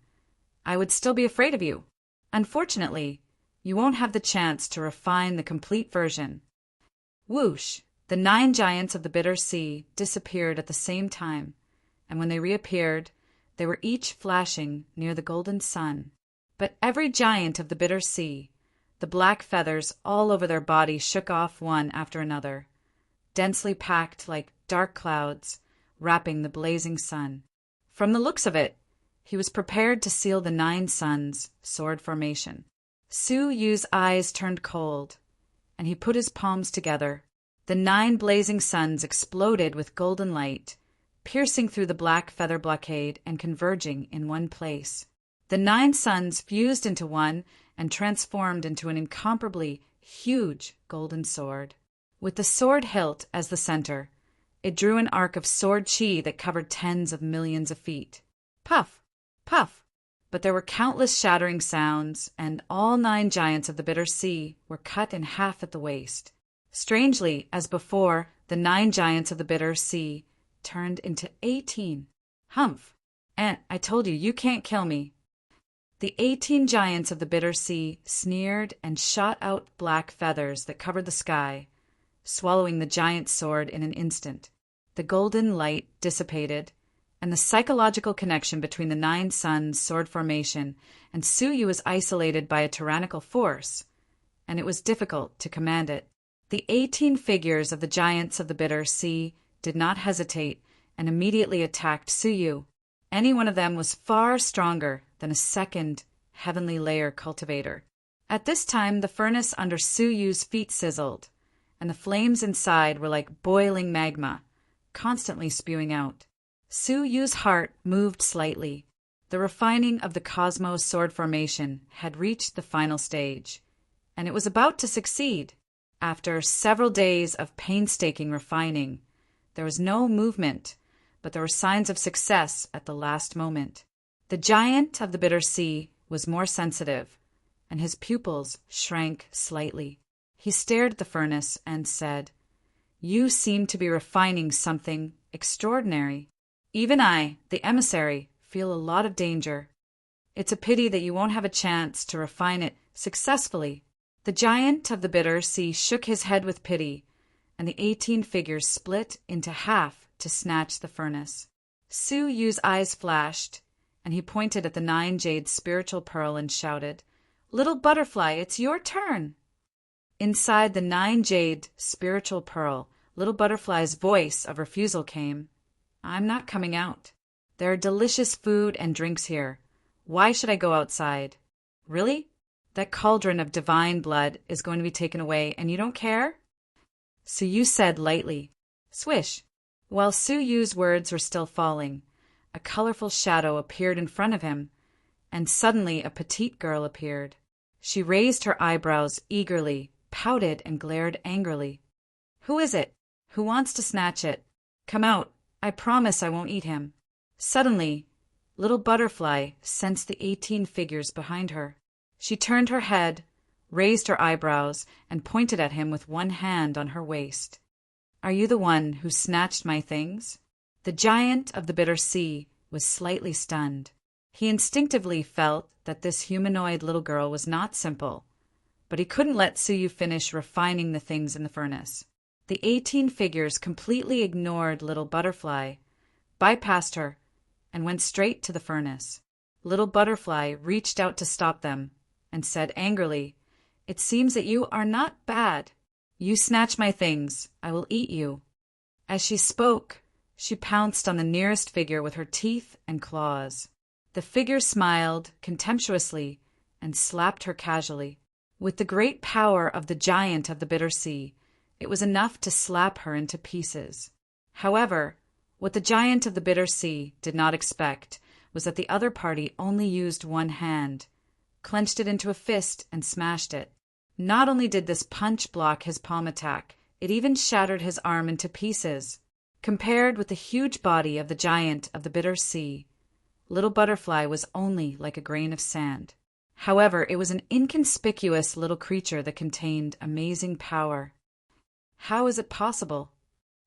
I would still be afraid of you. Unfortunately, you won't have the chance to refine the complete version." Whoosh! The 9 giants of the Bitter Sea disappeared at the same time, and when they reappeared, they were each flashing near the golden sun. But every giant of the Bitter Sea, the black feathers all over their body shook off one after another, densely packed like dark clouds, wrapping the blazing sun. From the looks of it, he was prepared to seal the 9 suns sword formation. Su Yu's eyes turned cold, and he put his palms together. The 9 blazing suns exploded with golden light, piercing through the black feather blockade and converging in one place. The 9 suns fused into one and transformed into an incomparably huge golden sword. With the sword hilt as the center, it drew an arc of sword chi that covered tens of millions of feet. Puff! Puff! But there were countless shattering sounds, and all 9 giants of the Bitter Sea were cut in half at the waist. Strangely, as before, the 9 giants of the Bitter Sea turned into 18. Humph! Aunt, I told you, you can't kill me. The 18 giants of the Bitter Sea sneered and shot out black feathers that covered the sky, swallowing the giant's sword in an instant. The golden light dissipated, and the psychological connection between the 9 suns sword formation and Su Yu was isolated by a tyrannical force, and it was difficult to command it. The 18 figures of the giants of the Bitter Sea did not hesitate and immediately attacked Su Yu. Any one of them was far stronger than a second heavenly layer cultivator. At this time, the furnace under Su Yu's feet sizzled, and the flames inside were like boiling magma, constantly spewing out. Su Yu's heart moved slightly. The refining of the Cosmos sword formation had reached the final stage, and it was about to succeed. After several days of painstaking refining, there was no movement, but there were signs of success at the last moment. The giant of the Bitter Sea was more sensitive, and his pupils shrank slightly. He stared at the furnace and said, "You seem to be refining something extraordinary. Even I, the emissary, feel a lot of danger. It's a pity that you won't have a chance to refine it successfully." The giant of the Bitter Sea shook his head with pity, and the 18 figures split into half to snatch the furnace. Su Yu's eyes flashed, and he pointed at the 9 jade spiritual pearl and shouted, "Little butterfly, it's your turn." Inside the 9 jade spiritual pearl, Little Butterfly's voice of refusal came. "I'm not coming out. There are delicious food and drinks here. Why should I go outside? Really? That cauldron of divine blood is going to be taken away, and you don't care?" So you said lightly, "Swish, While Su Yu's words were still falling, a colorful shadow appeared in front of him, and suddenly a petite girl appeared. She raised her eyebrows eagerly, pouted, and glared angrily. "Who is it? Who wants to snatch it? Come out. I promise I won't eat him." Suddenly, Little Butterfly sensed the 18 figures behind her. She turned her head, raised her eyebrows, and pointed at him with one hand on her waist. "Are you the one who snatched my things?" The giant of the bitter sea was slightly stunned. He instinctively felt that this humanoid little girl was not simple, but he couldn't let Su Yu finish refining the things in the furnace. The 18 figures completely ignored Little Butterfly, bypassed her, and went straight to the furnace. Little Butterfly reached out to stop them and said angrily, "It seems that you are not bad. You snatch my things, I will eat you." As she spoke, she pounced on the nearest figure with her teeth and claws. The figure smiled contemptuously and slapped her casually. With the great power of the giant of the bitter sea, it was enough to slap her into pieces. However, what the giant of the bitter sea did not expect was that the other party only used one hand, clenched it into a fist, and smashed it. Not only did this punch block his palm attack, it even shattered his arm into pieces. Compared with the huge body of the giant of the bitter sea, Little Butterfly was only like a grain of sand. However, it was an inconspicuous little creature that contained amazing power. How is it possible?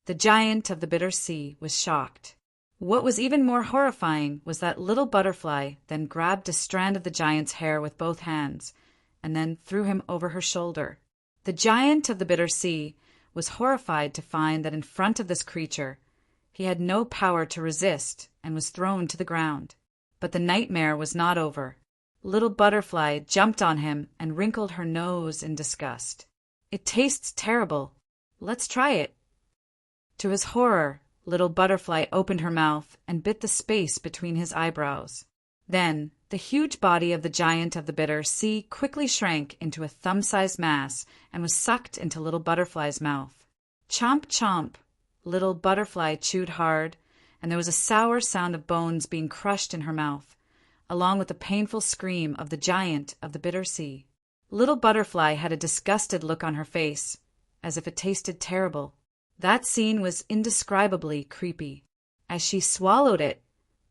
The giant of the bitter sea was shocked. What was even more horrifying was that Little Butterfly then grabbed a strand of the giant's hair with both hands, and then threw him over her shoulder. The giant of the bitter sea was horrified to find that in front of this creature, he had no power to resist and was thrown to the ground. But the nightmare was not over. Little Butterfly jumped on him and wrinkled her nose in disgust. "It tastes terrible. Let's try it." To his horror, Little Butterfly opened her mouth and bit the space between his eyebrows. Then, the huge body of the giant of the bitter sea quickly shrank into a thumb-sized mass and was sucked into Little Butterfly's mouth. Chomp, chomp! Little Butterfly chewed hard, and there was a sour sound of bones being crushed in her mouth, along with the painful scream of the giant of the bitter sea. Little Butterfly had a disgusted look on her face, as if it tasted terrible. That scene was indescribably creepy. As she swallowed it,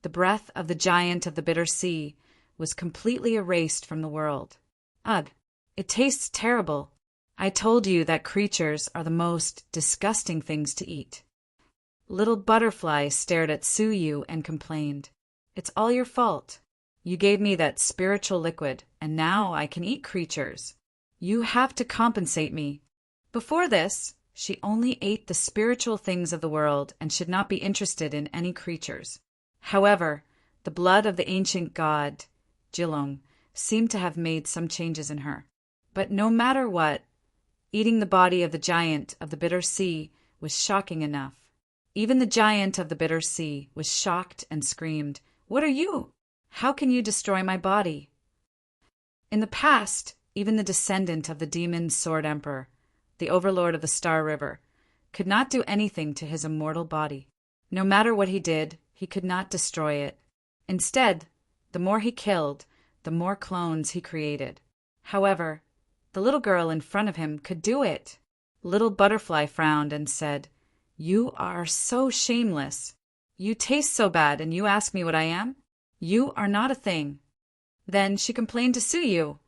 the breath of the giant of the bitter sea was completely erased from the world. Ugh, it tastes terrible. I told you that creatures are the most disgusting things to eat. Little Butterfly stared at Su Yu and complained, "It's all your fault. You gave me that spiritual liquid, and now I can eat creatures. You have to compensate me." Before this, she only ate the spiritual things of the world and should not be interested in any creatures. However, the blood of the ancient god, Jilong, seemed to have made some changes in her. But no matter what, eating the body of the giant of the bitter sea was shocking enough. Even the giant of the bitter sea was shocked and screamed, "What are you? How can you destroy my body?" In the past, even the descendant of the demon Sword Emperor, the overlord of the Star River, could not do anything to his immortal body. No matter what he did, he could not destroy it. Instead, the more he killed, the more clones he created. However, the little girl in front of him could do it. Little Butterfly frowned and said, "You are so shameless. You taste so bad, and you ask me what I am? You are not a thing." Then she complained to Su Yu,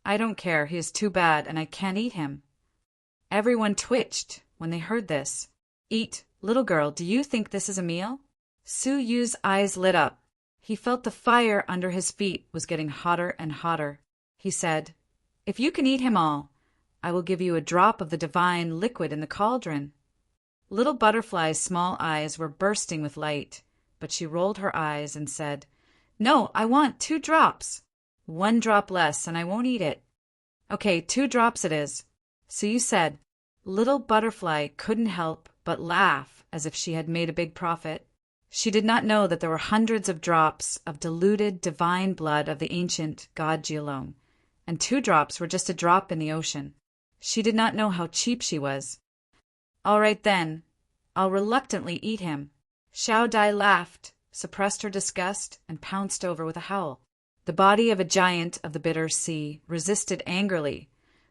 "I don't care, he is too bad, and I can't eat him." Everyone twitched when they heard this. "Eat, little girl, do you think this is a meal?" Su Yu's eyes lit up. He felt the fire under his feet was getting hotter and hotter. He said, "If you can eat him all, I will give you a drop of the divine liquid in the cauldron." Little Butterfly's small eyes were bursting with light, but she rolled her eyes and said, "No, I want 2 drops. 1 drop less and I won't eat it." "Okay, 2 drops it is." So you said. Little Butterfly couldn't help but laugh as if she had made a big profit. She did not know that there were hundreds of drops of diluted divine blood of the ancient god Jilong, and 2 drops were just a drop in the ocean. She did not know how cheap she was. "All right then, I'll reluctantly eat him." Xiao Dai laughed, suppressed her disgust, and pounced over with a howl. The body of a giant of the bitter sea resisted angrily,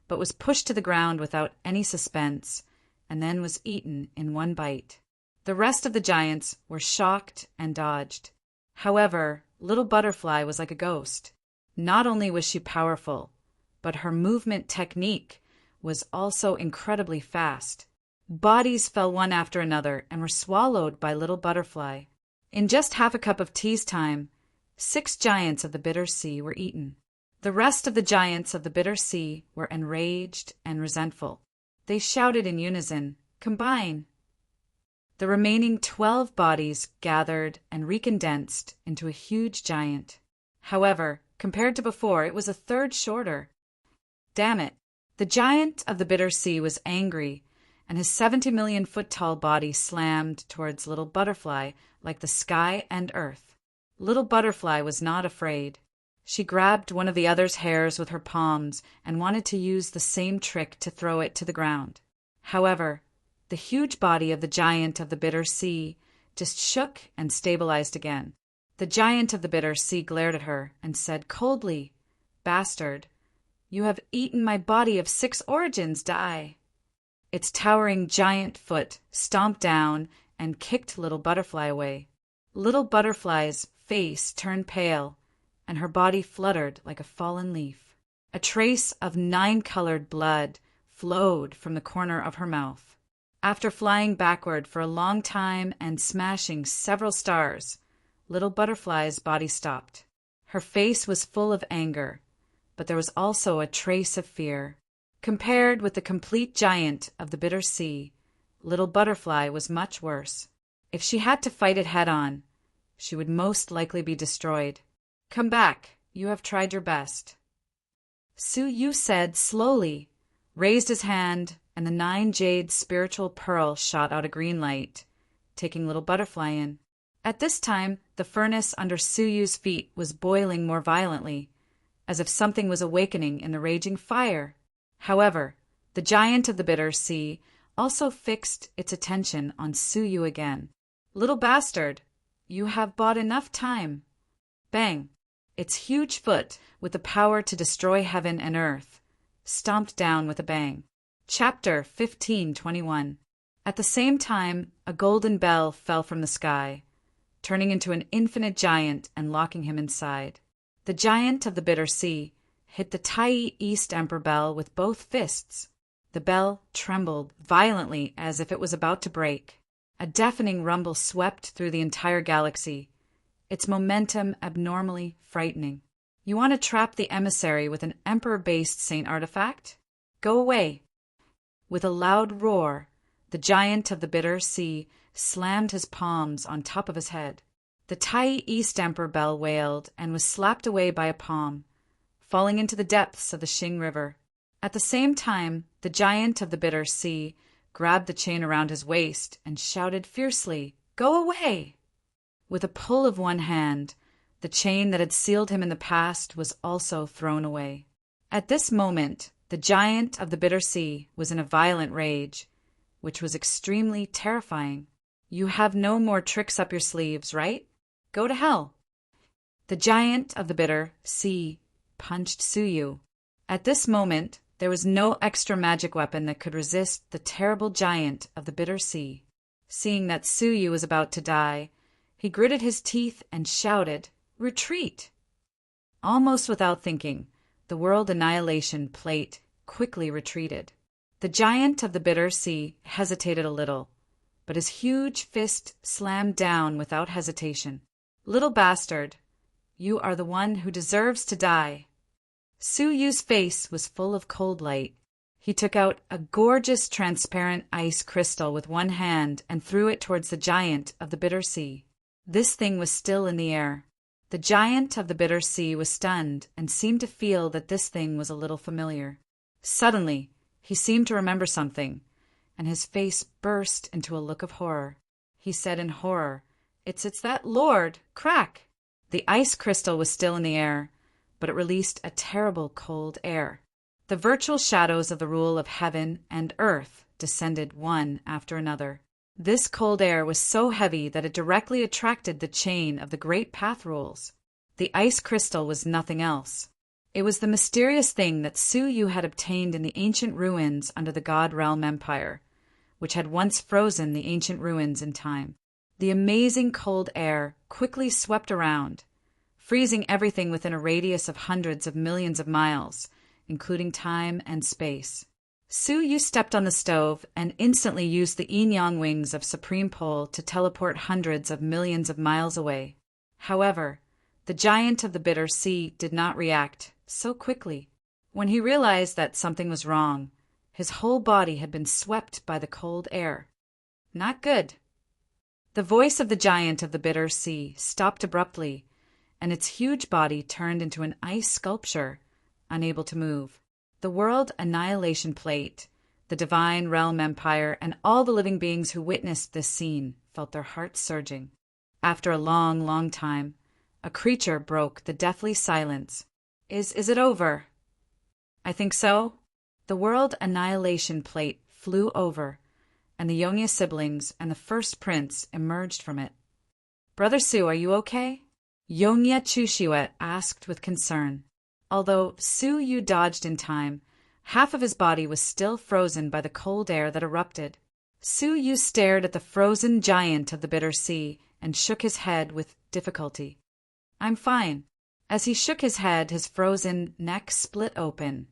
but was pushed to the ground without any suspense, and then was eaten in one bite. The rest of the giants were shocked and dodged. However, Little Butterfly was like a ghost. Not only was she powerful, but her movement technique was also incredibly fast. Bodies fell one after another and were swallowed by Little Butterfly. In just half a cup of tea's time, 6 giants of the bitter sea were eaten. The rest of the giants of the bitter sea were enraged and resentful. They shouted in unison, "Combine!" The remaining 12 bodies gathered and recondensed into a huge giant. However, compared to before, it was a third shorter. Damn it! The giant of the bitter sea was angry, and his 70-million-foot-tall body slammed towards Little Butterfly like the sky and earth. Little Butterfly was not afraid. She grabbed one of the other's hairs with her palms and wanted to use the same trick to throw it to the ground. However, the huge body of the giant of the bitter sea just shook and stabilized again. The giant of the bitter sea glared at her and said coldly, "Bastard, you have eaten my body of 6 origins, die!" Its towering giant foot stomped down and kicked Little Butterfly away. Little Butterfly's face turned pale, and her body fluttered like a fallen leaf. A trace of 9-colored blood flowed from the corner of her mouth. After flying backward for a long time and smashing several stars, Little Butterfly's body stopped. Her face was full of anger, but there was also a trace of fear. Compared with the complete giant of the bitter sea, Little Butterfly was much worse. If she had to fight it head-on, she would most likely be destroyed. "Come back, you have tried your best," Su Yu said slowly, raised his hand, and the 9 jade spiritual pearl shot out a green light, taking Little Butterfly in. At this time, the furnace under Su Yu's feet was boiling more violently, as if something was awakening in the raging fire. However, the giant of the bitter sea also fixed its attention on Su Yu again. "Little bastard, you have bought enough time." Bang! Its huge foot, with the power to destroy heaven and earth, stomped down with a bang. Chapter 15:21. At the same time, a golden bell fell from the sky, turning into an infinite giant and locking him inside. The giant of the bitter sea hit the Tai East Emperor bell with both fists. The bell trembled violently as if it was about to break. A deafening rumble swept through the entire galaxy, its momentum abnormally frightening. "You want to trap the emissary with an Emperor-based Saint artifact? Go away!" With a loud roar, the giant of the bitter sea slammed his palms on top of his head. The Tai East Emperor bell wailed and was slapped away by a palm, falling into the depths of the Xing River. At the same time, the giant of the bitter sea grabbed the chain around his waist and shouted fiercely, "Go away!" With a pull of one hand, the chain that had sealed him in the past was also thrown away. At this moment, the giant of the bitter sea was in a violent rage, which was extremely terrifying. "You have no more tricks up your sleeves, right? Go to hell!" The giant of the bitter sea punched Su Yu. At this moment, there was no extra magic weapon that could resist the terrible giant of the bitter sea. Seeing that Su Yu was about to die, he gritted his teeth and shouted, "Retreat!" Almost without thinking, the World Annihilation Plate quickly retreated. The giant of the bitter sea hesitated a little, but his huge fist slammed down without hesitation. "Little bastard, you are the one who deserves to die." Su Yu's face was full of cold light. He took out a gorgeous transparent ice crystal with one hand and threw it towards the giant of the bitter sea. This thing was still in the air. The giant of the bitter sea was stunned and seemed to feel that this thing was a little familiar. Suddenly, he seemed to remember something, and his face burst into a look of horror. He said in horror, It's that Lord! Crack!" The ice crystal was still in the air, but it released a terrible cold air. The virtual shadows of the rule of heaven and earth descended one after another. This cold air was so heavy that it directly attracted the chain of the great path rules. The ice crystal was nothing else. It was the mysterious thing that Su Yu had obtained in the ancient ruins under the God Realm Empire, which had once frozen the ancient ruins in time. The amazing cold air quickly swept around, freezing everything within a radius of hundreds of millions of miles, including time and space. Su Yu stepped on the stove and instantly used the yin-yang wings of Supreme Pole to teleport hundreds of millions of miles away. However, the giant of the bitter sea did not react so quickly. When he realized that something was wrong, his whole body had been swept by the cold air. Not good. The voice of the giant of the bitter sea stopped abruptly, and its huge body turned into an ice sculpture, unable to move. The World Annihilation Plate, the Divine Realm Empire, and all the living beings who witnessed this scene felt their hearts surging. After a long, long time, a creature broke the deathly silence. Is it over? I think so. The World Annihilation Plate flew over, and the Yongya siblings and the first prince emerged from it. Brother Su, are you okay? Yongya Chushiwet asked with concern. Although Su Yu dodged in time, half of his body was still frozen by the cold air that erupted. Su Yu stared at the frozen giant of the bitter sea and shook his head with difficulty. I'm fine. As he shook his head, his frozen neck split open,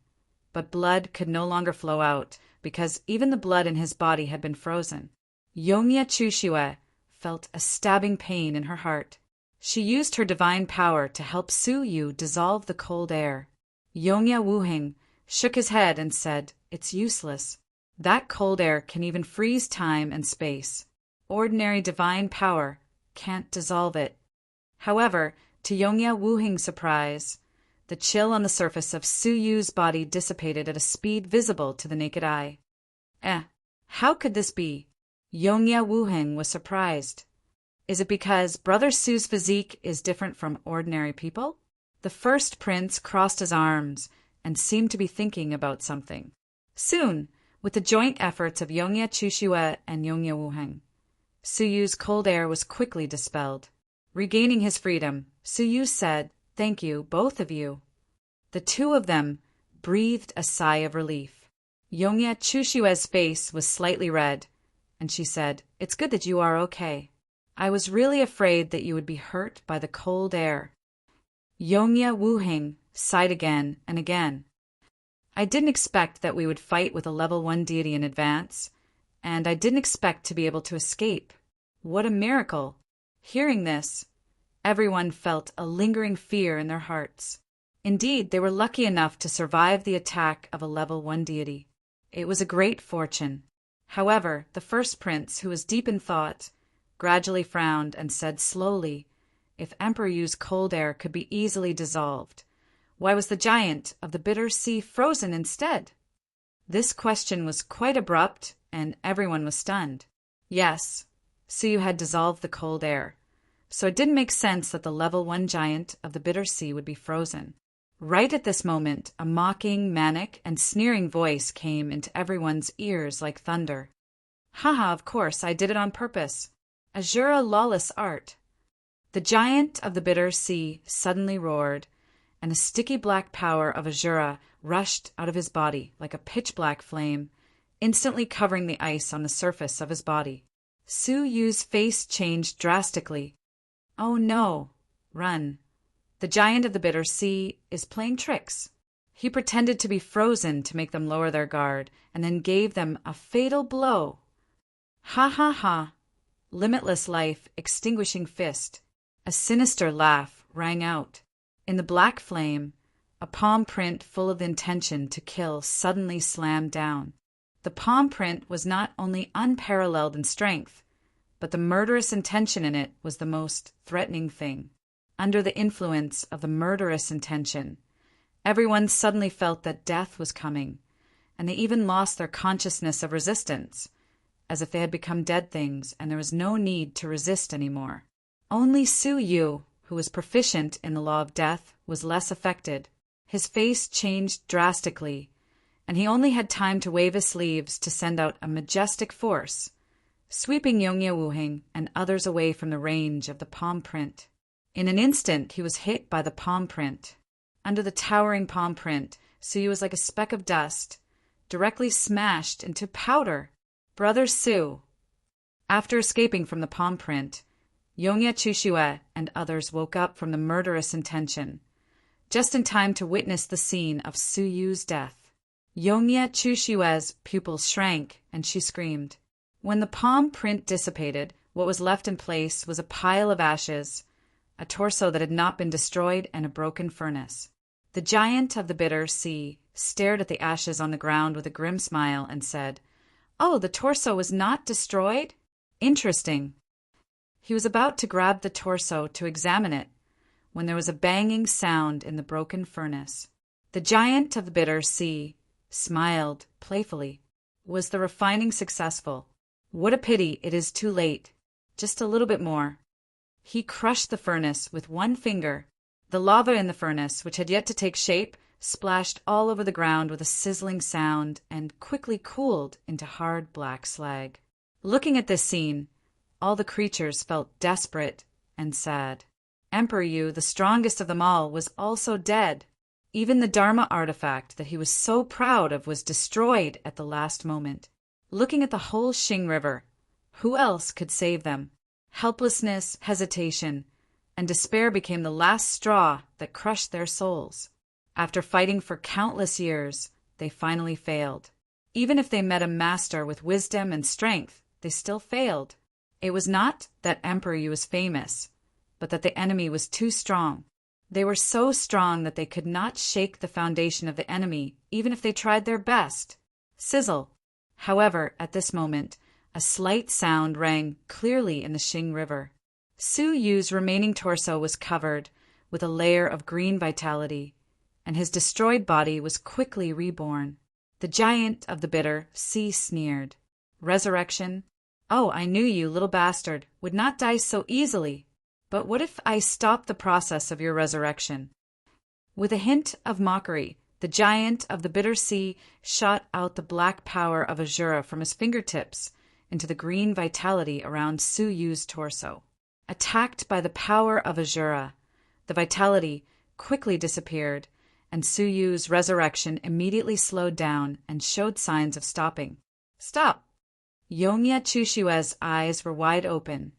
but blood could no longer flow out because even the blood in his body had been frozen. Yongya Chushiwet felt a stabbing pain in her heart. She used her divine power to help Su Yu dissolve the cold air. Yongya Wuheng shook his head and said, "It's useless. That cold air can even freeze time and space. Ordinary divine power can't dissolve it." However, to Yongya Wuheng's surprise, the chill on the surface of Su Yu's body dissipated at a speed visible to the naked eye. How could this be? Yongya Wuheng was surprised. Is it because Brother Su's physique is different from ordinary people? The first prince crossed his arms and seemed to be thinking about something. Soon, with the joint efforts of Yongya Chushiwet and Yongya Wuheng, Su Yu's cold air was quickly dispelled. Regaining his freedom, Su Yu said, "Thank you, both of you." The two of them breathed a sigh of relief. Yongya Chushiwet's face was slightly red, and she said, "It's good that you are okay. I was really afraid that you would be hurt by the cold air." Yongya Wuheng sighed again and again. "I didn't expect that we would fight with a level 1 deity in advance, and I didn't expect to be able to escape. What a miracle!" Hearing this, everyone felt a lingering fear in their hearts. Indeed, they were lucky enough to survive the attack of a level 1 deity. It was a great fortune. However, the first prince, who was deep in thought, gradually frowned and said slowly, "If Emperor Yu's cold air could be easily dissolved, why was the giant of the bitter sea frozen instead?" This question was quite abrupt, and everyone was stunned. Yes, Su Yu had dissolved the cold air, so it didn't make sense that the level 1 giant of the bitter sea would be frozen. Right at this moment, a mocking, manic, and sneering voice came into everyone's ears like thunder. "Haha, of course, I did it on purpose. Azura lawless art." The giant of the bitter sea suddenly roared, and the sticky black power of Azura rushed out of his body like a pitch-black flame, instantly covering the ice on the surface of his body. Su Yu's face changed drastically. "Oh no, run. The giant of the bitter sea is playing tricks." He pretended to be frozen to make them lower their guard, and then gave them a fatal blow. Ha ha ha. Limitless life, extinguishing fist. A sinister laugh rang out. In the black flame, a palm print full of intention to kill suddenly slammed down. The palm print was not only unparalleled in strength, but the murderous intention in it was the most threatening thing. Under the influence of the murderous intention, everyone suddenly felt that death was coming, and they even lost their consciousness of resistance, as if they had become dead things and there was no need to resist anymore. Only Su Yu, who was proficient in the law of death, was less affected. His face changed drastically, and he only had time to wave his sleeves to send out a majestic force, sweeping Yongye Wuheng and others away from the range of the palm print. In an instant, he was hit by the palm print. Under the towering palm print, Suyu was like a speck of dust, directly smashed into powder. Brother Su. After escaping from the palm print, Yongye Chushue and others woke up from the murderous intention, just in time to witness the scene of Suyu's death. Yongye Chushue's pupils shrank, and she screamed. When the palm print dissipated, what was left in place was a pile of ashes, a torso that had not been destroyed, and a broken furnace. The giant of the bitter sea stared at the ashes on the ground with a grim smile and said, "Oh, the torso was not destroyed? Interesting." He was about to grab the torso to examine it when there was a banging sound in the broken furnace. The giant of the bitter sea smiled playfully. Was the refining successful? What a pity it is too late. Just a little bit more. He crushed the furnace with one finger. The lava in the furnace, which had yet to take shape, splashed all over the ground with a sizzling sound and quickly cooled into hard black slag. Looking at this scene, all the creatures felt desperate and sad. Emperor Yu, the strongest of them all, was also dead. Even the Dharma artifact that he was so proud of was destroyed at the last moment. Looking at the whole Xing River, who else could save them? Helplessness, hesitation, and despair became the last straw that crushed their souls. After fighting for countless years, they finally failed. Even if they met a master with wisdom and strength, they still failed. It was not that Emperor Yu was famous, but that the enemy was too strong. They were so strong that they could not shake the foundation of the enemy, even if they tried their best. Sizzle. However, at this moment, a slight sound rang clearly in the Xing River. Su Yu's remaining torso was covered with a layer of green vitality, and his destroyed body was quickly reborn. The giant of the bitter sea sneered. Resurrection? Oh, I knew you, little bastard, would not die so easily. But what if I stop the process of your resurrection? With a hint of mockery, the giant of the bitter sea shot out the black power of Azura from his fingertips into the green vitality around Su Yu's torso. Attacked by the power of Azura, the vitality quickly disappeared, and Su Yu's resurrection immediately slowed down and showed signs of stopping. Stop! Yongye Chushue's eyes were wide open,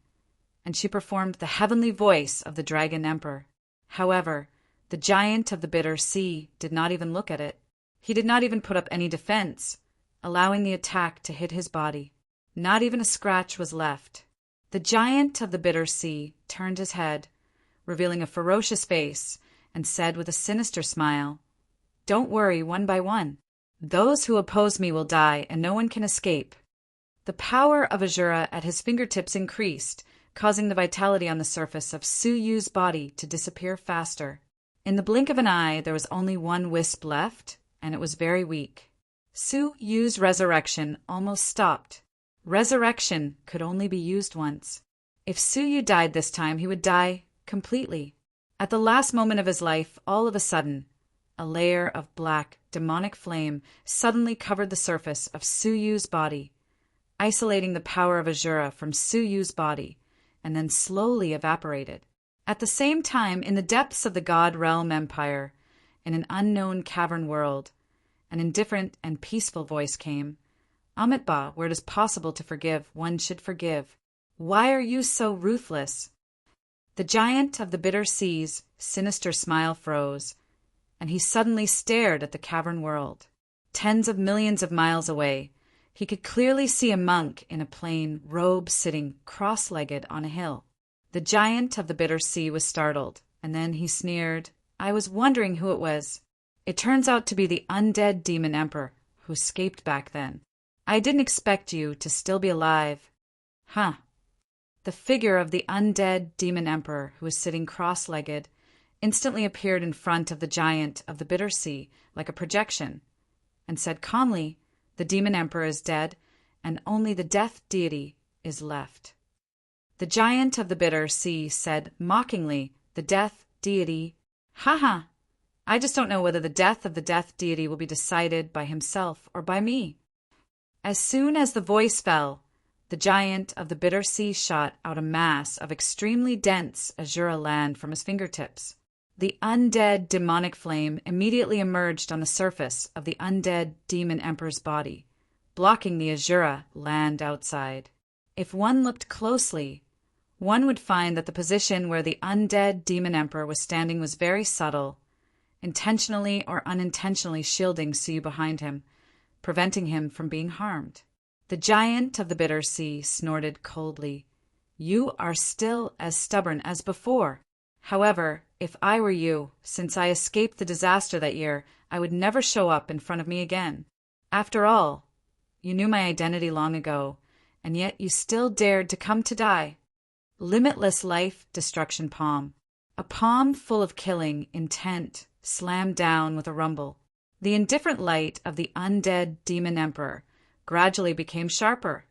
and she performed the heavenly voice of the Dragon Emperor. However, the giant of the bitter sea did not even look at it. He did not even put up any defense, allowing the attack to hit his body. Not even a scratch was left. The giant of the bitter sea turned his head, revealing a ferocious face, and said with a sinister smile, "Don't worry, one by one. Those who oppose me will die, and no one can escape." The power of Azura at his fingertips increased, causing the vitality on the surface of Su Yu's body to disappear faster. In the blink of an eye, there was only one wisp left, and it was very weak. Su Yu's resurrection almost stopped. Resurrection could only be used once. If Su Yu died this time, he would die completely. At the last moment of his life, all of a sudden, a layer of black, demonic flame suddenly covered the surface of Su Yu's body, isolating the power of Azura from Su Yu's body, and then slowly evaporated. At the same time, in the depths of the God Realm Empire, in an unknown cavern world, an indifferent and peaceful voice came. Amitabha, where it is possible to forgive, one should forgive. Why are you so ruthless? The giant of the bitter sea's sinister smile froze, and he suddenly stared at the cavern world. Tens of millions of miles away, he could clearly see a monk in a plain robe sitting cross-legged on a hill. The giant of the bitter sea was startled, and then he sneered, "I was wondering who it was. It turns out to be the undead demon emperor who escaped back then. I didn't expect you to still be alive." Huh. The figure of the undead demon emperor, who was sitting cross-legged, instantly appeared in front of the giant of the bitter sea like a projection, and said calmly, "The demon emperor is dead, and only the death deity is left." The giant of the bitter sea said mockingly, "The death deity? Ha! I just don't know whether the death of the death deity will be decided by himself or by me." As soon as the voice fell, The giant of the bitter sea shot out a mass of extremely dense azura land from his fingertips. The undead demonic flame immediately emerged on the surface of the undead demon emperor's body, blocking the azura land outside. If one looked closely, one would find that the position where the undead demon emperor was standing was very subtle, intentionally or unintentionally shielding Suyu behind him, preventing him from being harmed. The giant of the bitter sea snorted coldly. "You are still as stubborn as before. However, if I were you, since I escaped the disaster that year, I would never show up in front of me again. After all, you knew my identity long ago, and yet you still dared to come to die." Limitless life destruction palm. A palm full of killing intent slammed down with a rumble. The indifferent light of the undead demon emperor gradually became sharper,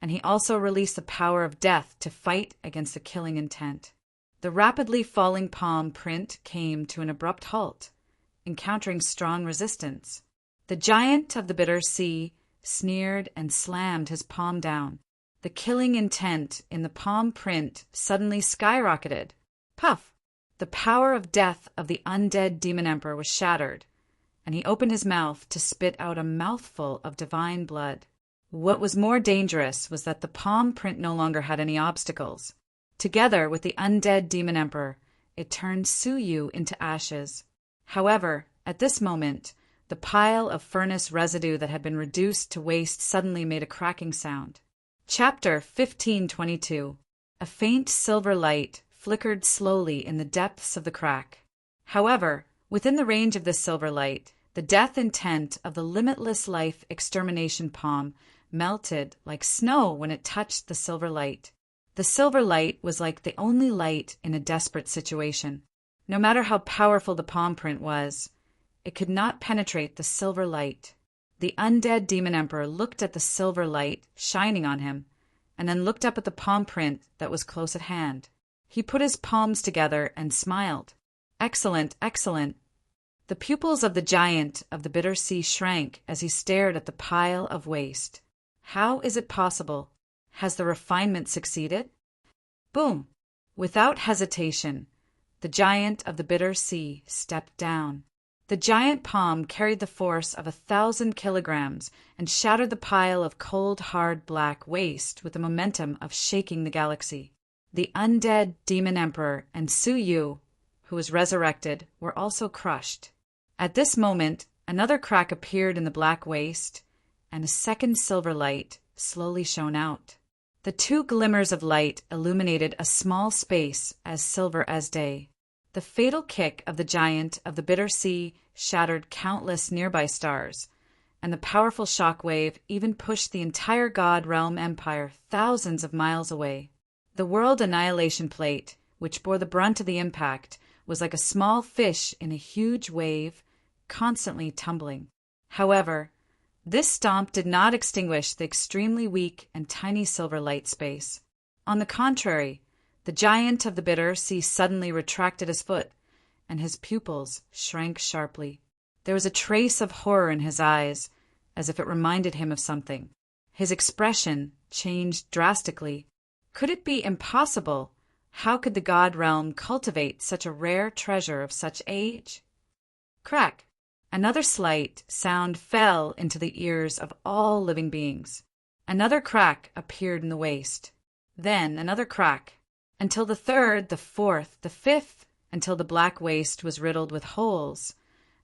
and he also released the power of death to fight against the killing intent. The rapidly falling palm print came to an abrupt halt, encountering strong resistance. The giant of the bitter sea sneered and slammed his palm down. The killing intent in the palm print suddenly skyrocketed. Puff! The power of death of the undead demon emperor was shattered, and he opened his mouth to spit out a mouthful of divine blood. What was more dangerous was that the palm print no longer had any obstacles. Together with the undead demon emperor, it turned Suyu into ashes. However, at this moment, the pile of furnace residue that had been reduced to waste suddenly made a cracking sound. Chapter 1522. A faint silver light flickered slowly in the depths of the crack. However, within the range of this silver light, the death intent of the limitless life extermination palm melted like snow when it touched the silver light. The silver light was like the only light in a desperate situation. No matter how powerful the palm print was, it could not penetrate the silver light. The undead demon emperor looked at the silver light shining on him, and then looked up at the palm print that was close at hand. He put his palms together and smiled. "Excellent, excellent." The pupils of the giant of the bitter sea shrank as he stared at the pile of waste. How is it possible? Has the refinement succeeded? Boom! Without hesitation, the giant of the bitter sea stepped down. The giant palm carried the force of 1,000 kilograms and shattered the pile of cold, hard, black waste with the momentum of shaking the galaxy. The undead demon emperor and Suyu, who was resurrected, were also crushed. At this moment, another crack appeared in the black waste, and a second silver light slowly shone out. The two glimmers of light illuminated a small space as silver as day. The fatal kick of the giant of the bitter sea shattered countless nearby stars, and the powerful shock wave even pushed the entire God Realm Empire thousands of miles away. The world annihilation plate, which bore the brunt of the impact, was like a small fish in a huge wave, constantly tumbling. However, this stomp did not extinguish the extremely weak and tiny silver light space. On the contrary, the giant of the bitter sea suddenly retracted his foot, and his pupils shrank sharply. There was a trace of horror in his eyes, as if it reminded him of something. His expression changed drastically. Could it be impossible? How could the God realm cultivate such a rare treasure of such age? Crack! Another slight sound fell into the ears of all living beings. Another crack appeared in the waste. Then another crack, until the third, the fourth, the fifth, until the black waste was riddled with holes.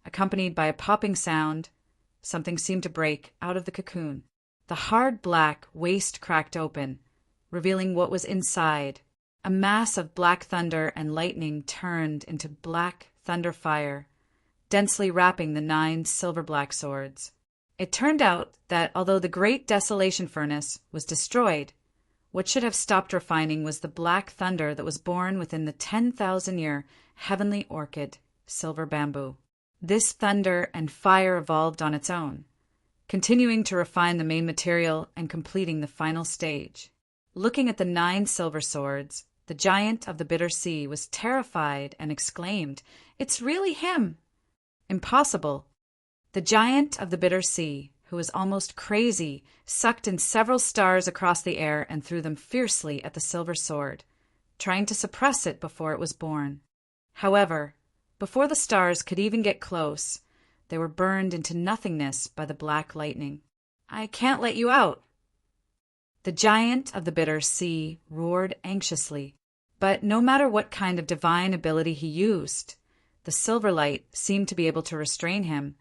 Accompanied by a popping sound, something seemed to break out of the cocoon. The hard black waste cracked open, revealing what was inside. A mass of black thunder and lightning turned into black thunder fire, densely wrapping the 9 silver-black swords. It turned out that although the great desolation furnace was destroyed, what should have stopped refining was the black thunder that was born within the 10,000-year heavenly orchid, silver bamboo. This thunder and fire evolved on its own, continuing to refine the main material and completing the final stage. Looking at the 9 silver swords, the giant of the bitter sea was terrified and exclaimed, "It's really him!" Impossible. The giant of the bitter sea who was almost crazy, sucked in several stars across the air and threw them fiercely at the silver sword, trying to suppress it before it was born. However, before the stars could even get close, they were burned into nothingness by the black lightning. "I can't let you out." The giant of the bitter sea roared anxiously, but no matter what kind of divine ability he used, the silver light seemed to be able to restrain him,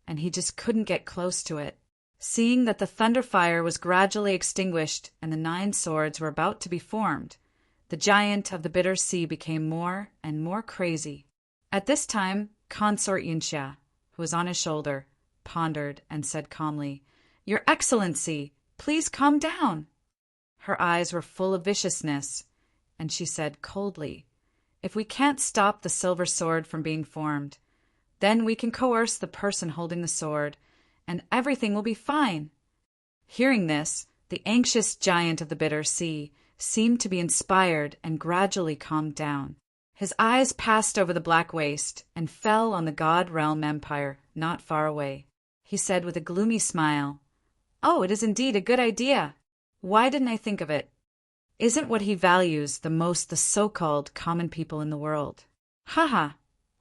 and he just couldn't get close to it. Seeing that the thunder fire was gradually extinguished and the 9 swords were about to be formed, the giant of the bitter sea became more and more crazy. At this time, Consort Yinxia, who was on his shoulder, pondered and said calmly, "Your Excellency, please calm down." Her eyes were full of viciousness, and she said coldly, "If we can't stop the silver sword from being formed, then we can coerce the person holding the sword, and everything will be fine." Hearing this, the anxious giant of the bitter sea seemed to be inspired and gradually calmed down. His eyes passed over the black waste and fell on the God Realm Empire not far away. He said with a gloomy smile, "Oh, it is indeed a good idea. Why didn't I think of it? Isn't what he values the most the so-called common people in the world? Haha,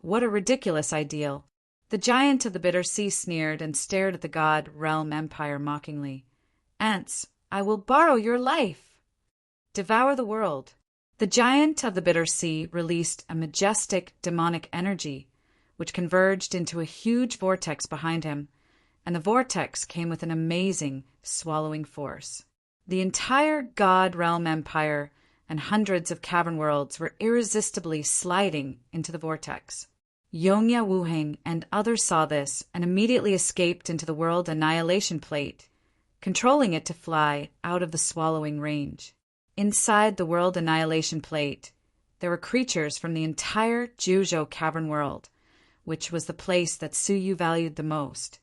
what a ridiculous ideal." The giant of the bitter sea sneered and stared at the God Realm Empire mockingly. "Ants, I will borrow your life. Devour the world." The giant of the bitter sea released a majestic demonic energy, which converged into a huge vortex behind him, and the vortex came with an amazing swallowing force. The entire God Realm Empire and hundreds of cavern worlds were irresistibly sliding into the vortex. Yongya Wuheng and others saw this and immediately escaped into the World Annihilation Plate, controlling it to fly out of the swallowing range. Inside the World Annihilation Plate, there were creatures from the entire Juzhou cavern world, which was the place that Suyu valued the most.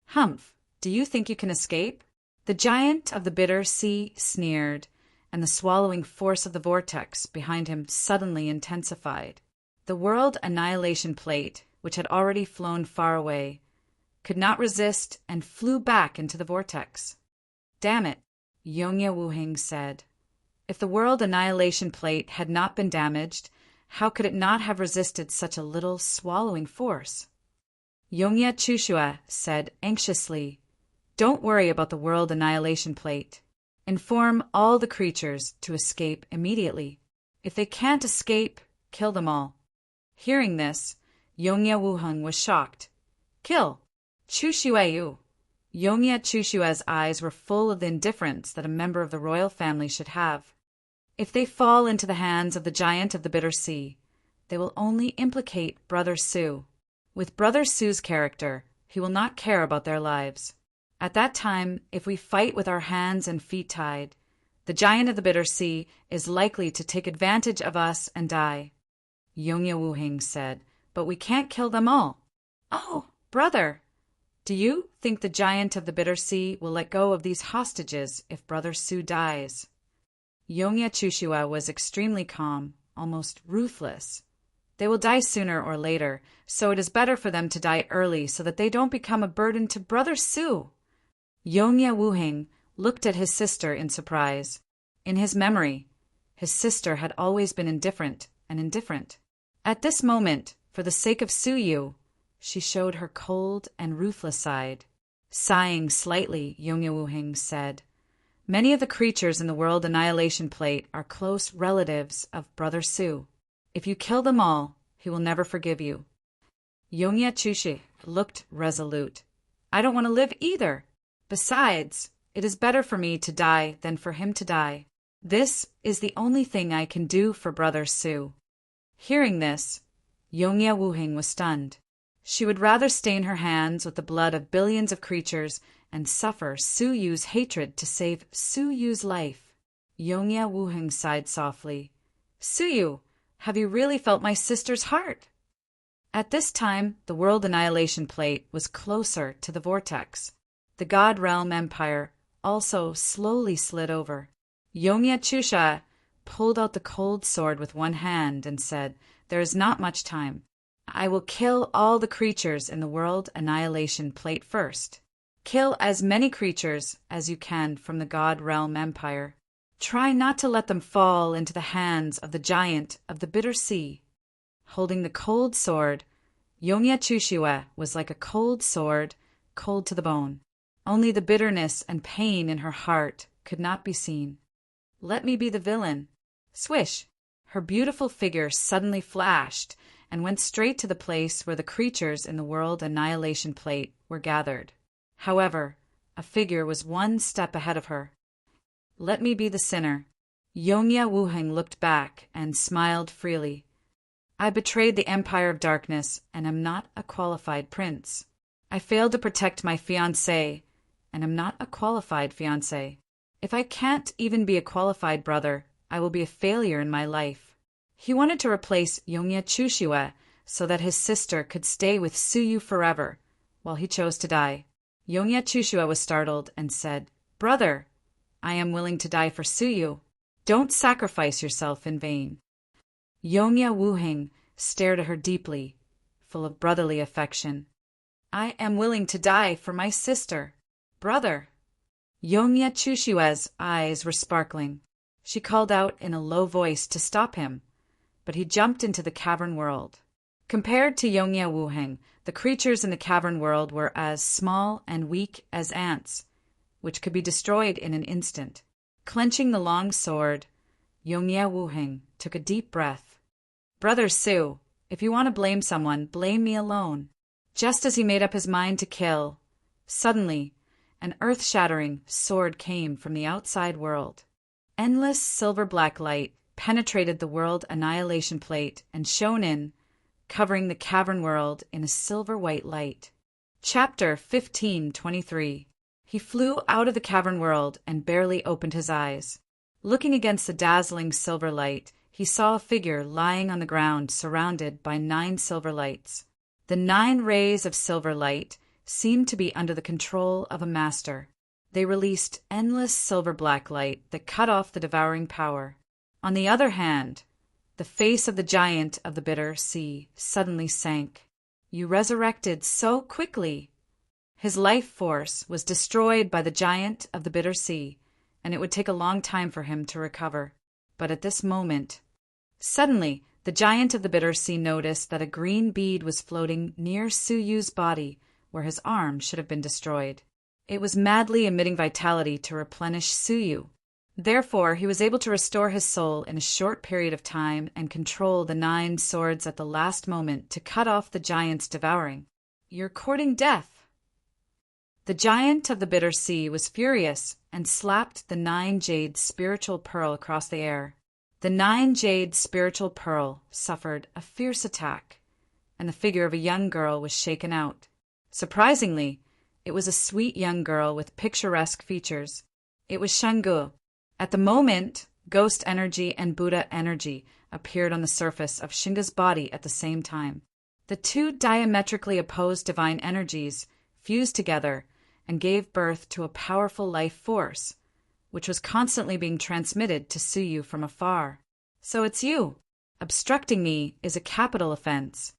"Humph, do you think you can escape?" The giant of the bitter sea sneered, and the swallowing force of the vortex behind him suddenly intensified. The World Annihilation Plate, which had already flown far away, could not resist and flew back into the vortex. "Damn it," Yongya Wuheng said. If the World Annihilation Plate had not been damaged, how could it not have resisted such a little swallowing force? Yongya Chushua said anxiously, "Don't worry about the World Annihilation Plate. Inform all the creatures to escape immediately. If they can't escape, kill them all." Hearing this, Yongya Wuheng was shocked. "Kill? Chushuayu." Yongya Chushua's eyes were full of the indifference that a member of the royal family should have. If they fall into the hands of the giant of the bitter sea, they will only implicate Brother Su. With Brother Su's character, he will not care about their lives. At that time, if we fight with our hands and feet tied, the giant of the bitter sea is likely to take advantage of us and die. Yongya Wuheng said, "But we can't kill them all." "Oh, brother, do you think the giant of the bitter sea will let go of these hostages if Brother Su dies?" Yongya Chushua was extremely calm, almost ruthless. "They will die sooner or later, so it is better for them to die early so that they don't become a burden to Brother Su." Yongya Wuheng looked at his sister in surprise. In his memory, his sister had always been indifferent and indifferent. At this moment, for the sake of Suyu, she showed her cold and ruthless side. Sighing slightly, Yongya Wuheng said, "Many of the creatures in the World Annihilation Plate are close relatives of Brother Su. If you kill them all, he will never forgive you." Yongya Chushi looked resolute. "I don't want to live either. Besides, it is better for me to die than for him to die. This is the only thing I can do for Brother Su." Hearing this, Yongya Wuheng was stunned. She would rather stain her hands with the blood of billions of creatures and suffer Suyu's hatred to save Suyu's life. Yongya Wuheng sighed softly. "Suyu, have you really felt my sister's heart?" At this time, the World Annihilation Plate was closer to the vortex. The God Realm Empire also slowly slid over. Yongya Chusha pulled out the cold sword with one hand and said, "There is not much time. I will kill all the creatures in the World Annihilation Plate first." Kill as many creatures as you can from the God Realm Empire. Try not to let them fall into the hands of the giant of the bitter sea. Holding the cold sword, Yongya Chushiwe was like a cold sword, cold to the bone. Only the bitterness and pain in her heart could not be seen. Let me be the villain. Swish! Her beautiful figure suddenly flashed and went straight to the place where the creatures in the World Annihilation Plate were gathered. However, a figure was one step ahead of her. Let me be the sinner. Yongya Wuheng looked back and smiled freely. I betrayed the Empire of Darkness and am not a qualified prince. I failed to protect my fiancé and am not a qualified fiancé. If I can't even be a qualified brother, I will be a failure in my life. He wanted to replace Yongya Chushiwe so that his sister could stay with Suyu forever, while he chose to die. Yongya Chushiwe was startled and said, Brother, I am willing to die for Suyu. Don't sacrifice yourself in vain. Yongya Wuheng stared at her deeply, full of brotherly affection. I am willing to die for my sister. Brother. Yongya Chushiwe's eyes were sparkling. She called out in a low voice to stop him, but he jumped into the cavern world. Compared to Yongya Wuheng, the creatures in the cavern world were as small and weak as ants, which could be destroyed in an instant. Clenching the long sword, Yongya Wuheng took a deep breath. Brother Su, if you want to blame someone, blame me alone. Just as he made up his mind to kill, suddenly, an earth-shattering sword came from the outside world. Endless silver-black light penetrated the World Annihilation Plate and shone in, covering the cavern world in a silver-white light. Chapter 15:23. He flew out of the cavern world and barely opened his eyes. Looking against the dazzling silver light, he saw a figure lying on the ground surrounded by 9 silver lights. The 9 rays of silver light seemed to be under the control of a master. They released endless silver-black light that cut off the devouring power. On the other hand, the face of the giant of the bitter sea suddenly sank. You resurrected so quickly. His life force was destroyed by the giant of the bitter sea, and it would take a long time for him to recover. But at this moment, suddenly, the giant of the bitter sea noticed that a green bead was floating near Suyu's body, where his arm should have been destroyed. It was madly emitting vitality to replenish Suyu. Therefore, he was able to restore his soul in a short period of time and control the 9 swords at the last moment to cut off the giant's devouring. You're courting death. The giant of the bitter sea was furious and slapped the 9 jade spiritual pearl across the air. The 9 jade spiritual pearl suffered a fierce attack, and the figure of a young girl was shaken out. Surprisingly, it was a sweet young girl with picturesque features. It was Shanggu. At the moment, ghost energy and Buddha energy appeared on the surface of Shinga's body at the same time. The 2 diametrically opposed divine energies fused together and gave birth to a powerful life force, which was constantly being transmitted to Suyu from afar. So it's you. Obstructing me is a capital offense.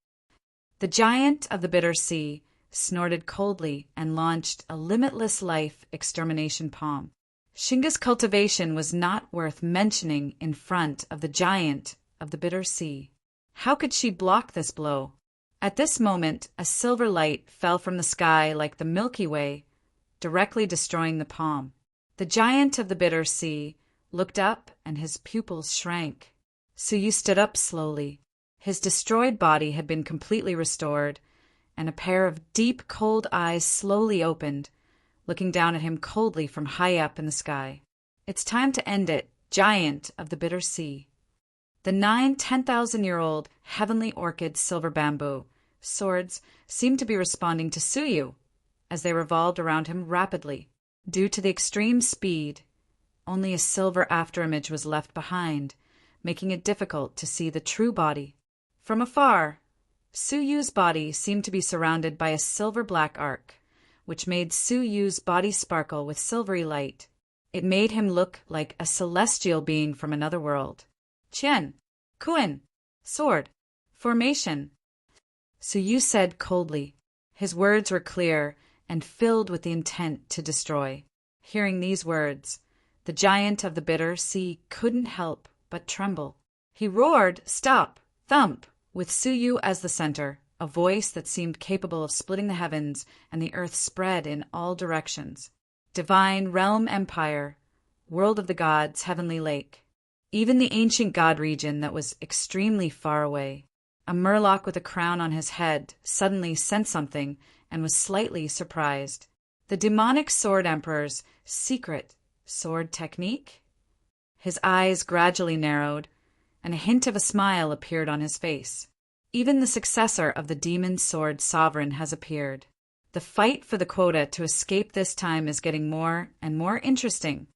The giant of the bitter sea snorted coldly and launched a limitless life extermination palm. Shinga's cultivation was not worth mentioning in front of the giant of the bitter sea. How could she block this blow? At this moment, a silver light fell from the sky like the Milky Way, directly destroying the palm. The giant of the bitter sea looked up and his pupils shrank. Suyu stood up slowly. His destroyed body had been completely restored, and a pair of deep, cold eyes slowly opened, looking down at him coldly from high up in the sky. It's time to end it, giant of the bitter sea. The 9 10,000-year-old heavenly orchid silver bamboo swords seemed to be responding to Suyu as they revolved around him rapidly. Due to the extreme speed, only a silver afterimage was left behind, making it difficult to see the true body. From afar, Suyu's body seemed to be surrounded by a silver-black arc, which made Suyu's body sparkle with silvery light. It made him look like a celestial being from another world. Qian, Kuan, sword, formation. Suyu said coldly. His words were clear and filled with the intent to destroy. Hearing these words, the giant of the bitter sea couldn't help but tremble. He roared, "Stop! Thump!" with Suyu as the center, a voice that seemed capable of splitting the heavens and the earth spread in all directions. Divine realm empire, world of the gods, heavenly lake. Even the ancient god region that was extremely far away. A murloc with a crown on his head suddenly sensed something and was slightly surprised. The demonic sword emperor's secret sword technique? His eyes gradually narrowed, and a hint of a smile appeared on his face. Even the successor of the demon sword sovereign has appeared. The fight for the quota to escape this time is getting more and more interesting.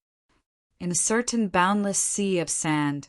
In a certain boundless sea of sand,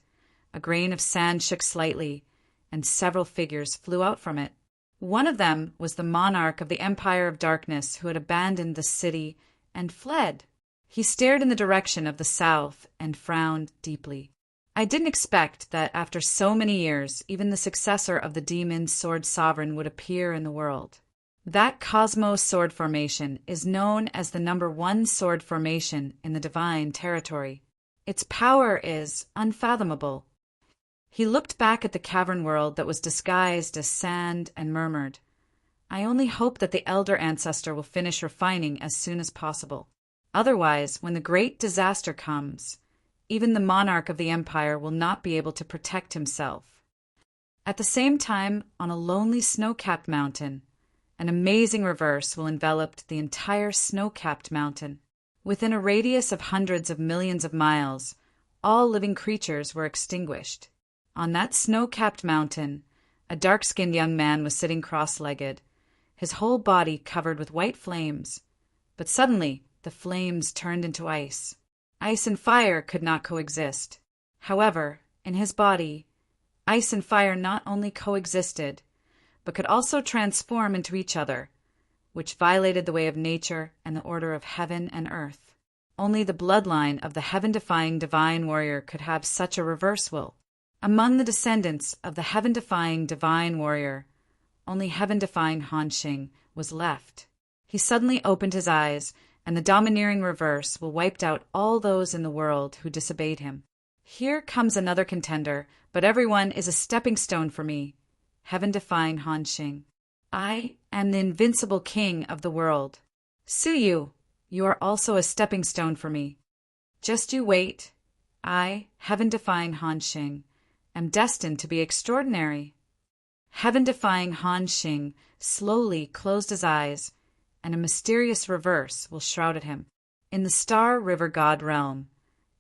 a grain of sand shook slightly, and several figures flew out from it. One of them was the monarch of the Empire of Darkness who had abandoned the city and fled. He stared in the direction of the south and frowned deeply. I didn't expect that after so many years, even the successor of the demon sword sovereign would appear in the world. That cosmos sword formation is known as the #1 sword formation in the divine territory. Its power is unfathomable. He looked back at the cavern world that was disguised as sand and murmured, "I only hope that the elder ancestor will finish refining as soon as possible. Otherwise, when the great disaster comes, even the monarch of the empire will not be able to protect himself." At the same time, on a lonely snow-capped mountain, an amazing reverse will envelop the entire snow-capped mountain. Within a radius of hundreds of millions of miles, all living creatures were extinguished. On that snow-capped mountain, a dark-skinned young man was sitting cross-legged, his whole body covered with white flames. But suddenly, the flames turned into ice. Ice and fire could not coexist. However, in his body, ice and fire not only coexisted, but could also transform into each other, which violated the way of nature and the order of heaven and earth. Only the bloodline of the heaven-defying divine warrior could have such a reverse will. Among the descendants of the heaven-defying divine warrior, only heaven-defying Hanxing was left. He suddenly opened his eyes, and the domineering reverse will wiped out all those in the world who disobeyed him. Here comes another contender, but everyone is a stepping stone for me. Heaven-defying Hanxing. I am the invincible king of the world. Suyu, you are also a stepping stone for me. Just you wait. I, heaven-defying Hanxing, am destined to be extraordinary. Heaven-defying Hanxing slowly closed his eyes, and a mysterious reverse will shrouded him. In the Star River God Realm,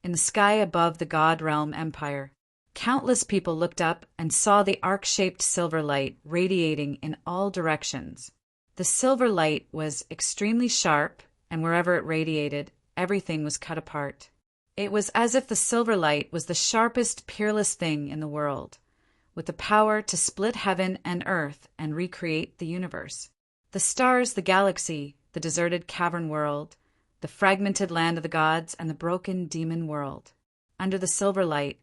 in the sky above the God Realm Empire, countless people looked up and saw the arc-shaped silver light radiating in all directions. The silver light was extremely sharp, and wherever it radiated, everything was cut apart. It was as if the silver light was the sharpest, peerless thing in the world, with the power to split heaven and earth and recreate the universe. The stars, the galaxy, the deserted cavern world, the fragmented land of the gods, and the broken demon world. Under the silver light,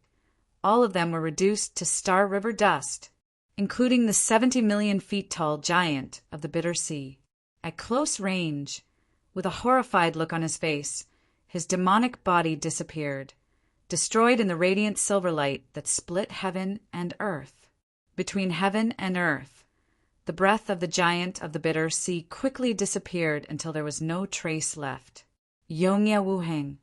all of them were reduced to Star River dust, including the 70 million feet tall giant of the bitter sea. At close range, with a horrified look on his face, his demonic body disappeared, destroyed in the radiant silver light that split heaven and earth. Between heaven and earth, the breath of the giant of the bitter sea quickly disappeared until there was no trace left. Yongya Wuheng,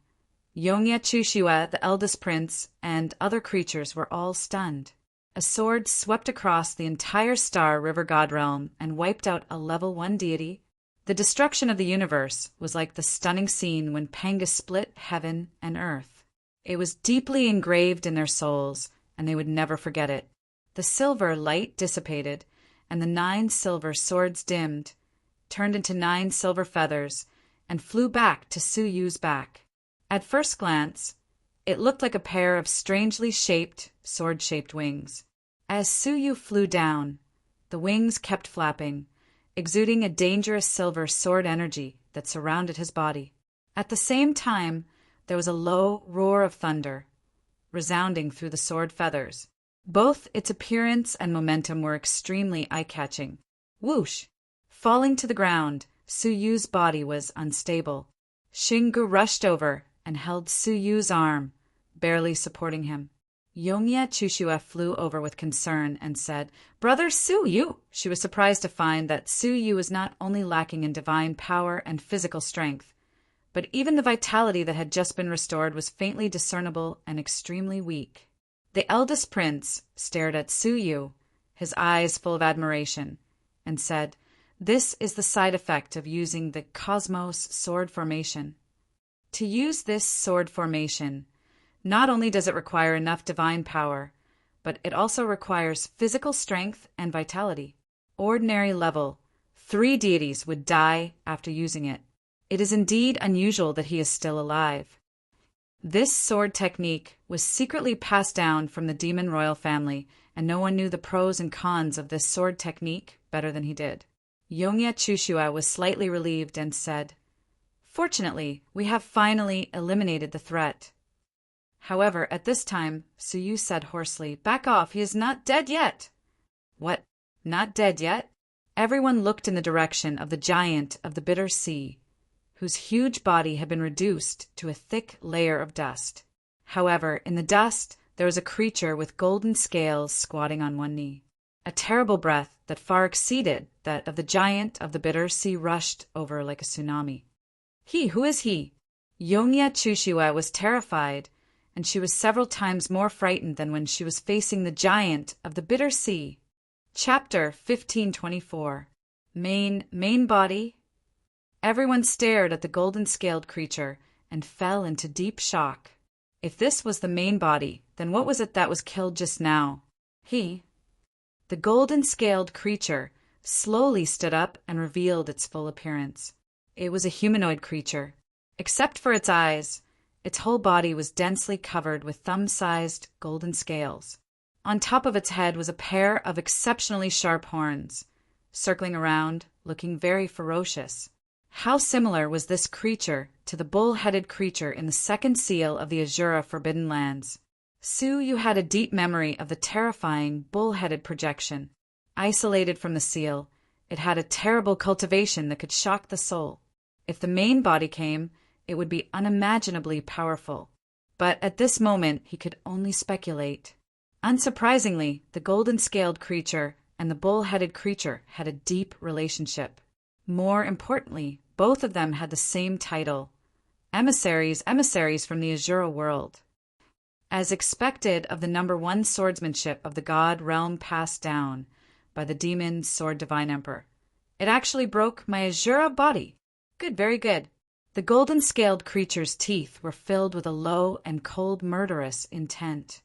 Yongya Chushua, the eldest prince, and other creatures were all stunned. A sword swept across the entire Star River God Realm and wiped out a level 1 deity. The destruction of the universe was like the stunning scene when Panga split heaven and earth. It was deeply engraved in their souls, and they would never forget it. The silver light dissipated, and the 9 silver swords dimmed, turned into 9 silver feathers, and flew back to Suyu's back. At first glance, it looked like a pair of strangely shaped, sword-shaped wings. As Suyu flew down, the wings kept flapping, exuding a dangerous silver sword energy that surrounded his body. At the same time, there was a low roar of thunder, resounding through the sword feathers. Both its appearance and momentum were extremely eye-catching. Whoosh! Falling to the ground, Suyu's body was unstable. Xingu rushed over and held Suyu's arm, barely supporting him. Yongye Chushua flew over with concern and said, "Brother Suyu!" She was surprised to find that Suyu was not only lacking in divine power and physical strength, but even the vitality that had just been restored was faintly discernible and extremely weak. The eldest prince stared at Suyu, his eyes full of admiration, and said, "This is the side effect of using the Cosmos sword formation. To use this sword formation, not only does it require enough divine power, but it also requires physical strength and vitality. Ordinary level, 3 deities would die after using it. It is indeed unusual that he is still alive." This sword technique was secretly passed down from the demon royal family, and no one knew the pros and cons of this sword technique better than he did. Yongye Chushua was slightly relieved and said, "Fortunately, we have finally eliminated the threat." However, at this time, Suyu said hoarsely, "Back off, he is not dead yet." "What? Not dead yet?" Everyone looked in the direction of the giant of the bitter sea, whose huge body had been reduced to a thick layer of dust. However, in the dust, there was a creature with golden scales squatting on one knee. A terrible breath that far exceeded that of the giant of the bitter sea rushed over like a tsunami. Who is he?" Yongye Chushua was terrified, and she was several times more frightened than when she was facing the giant of the bitter sea. Chapter 1524. Main body. Everyone stared at the golden-scaled creature and fell into deep shock. If this was the main body, then what was it that was killed just now? The golden-scaled creature slowly stood up and revealed its full appearance. It was a humanoid creature. Except for its eyes, its whole body was densely covered with thumb-sized golden scales. On top of its head was a pair of exceptionally sharp horns, circling around, looking very ferocious. How similar was this creature to the bull-headed creature in the second seal of the Azura Forbidden Lands? Suyu had a deep memory of the terrifying bull-headed projection. Isolated from the seal, it had a terrible cultivation that could shock the soul. If the main body came, it would be unimaginably powerful. But at this moment he could only speculate. Unsurprisingly, the golden-scaled creature and the bull-headed creature had a deep relationship. More importantly, both of them had the same title, emissaries from the Azura world. As expected of the #1 swordsmanship of the god realm passed down by the demon sword divine emperor, it actually broke my Azura body. Good, very good. The golden-scaled creature's teeth were filled with a low and cold murderous intent.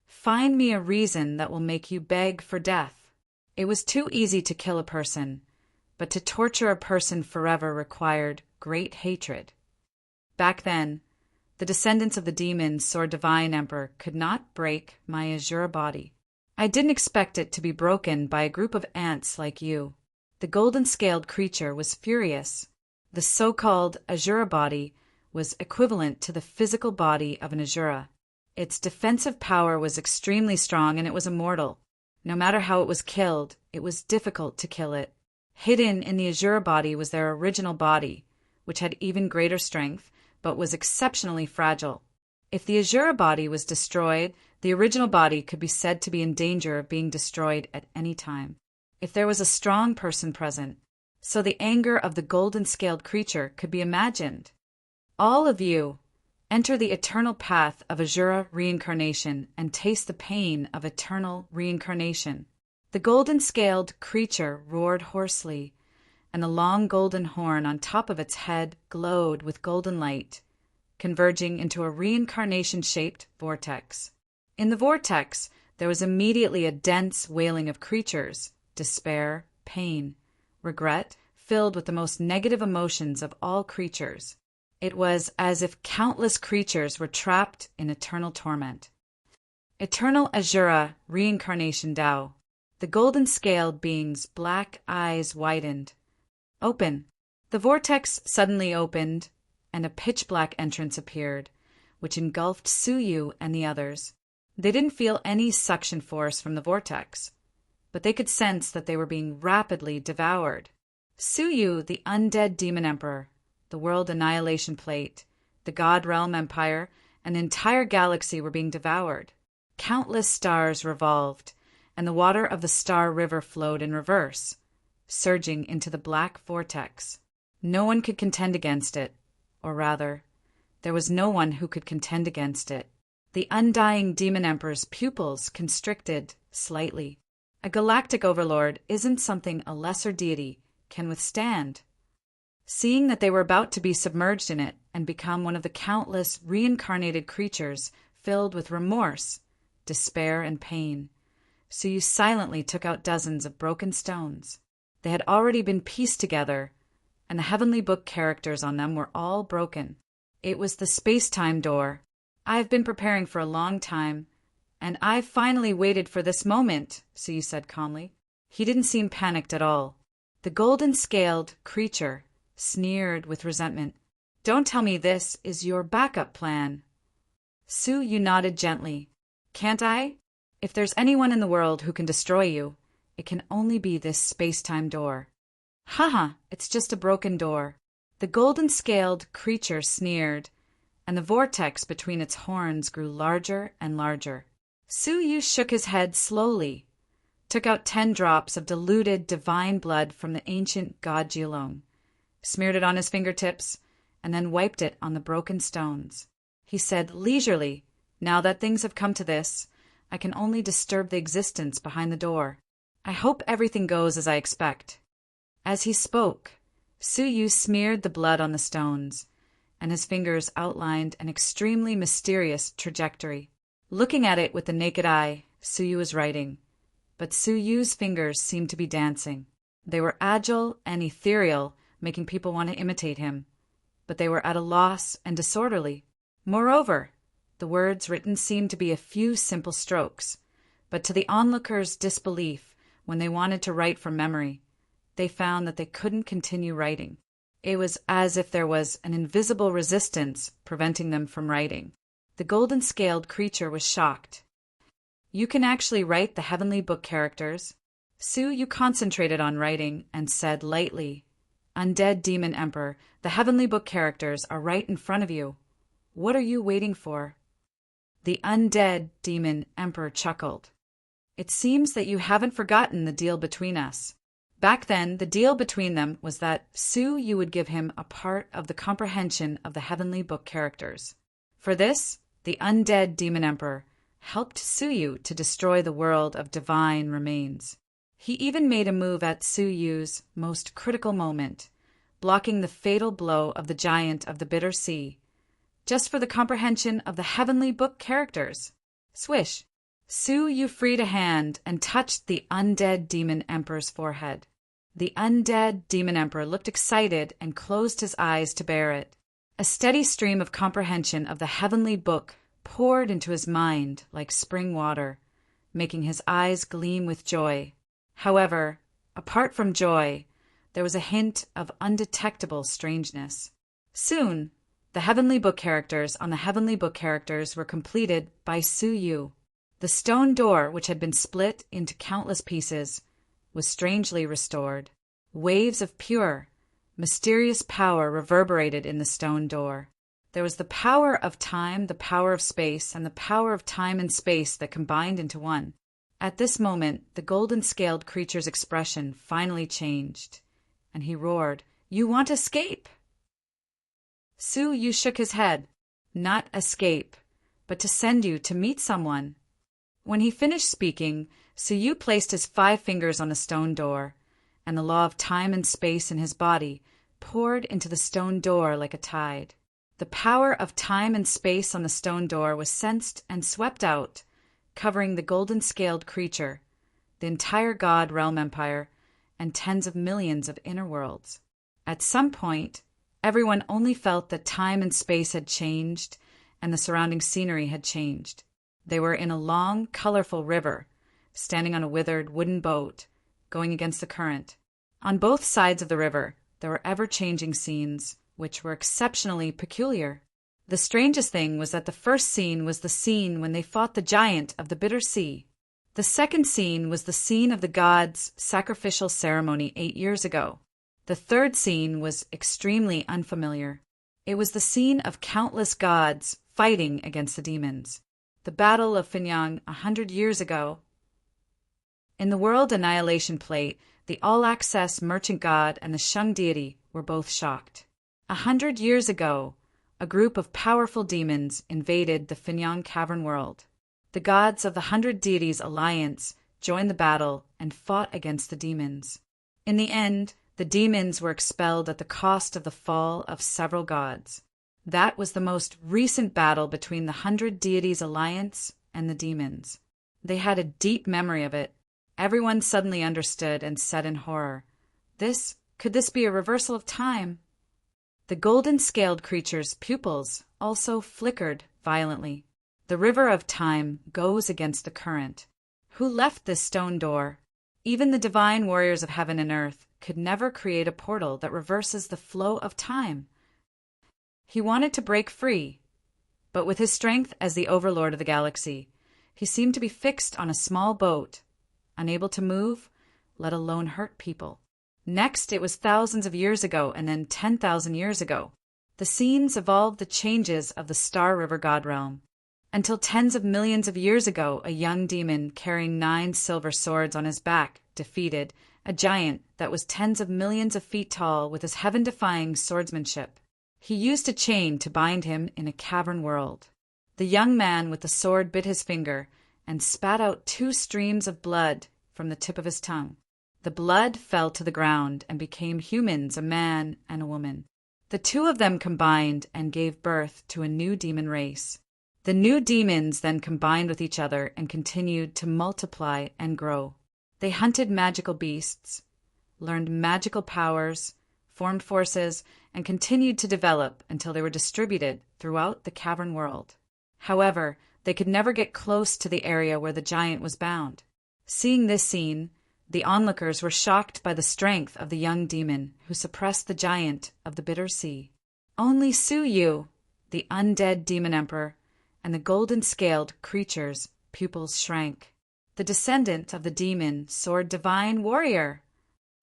Find me a reason that will make you beg for death. It was too easy to kill a person, but to torture a person forever required great hatred. Back then, the descendants of the demon sword divine emperor could not break my Azura body. I didn't expect it to be broken by a group of ants like you. The golden-scaled creature was furious. The so-called Azura body was equivalent to the physical body of an Azura. Its defensive power was extremely strong and it was immortal. No matter how it was killed, it was difficult to kill it. Hidden in the Azura body was their original body, which had even greater strength, but was exceptionally fragile. If the Azura body was destroyed, the original body could be said to be in danger of being destroyed at any time, if there was a strong person present. So the anger of the golden-scaled creature could be imagined. All of you, enter the eternal path of Azura reincarnation and taste the pain of eternal reincarnation. The golden-scaled creature roared hoarsely, and the long golden horn on top of its head glowed with golden light, converging into a reincarnation-shaped vortex. In the vortex, there was immediately a dense wailing of creatures, despair, pain, regret, filled with the most negative emotions of all creatures. It was as if countless creatures were trapped in eternal torment. Eternal Azura Reincarnation Tao. The golden-scaled being's black eyes widened. Open. The vortex suddenly opened, and a pitch-black entrance appeared, which engulfed Suyu and the others. They didn't feel any suction force from the vortex, but they could sense that they were being rapidly devoured. Suyu, the undead demon emperor, the world annihilation plate, the god realm empire, and the entire galaxy were being devoured. Countless stars revolved, and the water of the star river flowed in reverse, surging into the black vortex. No one could contend against it, or rather, there was no one who could contend against it. The undying demon emperor's pupils constricted slightly. A galactic overlord isn't something a lesser deity can withstand. Seeing that they were about to be submerged in it and become one of the countless reincarnated creatures filled with remorse, despair, and pain, Suyu silently took out dozens of broken stones. They had already been pieced together, and the heavenly book characters on them were all broken. It was the space-time door. "I've been preparing for a long time, and I've finally waited for this moment," Suyu said calmly. He didn't seem panicked at all. The golden-scaled creature sneered with resentment. "Don't tell me this is your backup plan." Suyu nodded gently. "Can't I? If there's anyone in the world who can destroy you, it can only be this space-time door." "Haha, it's just a broken door." The golden-scaled creature sneered, and the vortex between its horns grew larger and larger. Suyu shook his head slowly, took out 10 drops of diluted divine blood from the ancient god Geelong, smeared it on his fingertips, and then wiped it on the broken stones. He said leisurely, "Now that things have come to this, I can only disturb the existence behind the door. I hope everything goes as I expect." As he spoke, Suyu smeared the blood on the stones, and his fingers outlined an extremely mysterious trajectory. Looking at it with the naked eye, Suyu was writing, but Suyu's fingers seemed to be dancing. They were agile and ethereal, making people want to imitate him, but they were at a loss and disorderly. Moreover, the words written seemed to be a few simple strokes, but to the onlookers' disbelief, when they wanted to write from memory, they found that they couldn't continue writing. It was as if there was an invisible resistance preventing them from writing. The golden-scaled creature was shocked. "You can actually write the heavenly book characters?" Suyu concentrated on writing and said lightly, "Undead Demon Emperor, the heavenly book characters are right in front of you. What are you waiting for?" The undead Demon Emperor chuckled. "It seems that you haven't forgotten the deal between us." Back then, the deal between them was that Suyu would give him a part of the comprehension of the heavenly book characters. For this, the undead Demon Emperor helped Suyu to destroy the world of divine remains. He even made a move at Suyu's most critical moment, blocking the fatal blow of the giant of the bitter sea, just for the comprehension of the heavenly book characters. Swish! Suyu freed a hand and touched the undead Demon Emperor's forehead. The undead Demon Emperor looked excited and closed his eyes to bear it. A steady stream of comprehension of the heavenly book poured into his mind like spring water, making his eyes gleam with joy. However, apart from joy, there was a hint of undetectable strangeness. Soon, the heavenly book characters on the heavenly book characters were completed by Suyu. The stone door, which had been split into countless pieces, was strangely restored. Waves of pure, mysterious power reverberated in the stone door. There was the power of time, the power of space, and the power of time and space that combined into one. At this moment, the golden-scaled creature's expression finally changed, and he roared, "You want escape!" Suyu shook his head. "Not escape, but to send you to meet someone." When he finished speaking, Suyu placed his 5 fingers on the stone door, and the law of time and space in his body poured into the stone door like a tide. The power of time and space on the stone door was sensed and swept out, covering the golden-scaled creature, the entire god realm empire, and tens of millions of inner worlds. At some point, everyone only felt that time and space had changed and the surrounding scenery had changed. They were in a long, colorful river, standing on a withered wooden boat, going against the current. On both sides of the river, there were ever-changing scenes, which were exceptionally peculiar. The strangest thing was that the first scene was the scene when they fought the giant of the bitter sea. The second scene was the scene of the gods' sacrificial ceremony 8 years ago. The third scene was extremely unfamiliar. It was the scene of countless gods fighting against the demons. The Battle of Finyang 100 years ago. In the World Annihilation Plate, the All-Access Merchant God and the Shung deity were both shocked. 100 years ago, a group of powerful demons invaded the Finyang Cavern world. The gods of the 100 Deities Alliance joined the battle and fought against the demons. In the end, the demons were expelled at the cost of the fall of several gods. That was the most recent battle between the 100 Deities Alliance and the demons. They had a deep memory of it. Everyone suddenly understood and said in horror, Could this be a reversal of time? The golden-scaled creature's pupils also flickered violently. The river of time goes against the current. Who left this stone door? Even the divine warriors of heaven and earth could never create a portal that reverses the flow of time. He wanted to break free, but with his strength as the overlord of the galaxy, he seemed to be fixed on a small boat, unable to move, let alone hurt people. Next, it was thousands of years ago, and then 10,000 years ago. The scenes evolved the changes of the Star River God realm. Until tens of millions of years ago, a young demon carrying 9 silver swords on his back defeated a giant that was tens of millions of feet tall with his heaven-defying swordsmanship. He used a chain to bind him in a cavern world. The young man with the sword bit his finger and spat out 2 streams of blood from the tip of his tongue. The blood fell to the ground and became humans, a man and a woman. The 2 of them combined and gave birth to a new demon race. The new demons then combined with each other and continued to multiply and grow. They hunted magical beasts, learned magical powers, formed forces, and continued to develop until they were distributed throughout the cavern world. However, they could never get close to the area where the giant was bound. Seeing this scene, the onlookers were shocked by the strength of the young demon who suppressed the giant of the bitter sea. Only Su Yu, the undead demon emperor, and the golden-scaled creature's pupils shrank. The descendant of the demon sword divine warrior.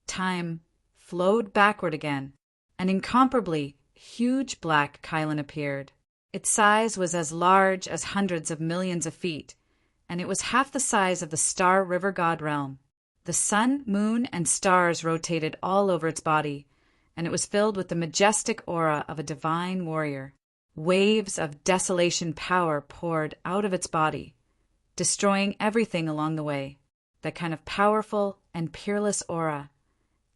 Time flowed backward again. An incomparably huge black Kylan appeared. Its size was as large as hundreds of millions of feet, and it was half the size of the Star River God realm. The sun, moon, and stars rotated all over its body, and it was filled with the majestic aura of a divine warrior. Waves of desolation power poured out of its body, destroying everything along the way. That kind of powerful and peerless aura,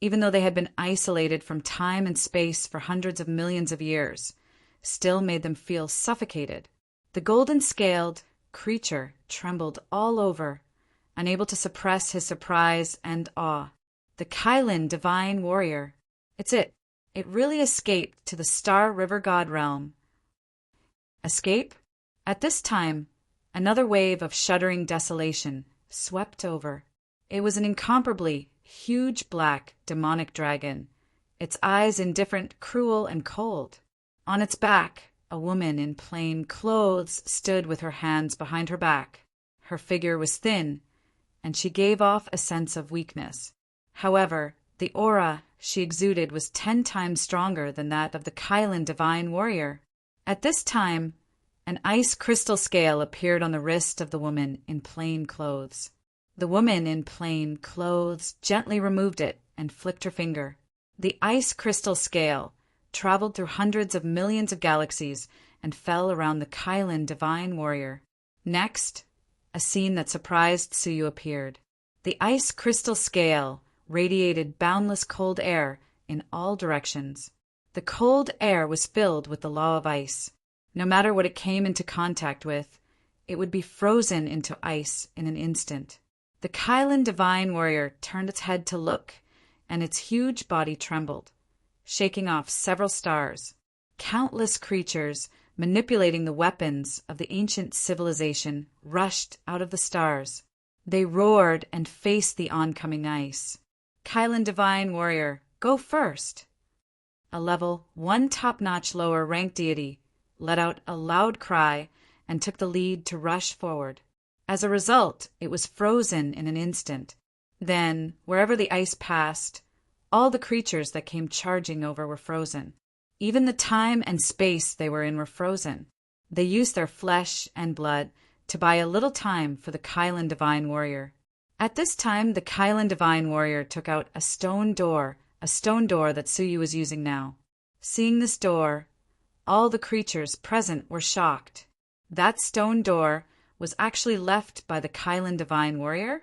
even though they had been isolated from time and space for hundreds of millions of years, still made them feel suffocated. The golden-scaled creature trembled all over, unable to suppress his surprise and awe. The Kylan divine warrior. It really escaped to the Star River God realm. Escape? At this time, another wave of shuddering desolation swept over. It was an incomparably huge black demonic dragon, its eyes indifferent, cruel, and cold. On its back, a woman in plain clothes stood with her hands behind her back. Her figure was thin, and she gave off a sense of weakness. However, the aura she exuded was 10 times stronger than that of the Kylan divine warrior. At this time, an ice crystal scale appeared on the wrist of the woman in plain clothes. The woman in plain clothes gently removed it and flicked her finger. The ice crystal scale traveled through hundreds of millions of galaxies and fell around the Kylan divine warrior. Next, a scene that surprised Suyu appeared. The ice crystal scale radiated boundless cold air in all directions. The cold air was filled with the law of ice. No matter what it came into contact with, it would be frozen into ice in an instant. The Kylan divine warrior turned its head to look, and its huge body trembled, shaking off several stars. Countless creatures, manipulating the weapons of the ancient civilization, rushed out of the stars. They roared and faced the oncoming ice. Kylan divine warrior, go first! A level 1 top-notch lower-ranked deity let out a loud cry and took the lead to rush forward. As a result, it was frozen in an instant. Then, wherever the ice passed, All the creatures that came charging over were frozen. Even the time and space they were in were frozen. They used their flesh and blood to buy a little time for the Cauldron divine warrior. At this time, the Cauldron divine warrior took out a stone door that Suyu was using now. Seeing this door, all the creatures present were shocked. That stone door was actually left by the Cauldron divine warrior,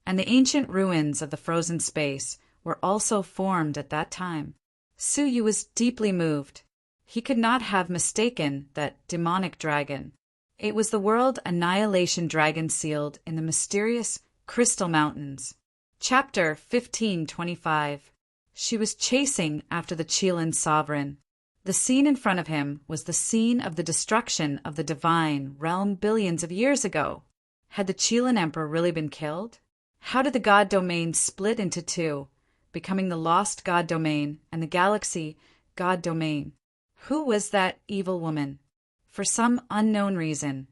and the ancient ruins of the frozen space were also formed at that time. Suyu was deeply moved. He could not have mistaken that demonic dragon. It was the world annihilation dragon sealed in the mysterious Crystal Mountains. Chapter 1525. She was chasing after the Qilin sovereign. The scene in front of him was the scene of the destruction of the divine realm billions of years ago. Had the Qilin emperor really been killed? How did the god domain split into two, becoming the lost god domain and the galaxy god domain? Who was that evil woman? For some unknown reason,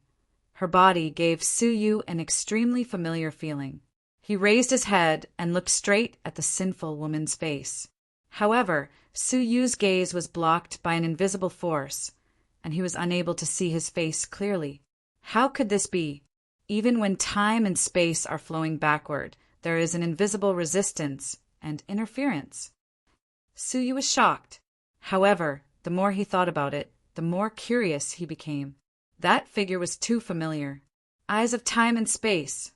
her body gave Suyu an extremely familiar feeling. He raised his head and looked straight at the sinful woman's face. However, Suyu's gaze was blocked by an invisible force, and he was unable to see his face clearly. How could this be? Even when time and space are flowing backward, there is an invisible resistance and interference. Suyu was shocked. However, the more he thought about it, the more curious he became. That figure was too familiar. Eyes of time and space.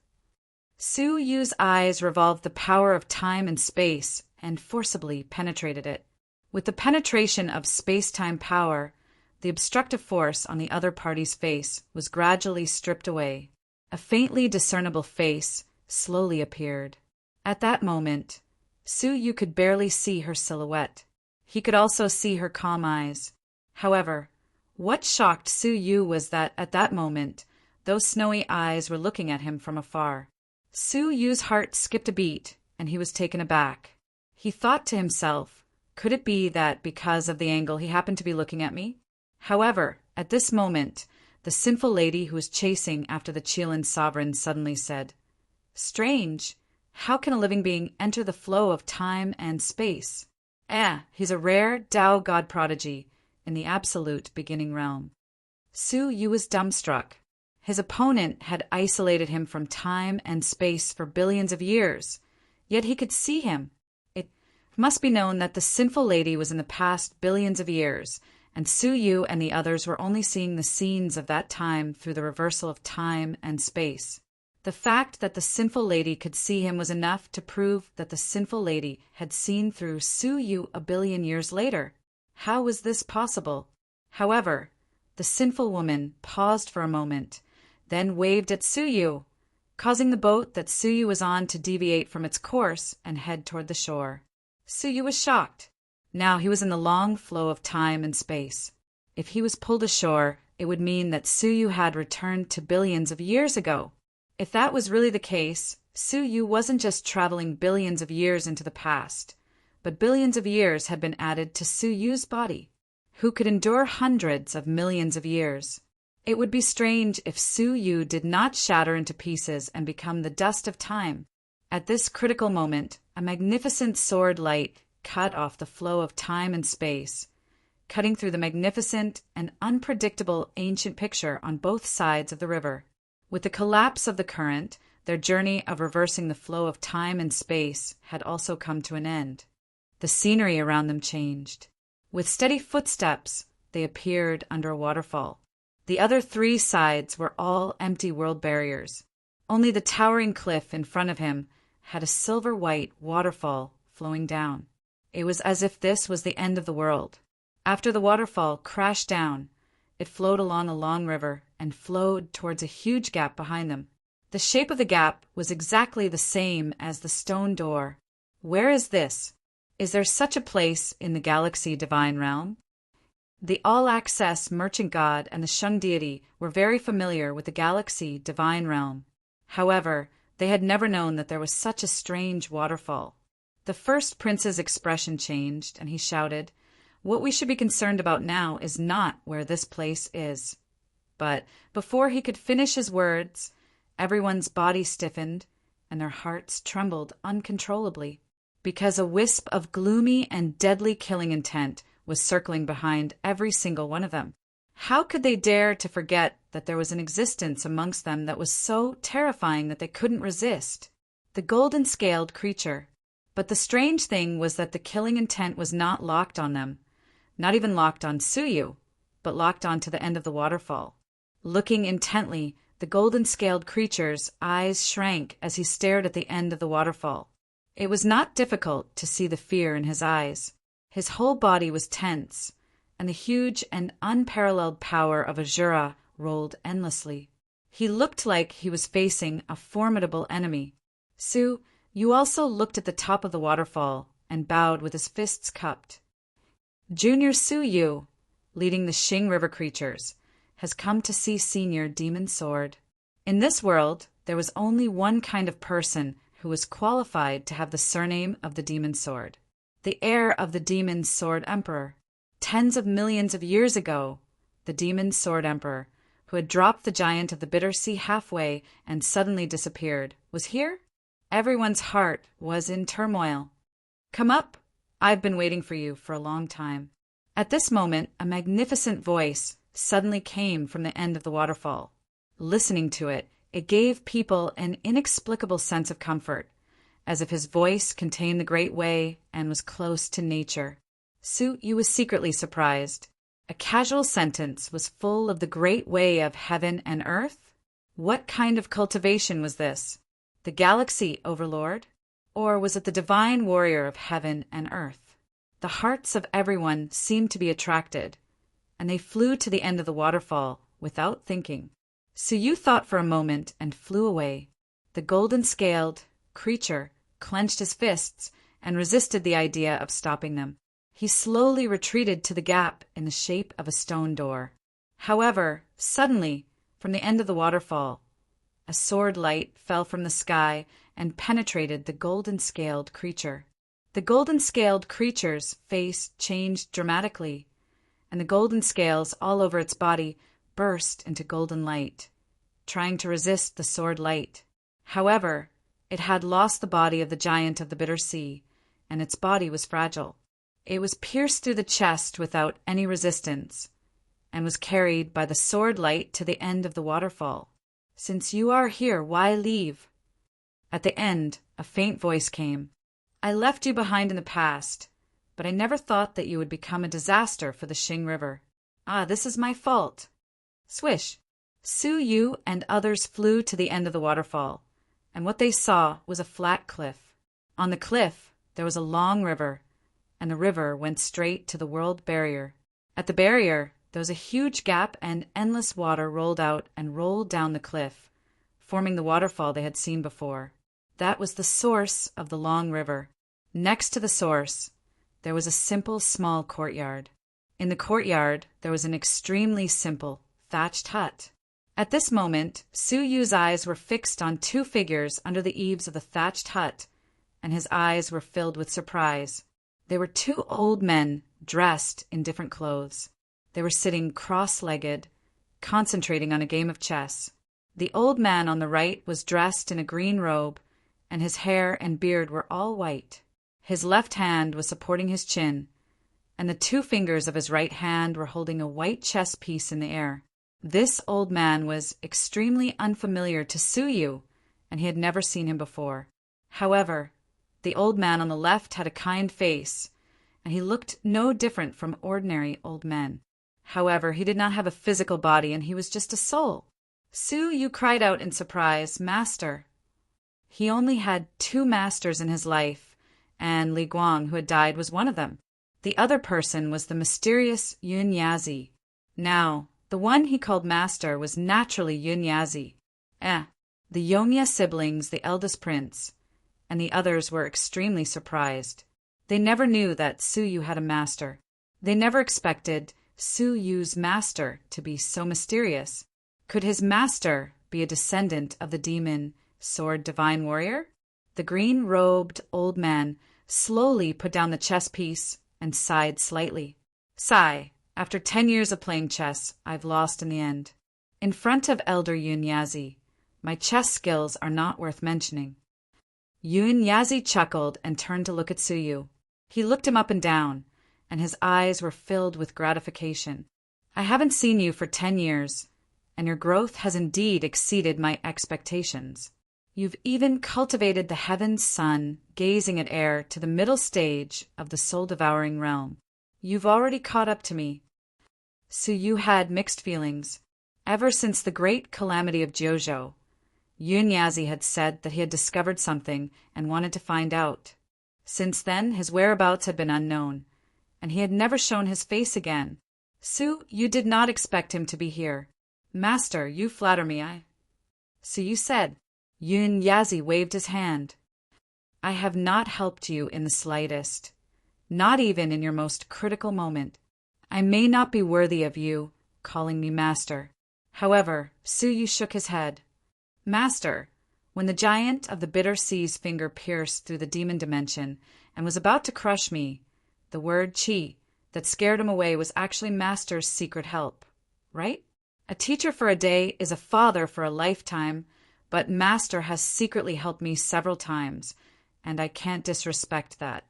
Suyu's eyes revolved the power of time and space and forcibly penetrated it. With the penetration of space-time power, the obstructive force on the other party's face was gradually stripped away. A faintly discernible face slowly appeared. At that moment, Suyu could barely see her silhouette. He could also see her calm eyes. However, what shocked Suyu was that at that moment, those snowy eyes were looking at him from afar. Suyu's heart skipped a beat, and he was taken aback. He thought to himself, could it be that because of the angle he happened to be looking at me? However, at this moment, the sinful lady who was chasing after the Qilin sovereign suddenly said, "Strange, how can a living being enter the flow of time and space? He's a rare Tao god prodigy in the absolute beginning realm." Suyu was dumbstruck. His opponent had isolated him from time and space for billions of years, yet he could see him. It must be known that the sinful lady was in the past billions of years, and Suyu and the others were only seeing the scenes of that time through the reversal of time and space. The fact that the sinful lady could see him was enough to prove that the sinful lady had seen through Suyu a billion years later. How was this possible? However, the sinful woman paused for a moment, then waved at Suyu, causing the boat that Suyu was on to deviate from its course and head toward the shore. Suyu was shocked. Now he was in the long flow of time and space. If he was pulled ashore, it would mean that Suyu had returned to billions of years ago. If that was really the case, Suyu wasn't just traveling billions of years into the past, but billions of years had been added to Suyu's body, who could endure hundreds of millions of years. It would be strange if Suyu did not shatter into pieces and become the dust of time. At this critical moment, a magnificent sword light cut off the flow of time and space, cutting through the magnificent and unpredictable ancient picture on both sides of the river. With the collapse of the current, their journey of reversing the flow of time and space had also come to an end. The scenery around them changed. With steady footsteps, they appeared under a waterfall. The other three sides were all empty world barriers. Only the towering cliff in front of him had a silver-white waterfall flowing down. It was as if this was the end of the world. After the waterfall crashed down, it flowed along a long river and flowed towards a huge gap behind them. The shape of the gap was exactly the same as the stone door. Where is this? Is there such a place in the galaxy divine realm? The all-access merchant god and the Shun deity were very familiar with the galaxy divine realm. However, they had never known that there was such a strange waterfall. The first prince's expression changed, and he shouted, "What we should be concerned about now is not where this place is." But before he could finish his words, everyone's body stiffened, and their hearts trembled uncontrollably. because a wisp of gloomy and deadly killing intent was circling behind every single one of them. How could they dare to forget that there was an existence amongst them that was so terrifying that they couldn't resist? The golden-scaled creature. But the strange thing was that the killing intent was not locked on them, not even locked on Suyu, but locked onto the end of the waterfall. Looking intently, the golden-scaled creature's eyes shrank as he stared at the end of the waterfall. It was not difficult to see the fear in his eyes. His whole body was tense, and the huge and unparalleled power of Azura rolled endlessly. He looked like he was facing a formidable enemy. Su, you also looked at the top of the waterfall and bowed with his fists cupped. Junior Suyu, leading the Xing River creatures, has come to see Senior Demon Sword. In this world, there was only one kind of person who was qualified to have the surname of the Demon Sword, the heir of the Demon Sword Emperor. Tens of millions of years ago, the Demon Sword Emperor, who had dropped the giant of the Bitter Sea halfway and suddenly disappeared, was here? Everyone's heart was in turmoil. Come up. I've been waiting for you for a long time. At this moment, a magnificent voice suddenly came from the end of the waterfall. Listening to it, it gave people an inexplicable sense of comfort, as if his voice contained the great way and was close to nature. Su-yu was secretly surprised. A casual sentence was full of the great way of heaven and earth? What kind of cultivation was this? The galaxy overlord? Or was it the divine warrior of heaven and earth? The hearts of everyone seemed to be attracted, and they flew to the end of the waterfall without thinking. Su-yu thought for a moment and flew away. The golden-scaled creature clenched his fists and resisted the idea of stopping them. He slowly retreated to the gap in the shape of a stone door. However, suddenly, from the end of the waterfall, a sword light fell from the sky and penetrated the golden-scaled creature. The golden-scaled creature's face changed dramatically, and the golden scales all over its body burst into golden light, trying to resist the sword light. However, it had lost the body of the giant of the Bitter Sea, and its body was fragile. It was pierced through the chest without any resistance, and was carried by the sword light to the end of the waterfall. Since you are here, why leave? At the end, a faint voice came. I left you behind in the past, but I never thought that you would become a disaster for the Xing River. Ah, this is my fault. Swish! Su-yu and others flew to the end of the waterfall, and what they saw was a flat cliff. On the cliff, there was a long river, and the river went straight to the world barrier. At the barrier, there was a huge gap, and endless water rolled out and rolled down the cliff, forming the waterfall they had seen before. That was the source of the long river. Next to the source, there was a simple small courtyard. In the courtyard, there was an extremely simple thatched hut. At this moment, Su-yu's eyes were fixed on two figures under the eaves of the thatched hut, and his eyes were filled with surprise. They were two old men dressed in different clothes. They were sitting cross-legged, concentrating on a game of chess. The old man on the right was dressed in a green robe, and his hair and beard were all white. His left hand was supporting his chin, and the two fingers of his right hand were holding a white chess piece in the air. This old man was extremely unfamiliar to Su-yu, and he had never seen him before. However, the old man on the left had a kind face, and he looked no different from ordinary old men. However, he did not have a physical body, and he was just a soul. Su-yu cried out in surprise, "Master!" He only had 2 masters in his life, and Li Guang, who had died, was one of them. The other person was the mysterious Yun Yazi. Now, the one he called master was naturally Yun Yazi. The Yongya siblings, the eldest prince, and the others were extremely surprised. They never knew that Su-yu had a master. They never expected Su-yu's master to be so mysterious. Could his master be a descendant of the demon sword divine warrior? The green-robed old man slowly put down the chess piece and sighed slightly. Sigh, after 10 years of playing chess, I've lost in the end. In front of Elder Yun Yazi, my chess skills are not worth mentioning. Yun Yazi chuckled and turned to look at Suyu. He looked him up and down, and his eyes were filled with gratification. I haven't seen you for 10 years, and your growth has indeed exceeded my expectations. You've even cultivated the heaven's sun, gazing at air to the middle stage of the soul-devouring realm. You've already caught up to me. Suyu had mixed feelings. Ever since the great calamity of Jojo, Yun Yazi had said that he had discovered something and wanted to find out. Since then, his whereabouts had been unknown, and he had never shown his face again. You did not expect him to be here. Master, you flatter me, Suyu said. Yun Yazi waved his hand. I have not helped you in the slightest, not even in your most critical moment. I may not be worthy of you calling me master. However, Suyu shook his head. Master, when the giant of the bitter sea's finger pierced through the demon dimension and was about to crush me, the word chi that scared him away was actually Master's secret help, right? A teacher for a day is a father for a lifetime, but Master has secretly helped me several times, and I can't disrespect that.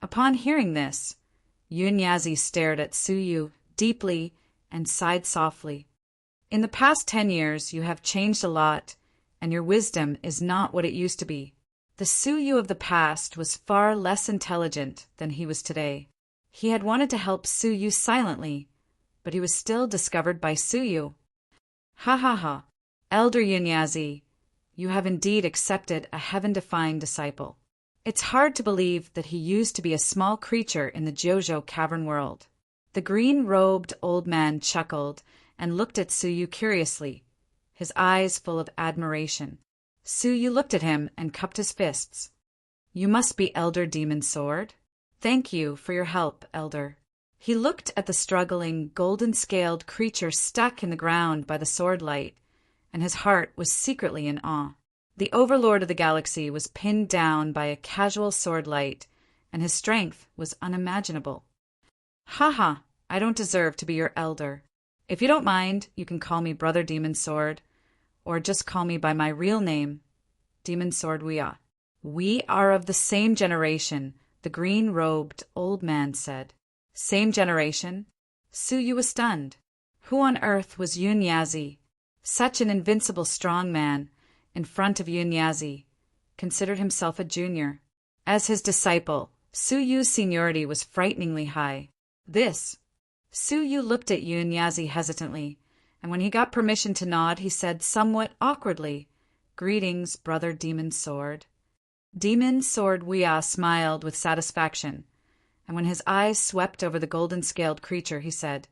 Upon hearing this, Yun Yazi stared at Suyu deeply and sighed softly. In the past 10 years, you have changed a lot, and your wisdom is not what it used to be. The Suyu of the past was far less intelligent than he was today. He had wanted to help Suyu silently, but he was still discovered by Suyu. Ha ha ha. Elder Yun Yazi, you have indeed accepted a heaven-defying disciple. It's hard to believe that he used to be a small creature in the Jojo cavern world. The green-robed old man chuckled and looked at Suyu curiously, his eyes full of admiration. Suyu looked at him and cupped his fists. You must be Elder Demon Sword. Thank you for your help, Elder. He looked at the struggling, golden-scaled creature stuck in the ground by the sword light, and his heart was secretly in awe. The overlord of the galaxy was pinned down by a casual sword light, and his strength was unimaginable. Ha ha, I don't deserve to be your elder. If you don't mind, you can call me Brother Demon Sword, or just call me by my real name, Demon Sword Weah. We are of the same generation, the green-robed old man said. Same generation? Suyu was stunned. Who on earth was Yun Yazi? Such an invincible strong man, in front of Yun Yazi, considered himself a junior. As his disciple, Suyu's seniority was frighteningly high. Suyu looked at Yun Yazi hesitantly, and when he got permission to nod, he said somewhat awkwardly, Greetings, Brother Demon Sword. Demon Sword Weah smiled with satisfaction, and when his eyes swept over the golden-scaled creature, he said,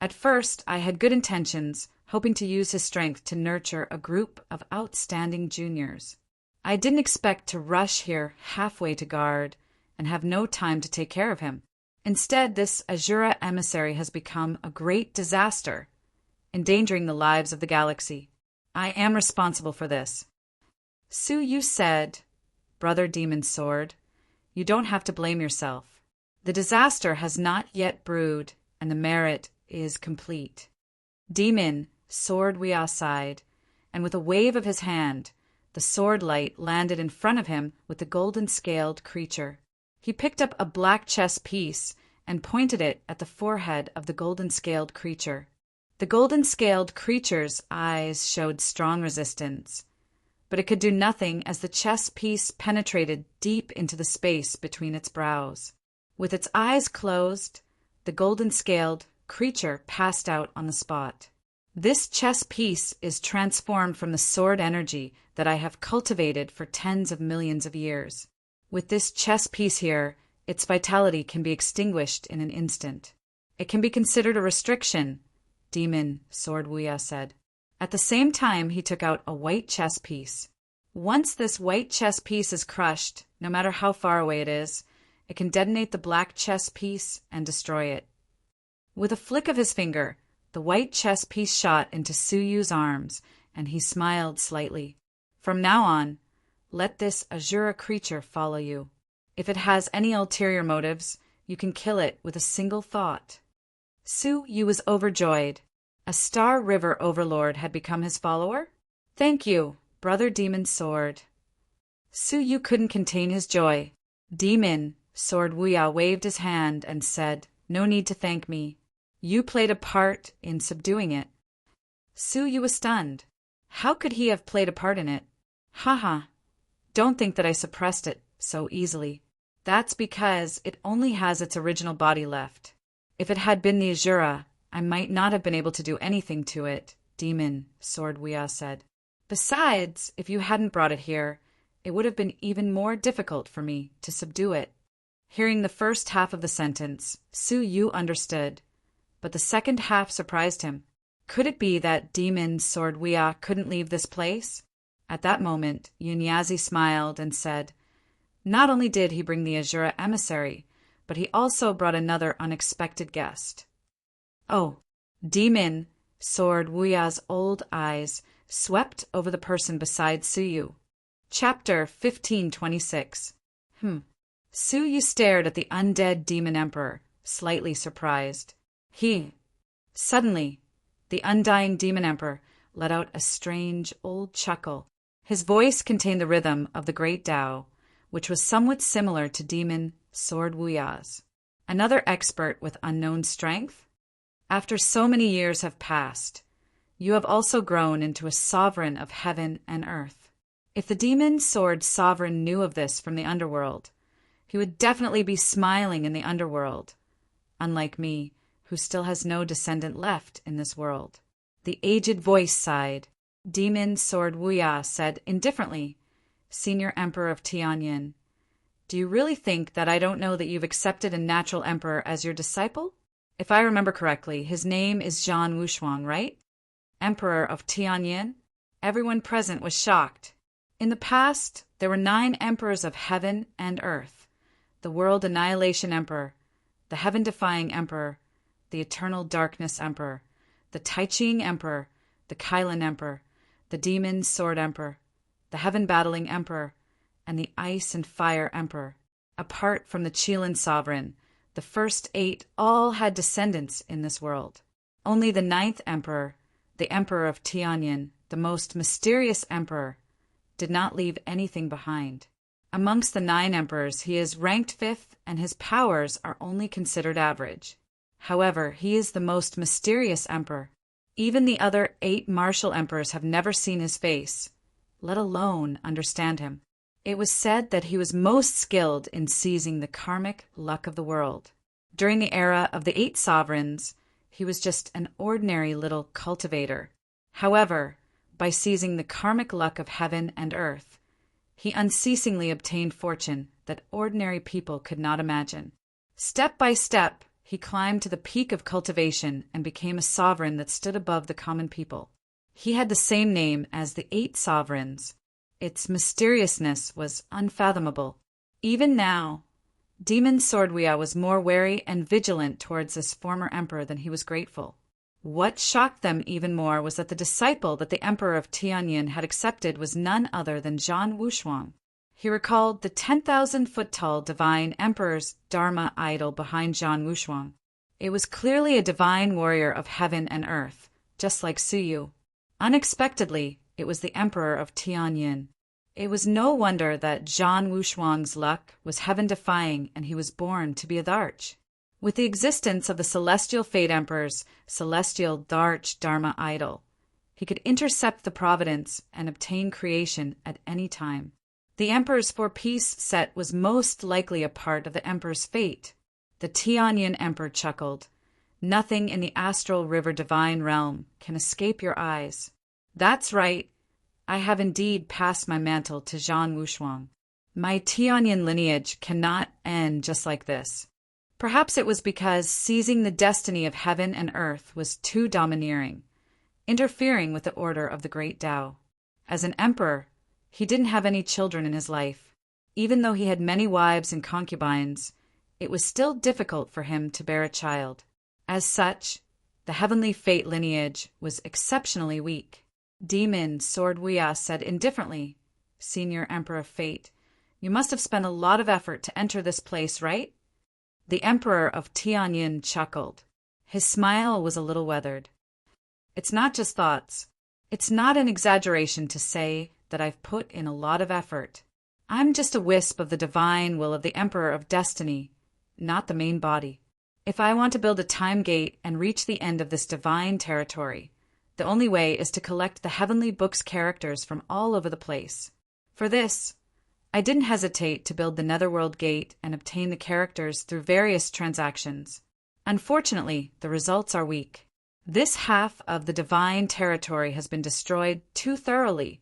At first, I had good intentions, hoping to use his strength to nurture a group of outstanding juniors. I didn't expect to rush here halfway to guard and have no time to take care of him. Instead, this Azura emissary has become a great disaster, endangering the lives of the galaxy. I am responsible for this. Suyu said, Brother Demon Sword, you don't have to blame yourself. The disaster has not yet brewed, and the merit is complete. Demon Sword Weah sighed, and with a wave of his hand, the sword light landed in front of him with the golden-scaled creature. He picked up a black chess piece and pointed it at the forehead of the golden-scaled creature. The golden-scaled creature's eyes showed strong resistance, but it could do nothing as the chess piece penetrated deep into the space between its brows. With its eyes closed, the golden-scaled creature passed out on the spot. This chess piece is transformed from the sword energy that I have cultivated for tens of millions of years. With this chess piece here, its vitality can be extinguished in an instant. It can be considered a restriction, Demon Sword Weah said. At the same time, he took out a white chess piece. Once this white chess piece is crushed, no matter how far away it is, it can detonate the black chess piece and destroy it. With a flick of his finger, the white chess piece shot into Suyu's arms, and he smiled slightly. From now on, let this Azura creature follow you. If it has any ulterior motives, you can kill it with a single thought. Suyu was overjoyed. A Star River overlord had become his follower? Thank you, Brother Demon Sword. Su Yu couldn't contain his joy. Demon, Sword Wuya waved his hand and said, "No need to thank me. You played a part in subduing it." Su Yu was stunned. How could he have played a part in it? Haha. Don't think that I suppressed it so easily. That's because it only has its original body left. If it had been the Azura, I might not have been able to do anything to it, Demon, Sword Wuya said. Besides, if you hadn't brought it here, it would have been even more difficult for me to subdue it. Hearing the first half of the sentence, Su Yu understood, but the second half surprised him. Could it be that Demon Sword Wuya couldn't leave this place? At that moment, Yunyazi smiled and said, "Not only did he bring the Azura emissary, but he also brought another unexpected guest." Oh, Demon Sword Wuya's old eyes swept over the person beside Su Yu. Chapter 1526. Su Yu stared at the undead demon emperor, slightly surprised. Suddenly, the undying demon emperor let out a strange old chuckle. His voice contained the rhythm of the great Tao, which was somewhat similar to Demon Sword Wuya's. Another expert with unknown strength? After so many years have passed, you have also grown into a sovereign of heaven and earth. If the demon sword sovereign knew of this from the underworld, he would definitely be smiling in the underworld, unlike me, who still has no descendant left in this world. The aged voice sighed. Demon Sword Wuya said indifferently, "Senior Emperor of Tianyin, do you really think that I don't know that you've accepted a natural emperor as your disciple? If I remember correctly, his name is Zhan Wushuang, right? Emperor of Tianyin?" Everyone present was shocked. In the past, there were 9 emperors of heaven and earth: the World Annihilation Emperor, the Heaven-Defying Emperor, the Eternal Darkness Emperor, the Tai-Ching Emperor, the Kailan Emperor, the Demon Sword Emperor, the Heaven-Battling Emperor, and the Ice and Fire Emperor. Apart from the Qilin Sovereign, the first 8 all had descendants in this world. Only the 9th Emperor, the Emperor of Tianyin, the most mysterious emperor, did not leave anything behind. Amongst the 9 emperors, he is ranked 5th, and his powers are only considered average. However, he is the most mysterious emperor. Even the other 8 martial emperors have never seen his face, let alone understand him. It was said that he was most skilled in seizing the karmic luck of the world. During the era of the 8 sovereigns, he was just an ordinary little cultivator. However, by seizing the karmic luck of heaven and earth, he unceasingly obtained fortune that ordinary people could not imagine. Step by step, he climbed to the peak of cultivation and became a sovereign that stood above the common people. He had the same name as the 8 sovereigns. Its mysteriousness was unfathomable. Even now, Demon Sword Wuya was more wary and vigilant towards this former emperor than he was grateful. What shocked them even more was that the disciple that the Emperor of Tianyin had accepted was none other than Zhan Wushuang. He recalled the 10,000-foot-tall divine emperor's Dharma idol behind Zhan Wushuang. It was clearly a divine warrior of heaven and earth, just like Su Yu. Unexpectedly, it was the Emperor of Tianyin. It was no wonder that Zhan Wushuang's luck was heaven-defying and he was born to be a Dharch. With the existence of the Celestial Fate Emperor's Celestial Dharch Dharma idol, he could intercept the providence and obtain creation at any time. The Emperor's 4-piece set was most likely a part of the Emperor's fate. The Tianyin Emperor chuckled. "Nothing in the astral river divine realm can escape your eyes." That's right. I have indeed passed my mantle to Zhan Wushuang. My Tianyin lineage cannot end just like this. Perhaps it was because seizing the destiny of heaven and earth was too domineering, interfering with the order of the great Tao. As an emperor, he didn't have any children in his life. Even though he had many wives and concubines, it was still difficult for him to bear a child. As such, the heavenly fate lineage was exceptionally weak. Demon Sword Wuya said indifferently, "Senior Emperor of Fate, you must have spent a lot of effort to enter this place, right?" The Emperor of Tianyin chuckled. His smile was a little weathered. "It's not just thoughts. It's not an exaggeration to say that I've put in a lot of effort. I'm just a wisp of the divine will of the Emperor of Destiny, not the main body. If I want to build a time gate and reach the end of this divine territory, the only way is to collect the heavenly book's characters from all over the place. For this, I didn't hesitate to build the Netherworld Gate and obtain the characters through various transactions. Unfortunately, the results are weak. This half of the divine territory has been destroyed too thoroughly,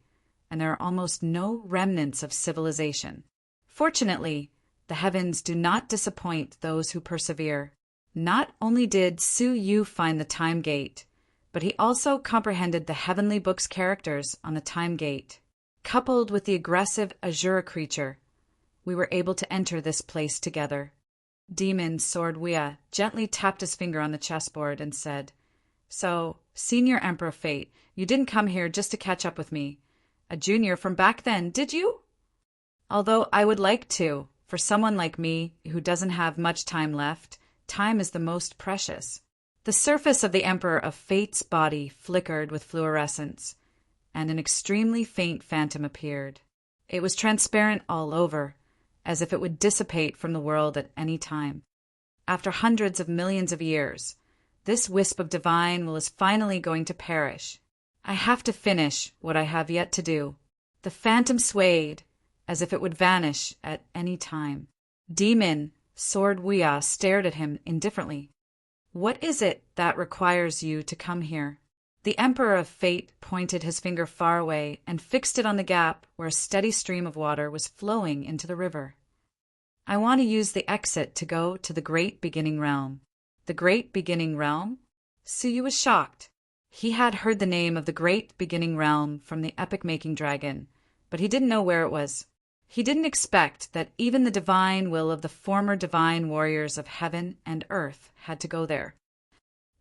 and there are almost no remnants of civilization. Fortunately, the heavens do not disappoint those who persevere. Not only did Su Yu find the time gate, but he also comprehended the heavenly book's characters on the time gate. Coupled with the aggressive Azura creature, we were able to enter this place together. Demon Sword Wea gently tapped his finger on the chessboard and said, "So, Senior Emperor Fate, you didn't come here just to catch up with me. A junior from back then, did you?" Although I would like to, for someone like me who doesn't have much time left, time is the most precious. The surface of the Emperor of Fate's body flickered with fluorescence, and an extremely faint phantom appeared. It was transparent all over, as if it would dissipate from the world at any time. After hundreds of millions of years, this wisp of divine will is finally going to perish. I have to finish what I have yet to do. The phantom swayed, as if it would vanish at any time. Demon Sword Wea stared at him indifferently. "What is it that requires you to come here?" The Emperor of Fate pointed his finger far away and fixed it on the gap where a steady stream of water was flowing into the river. "I want to use the exit to go to the Great Beginning Realm." The Great Beginning Realm? Suyu was shocked. He had heard the name of the Great Beginning Realm from the epic-making dragon, but he didn't know where it was. He didn't expect that even the divine will of the former divine warriors of heaven and earth had to go there.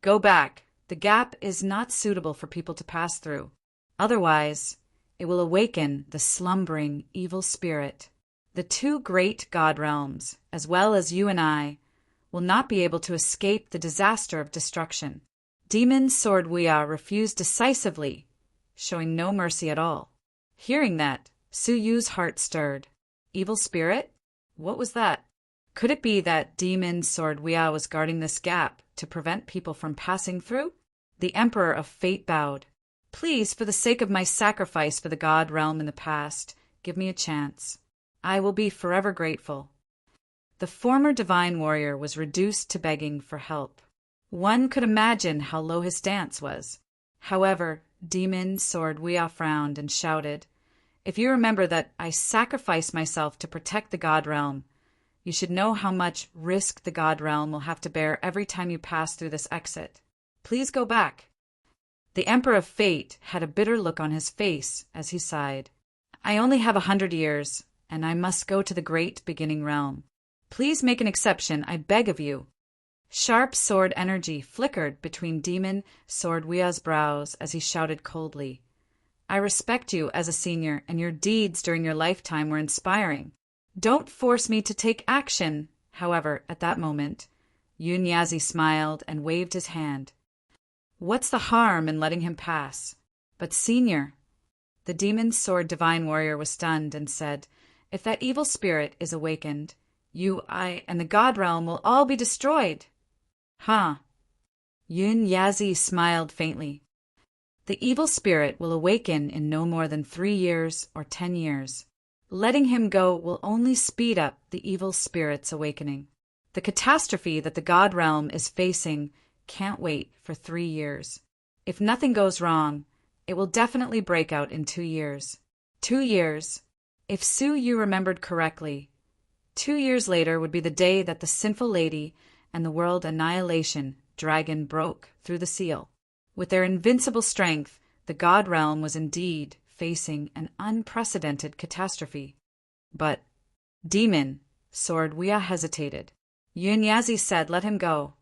"Go back. The gap is not suitable for people to pass through. Otherwise, it will awaken the slumbering evil spirit. The two great god realms, as well as you and I, will not be able to escape the disaster of destruction." Demon Sword Wea refused decisively, showing no mercy at all. Hearing that, Su Yu's heart stirred. Evil spirit? What was that? Could it be that Demon Sword Wea was guarding this gap to prevent people from passing through? The Emperor of Fate bowed. "Please, for the sake of my sacrifice for the god realm in the past, give me a chance. I will be forever grateful." The former divine warrior was reduced to begging for help. One could imagine how low his stance was. However, Demon Sword Wea frowned and shouted, "If you remember that I sacrificed myself to protect the god realm, you should know how much risk the god realm will have to bear every time you pass through this exit. Please go back." The Emperor of Fate had a bitter look on his face as he sighed. "I only have 100 years, and I must go to the Great Beginning Realm. Please make an exception, I beg of you." Sharp sword energy flickered between Demon Sword Wea's brows as he shouted coldly, "I respect you as a senior, and your deeds during your lifetime were inspiring. Don't force me to take action." However, at that moment, Yun Yazi smiled and waved his hand. "What's the harm in letting him pass?" "But senior," the Demon Sword Divine Warrior was stunned and said, "if that evil spirit is awakened, you, I, and the God Realm will all be destroyed." "Huh." Yun Yazi smiled faintly. "The evil spirit will awaken in no more than 3 years or 10 years. Letting him go will only speed up the evil spirit's awakening. The catastrophe that the God Realm is facing can't wait for 3 years. If nothing goes wrong, it will definitely break out in 2 years. 2 years. If Su Yu remembered correctly, 2 years later would be the day that the sinful lady and the world annihilation dragon broke through the seal. With their invincible strength, the God Realm was indeed facing an unprecedented catastrophe. But Demon Sword Wea hesitated. Yun Yazi said, "Let him go."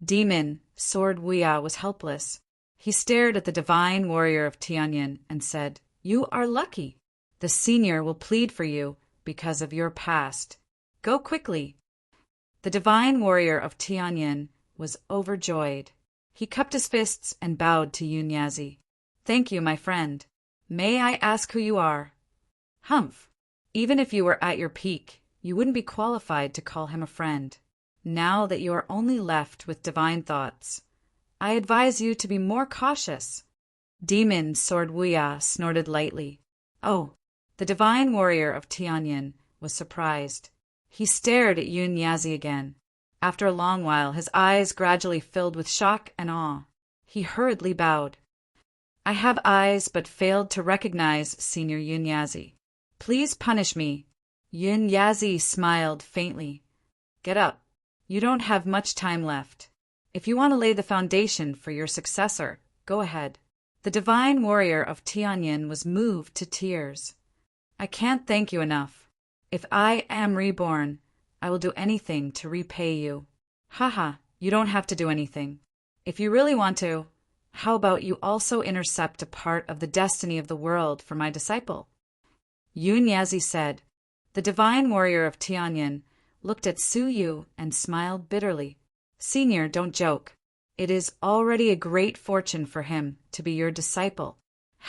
Demon Sword Wea was helpless. He stared at the divine warrior of Tianyin and said, "You are lucky. The senior will plead for you because of your past. Go quickly." The divine warrior of Tianyin was overjoyed. He cupped his fists and bowed to Yun Yazi. "Thank you, my friend. May I ask who you are?" "Humph. Even if you were at your peak, you wouldn't be qualified to call him a friend. Now that you are only left with divine thoughts, I advise you to be more cautious." Demon Sword Wuya snorted lightly. "Oh." The divine warrior of Tianyin was surprised. He stared at Yun Yazi again. After a long while, his eyes gradually filled with shock and awe. He hurriedly bowed. "I have eyes but failed to recognize Senior Yun Yazi. Please punish me." Yun Yazi smiled faintly. "Get up. You don't have much time left. If you want to lay the foundation for your successor, go ahead." The divine warrior of Tianyin was moved to tears. "I can't thank you enough. If I am reborn, I will do anything to repay you." "Haha, you don't have to do anything. If you really want to, how about you also intercept a part of the destiny of the world for my disciple?" Yun Yazi said. The divine warrior of Tianyin looked at Su Yu and smiled bitterly. "Senior, don't joke. It is already a great fortune for him to be your disciple.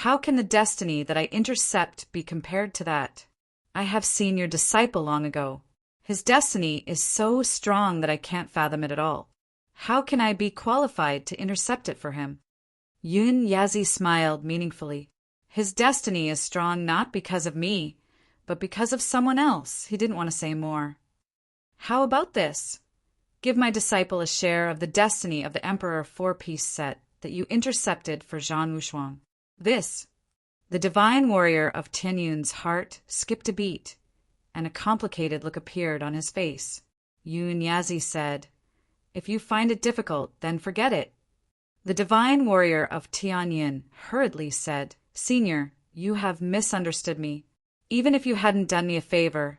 How can the destiny that I intercept be compared to that? I have seen your disciple long ago. His destiny is so strong that I can't fathom it at all. How can I be qualified to intercept it for him?" Yun Yazi smiled meaningfully. "His destiny is strong not because of me, but because of someone else." He didn't want to say more. "How about this? Give my disciple a share of the destiny of the Emperor four-piece set that you intercepted for Zhan Wushuang." This. The divine warrior of Tianyun's heart skipped a beat, and a complicated look appeared on his face. Yun Yazi said, "If you find it difficult, then forget it." The divine warrior of Tianyin hurriedly said, "Senior, you have misunderstood me. Even if you hadn't done me a favor,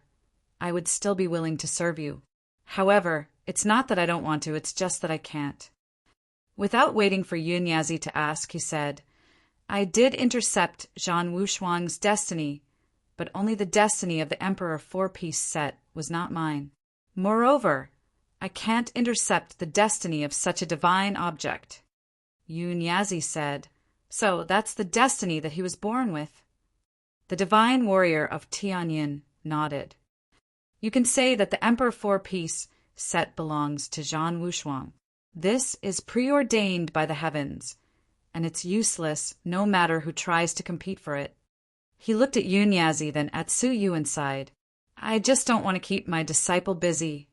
I would still be willing to serve you. However, it's not that I don't want to, it's just that I can't." Without waiting for Yun Yazi to ask, he said, "I did intercept Zhan Wushuang's destiny, but only the destiny of the Emperor four-piece set was not mine. Moreover, I can't intercept the destiny of such a divine object." Yun Yazi said, "So that's the destiny that he was born with?" The divine warrior of Tianyin nodded. "You can say that the Emperor four-piece set belongs to Zhan Wushuang. This is preordained by the heavens, and it's useless no matter who tries to compete for it." He looked at Yun Yazi, then at Su Yu and sighed. "I just don't want to keep my disciple busy."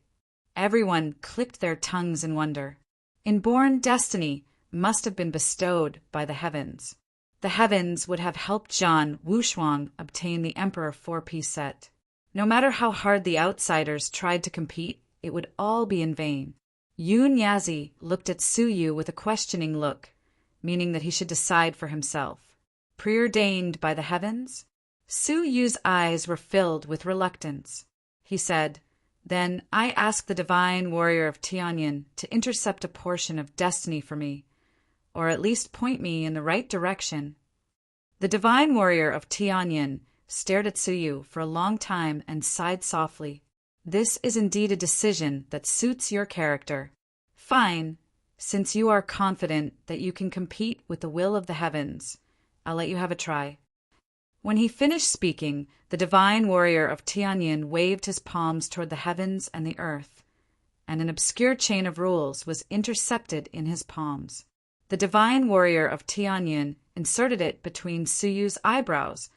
Everyone clicked their tongues in wonder. Inborn destiny must have been bestowed by the heavens. The heavens would have helped Zhan Wushuang obtain the Emperor four-piece set. No matter how hard the outsiders tried to compete, it would all be in vain. Yun Yazi looked at Su Yu with a questioning look, meaning that he should decide for himself. Preordained by the heavens? Su Yu's eyes were filled with reluctance. He said, "Then I ask the divine warrior of Tianyin to intercept a portion of destiny for me, or at least point me in the right direction." The divine warrior of Tianyin stared at Su Yu for a long time and sighed softly. "This is indeed a decision that suits your character. Fine, since you are confident that you can compete with the will of the heavens, I'll let you have a try." When he finished speaking, the divine warrior of Tianyin waved his palms toward the heavens and the earth, and an obscure chain of rules was intercepted in his palms. The divine warrior of Tianyin inserted it between Su Yu's eyebrows,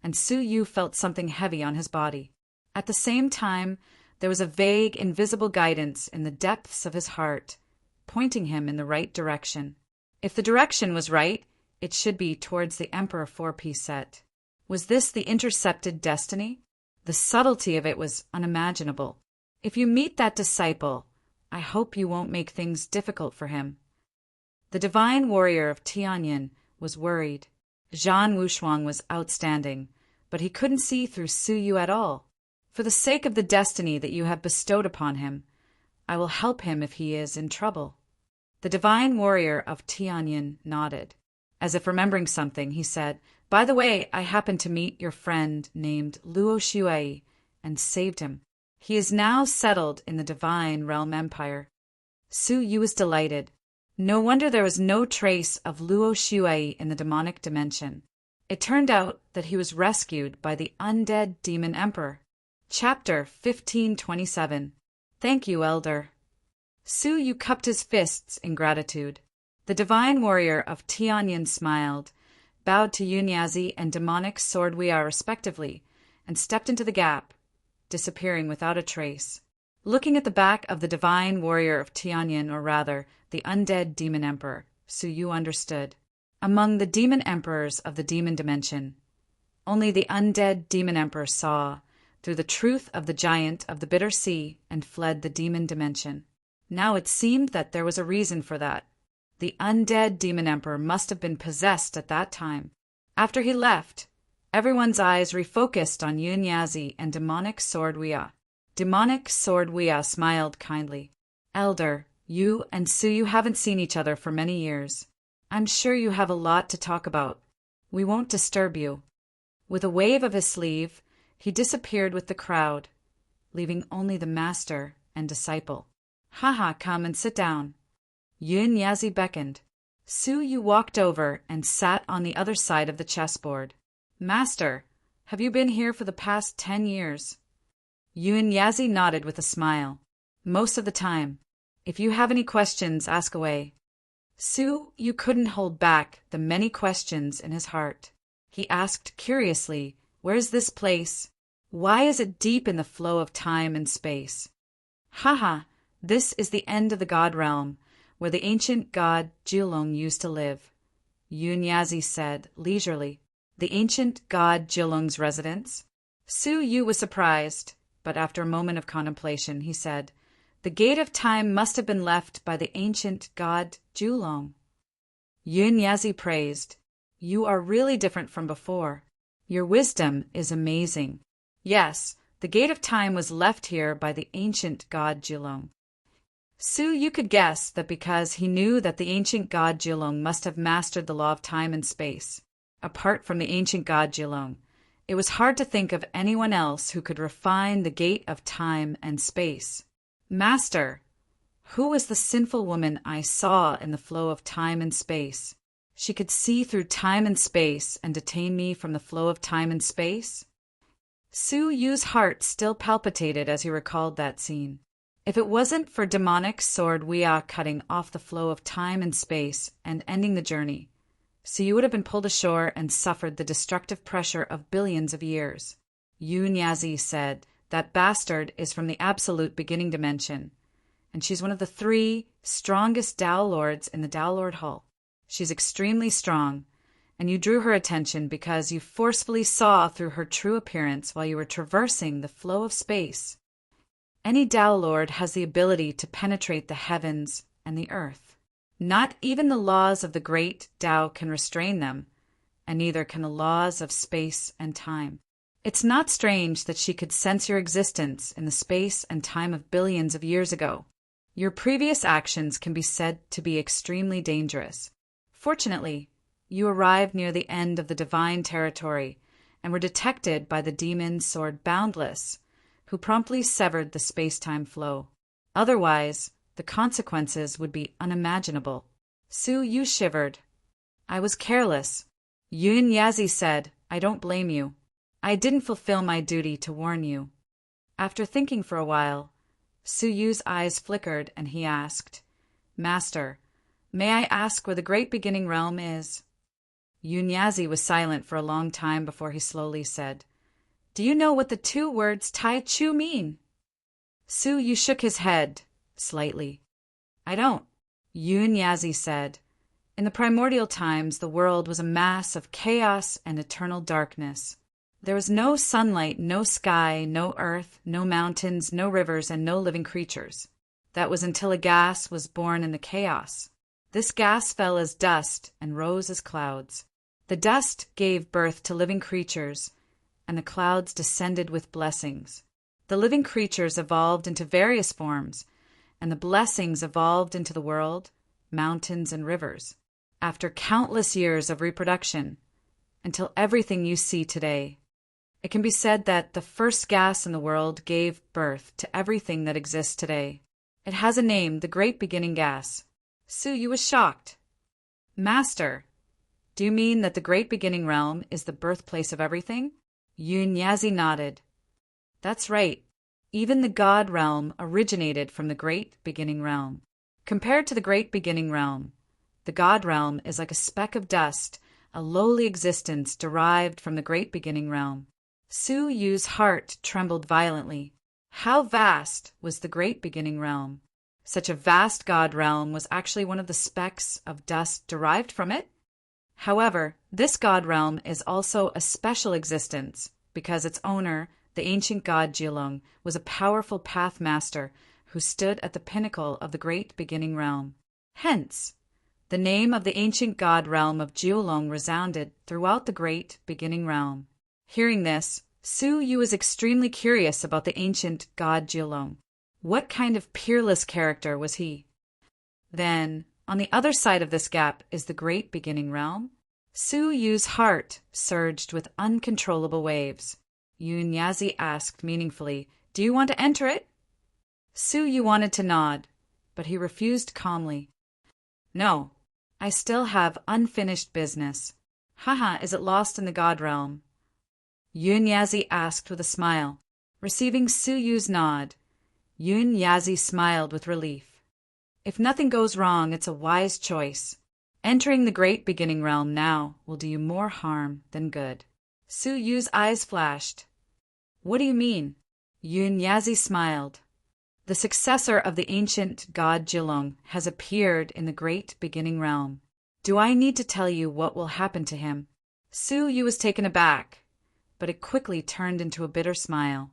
and Su Yu felt something heavy on his body. At the same time, there was a vague, invisible guidance in the depths of his heart, pointing him in the right direction. If the direction was right, it should be towards the Emperor four-piece set. Was this the intercepted destiny? The subtlety of it was unimaginable. If you meet that disciple, I hope you won't make things difficult for him. The divine warrior of Tianyin was worried. Zhan Wushuang was outstanding, but he couldn't see through Su Yu at all. For the sake of the destiny that you have bestowed upon him, I will help him if he is in trouble. The divine warrior of Tianyin nodded. As if remembering something, he said, "By the way, I happened to meet your friend named Luo Shuai and saved him. He is now settled in the Divine Realm Empire." Su Yu was delighted. No wonder there was no trace of Luo Shuai in the demonic dimension. It turned out that he was rescued by the undead demon emperor. Chapter 1527. Thank you, Elder. Su Yu cupped his fists in gratitude. The divine warrior of Tianyin smiled, bowed to Yunyazi and demonic sword Weia respectively, and stepped into the gap, disappearing without a trace. Looking at the back of the divine warrior of Tianyin, or rather, the undead demon emperor, Su Yu understood. Among the demon emperors of the demon dimension, only the undead demon emperor saw through the truth of the giant of the bitter sea and fled the demon dimension. Now it seemed that there was a reason for that. The undead demon emperor must have been possessed at that time. After he left, everyone's eyes refocused on Yunyazi and demonic sword Weia. Demonic sword Weia smiled kindly. Elder, you and Su Yu haven't seen each other for many years. I'm sure you have a lot to talk about. We won't disturb you. With a wave of his sleeve, he disappeared with the crowd, leaving only the master and disciple. Haha, come and sit down. Yunyazi beckoned. Su Yu walked over and sat on the other side of the chessboard. Master, have you been here for the past 10 years? Yunyazi nodded with a smile. Most of the time. If you have any questions, ask away. Su Yu couldn't hold back the many questions in his heart. He asked curiously, where's this place? Why is it deep in the flow of time and space? Haha, this is the end of the god realm, where the ancient god Jilong used to live. Yunyazi said leisurely. The ancient god Jilong's residence? Su Yu was surprised, but after a moment of contemplation, he said, the gate of time must have been left by the ancient god Julong. Yunyazi praised. You are really different from before. Your wisdom is amazing. Yes, the gate of time was left here by the ancient god Julong. Su Yu could guess that because he knew that the ancient god Julong must have mastered the law of time and space. Apart from the ancient god Julong, it was hard to think of anyone else who could refine the gate of time and space. Master, who was the sinful woman I saw in the flow of time and space? She could see through time and space and detain me from the flow of time and space? Su Yu's heart still palpitated as he recalled that scene. If it wasn't for demonic sword Weia cutting off the flow of time and space and ending the journey, Su Yu would have been pulled ashore and suffered the destructive pressure of billions of years. Yunyazi said, that bastard is from the absolute beginning dimension, and she's one of the 3 strongest Tao Lords in the Tao Lord Hall. She's extremely strong, and you drew her attention because you forcefully saw through her true appearance while you were traversing the flow of space. Any Tao Lord has the ability to penetrate the heavens and the earth. Not even the laws of the great Tao can restrain them, and neither can the laws of space and time. It's not strange that she could sense your existence in the space and time of billions of years ago. Your previous actions can be said to be extremely dangerous. Fortunately, you arrived near the end of the divine territory and were detected by the demon sword Boundless, who promptly severed the space-time flow. Otherwise, the consequences would be unimaginable. Su Yu shivered. I was careless. Yunyazi said, I don't blame you. I didn't fulfill my duty to warn you. After thinking for a while, Su Yu's eyes flickered and he asked, Master, may I ask where the great beginning realm is? Yunyazi was silent for a long time before he slowly said, Do you know what the 2 words Tai Chu mean? Su Yu shook his head slightly. I don't. Yunyazi said, In the primordial times, the world was a mass of chaos and eternal darkness. There was no sunlight, no sky, no earth, no mountains, no rivers, and no living creatures. That was until a gas was born in the chaos. This gas fell as dust and rose as clouds. The dust gave birth to living creatures, and the clouds descended with blessings. The living creatures evolved into various forms, and the blessings evolved into the world, mountains, and rivers. After countless years of reproduction, until everything you see today. It can be said that the first gas in the world gave birth to everything that exists today. It has a name, the Great Beginning Gas. Su Yu was shocked. Master, Do you mean that the great beginning realm is the birthplace of everything? Yunyazi nodded. That's right. Even the God realm originated from the great beginning realm. Compared to the great beginning realm, the God realm is like a speck of dust, a lowly existence derived from the great beginning realm. Su Yu's heart trembled violently. How vast was the great beginning realm? Such a vast God realm was actually one of the specks of dust derived from it? However, this God realm is also a special existence because its owner, the ancient god Jilong, was a powerful path master who stood at the pinnacle of the great beginning realm. Hence, the name of the ancient god realm of Jilong resounded throughout the great beginning realm. Hearing this, Su Yu was extremely curious about the ancient god Jilong. What kind of peerless character was he? Then, on the other side of this gap is the great beginning realm. Su Yu's heart surged with uncontrollable waves. Yunyazi asked meaningfully, "Do you want to enter it?" Su Yu wanted to nod, but he refused calmly. "No, I still have unfinished business." "Haha, is it lost in the God realm?" Yunyazi asked with a smile. Receiving Su Yu's nod, Yunyazi smiled with relief. "If nothing goes wrong, it's a wise choice. Entering the great beginning realm now will do you more harm than good." Su Yu's eyes flashed. "What do you mean?" Yunyazi smiled. "The successor of the ancient god Jilong has appeared in the great beginning realm. Do I need to tell you what will happen to him?" Su Yu was taken aback, but it quickly turned into a bitter smile.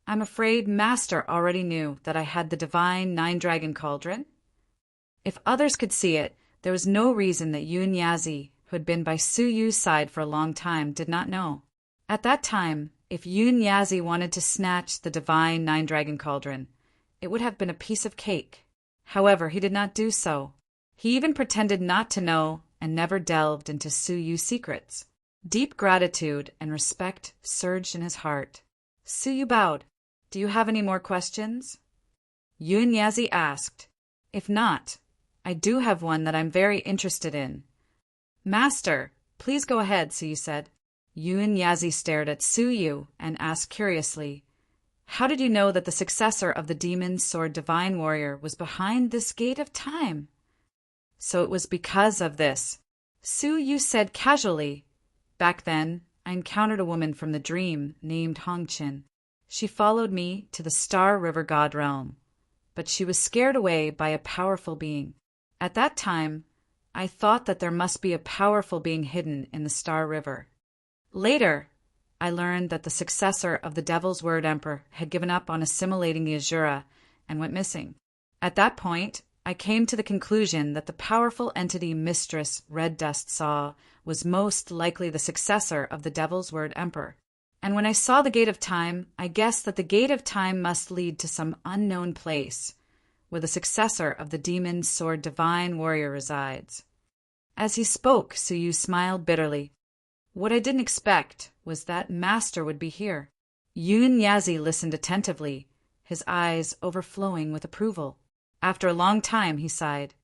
"I'm afraid Master already knew that I had the divine nine-dragon cauldron." If others could see it, there was no reason that Yunyazi, who had been by Su Yu's side for a long time, did not know. At that time, if Yunyazi wanted to snatch the divine nine-dragon cauldron, it would have been a piece of cake. However, he did not do so. He even pretended not to know and never delved into Su Yu's secrets. Deep gratitude and respect surged in his heart. Su Yu bowed. "Do you have any more questions?" Yunyazi asked. "If not, I do have one that I'm very interested in." "Master, please go ahead," Su Yu said. Yunyazi stared at Su Yu and asked curiously, "How did you know that the successor of the demon sword divine warrior was behind this gate of time?" "So it was because of this," Su Yu said casually. "Back then, I encountered a woman from the dream named Hongqin. She followed me to the Star River God realm, but she was scared away by a powerful being. At that time, I thought that there must be a powerful being hidden in the Star River. Later, I learned that the successor of the Devil's Word Emperor had given up on assimilating the Azura and went missing. At that point, I came to the conclusion that the powerful entity Mistress Red Dust saw was most likely the successor of the Devil's Word Emperor. And when I saw the Gate of Time, I guessed that the Gate of Time must lead to some unknown place, where the successor of the Demon Sword Divine Warrior resides." As he spoke, Su Yu smiled bitterly. What I didn't expect was that Master would be here. Yunyazi listened attentively, his eyes overflowing with approval. After a long time, he sighed.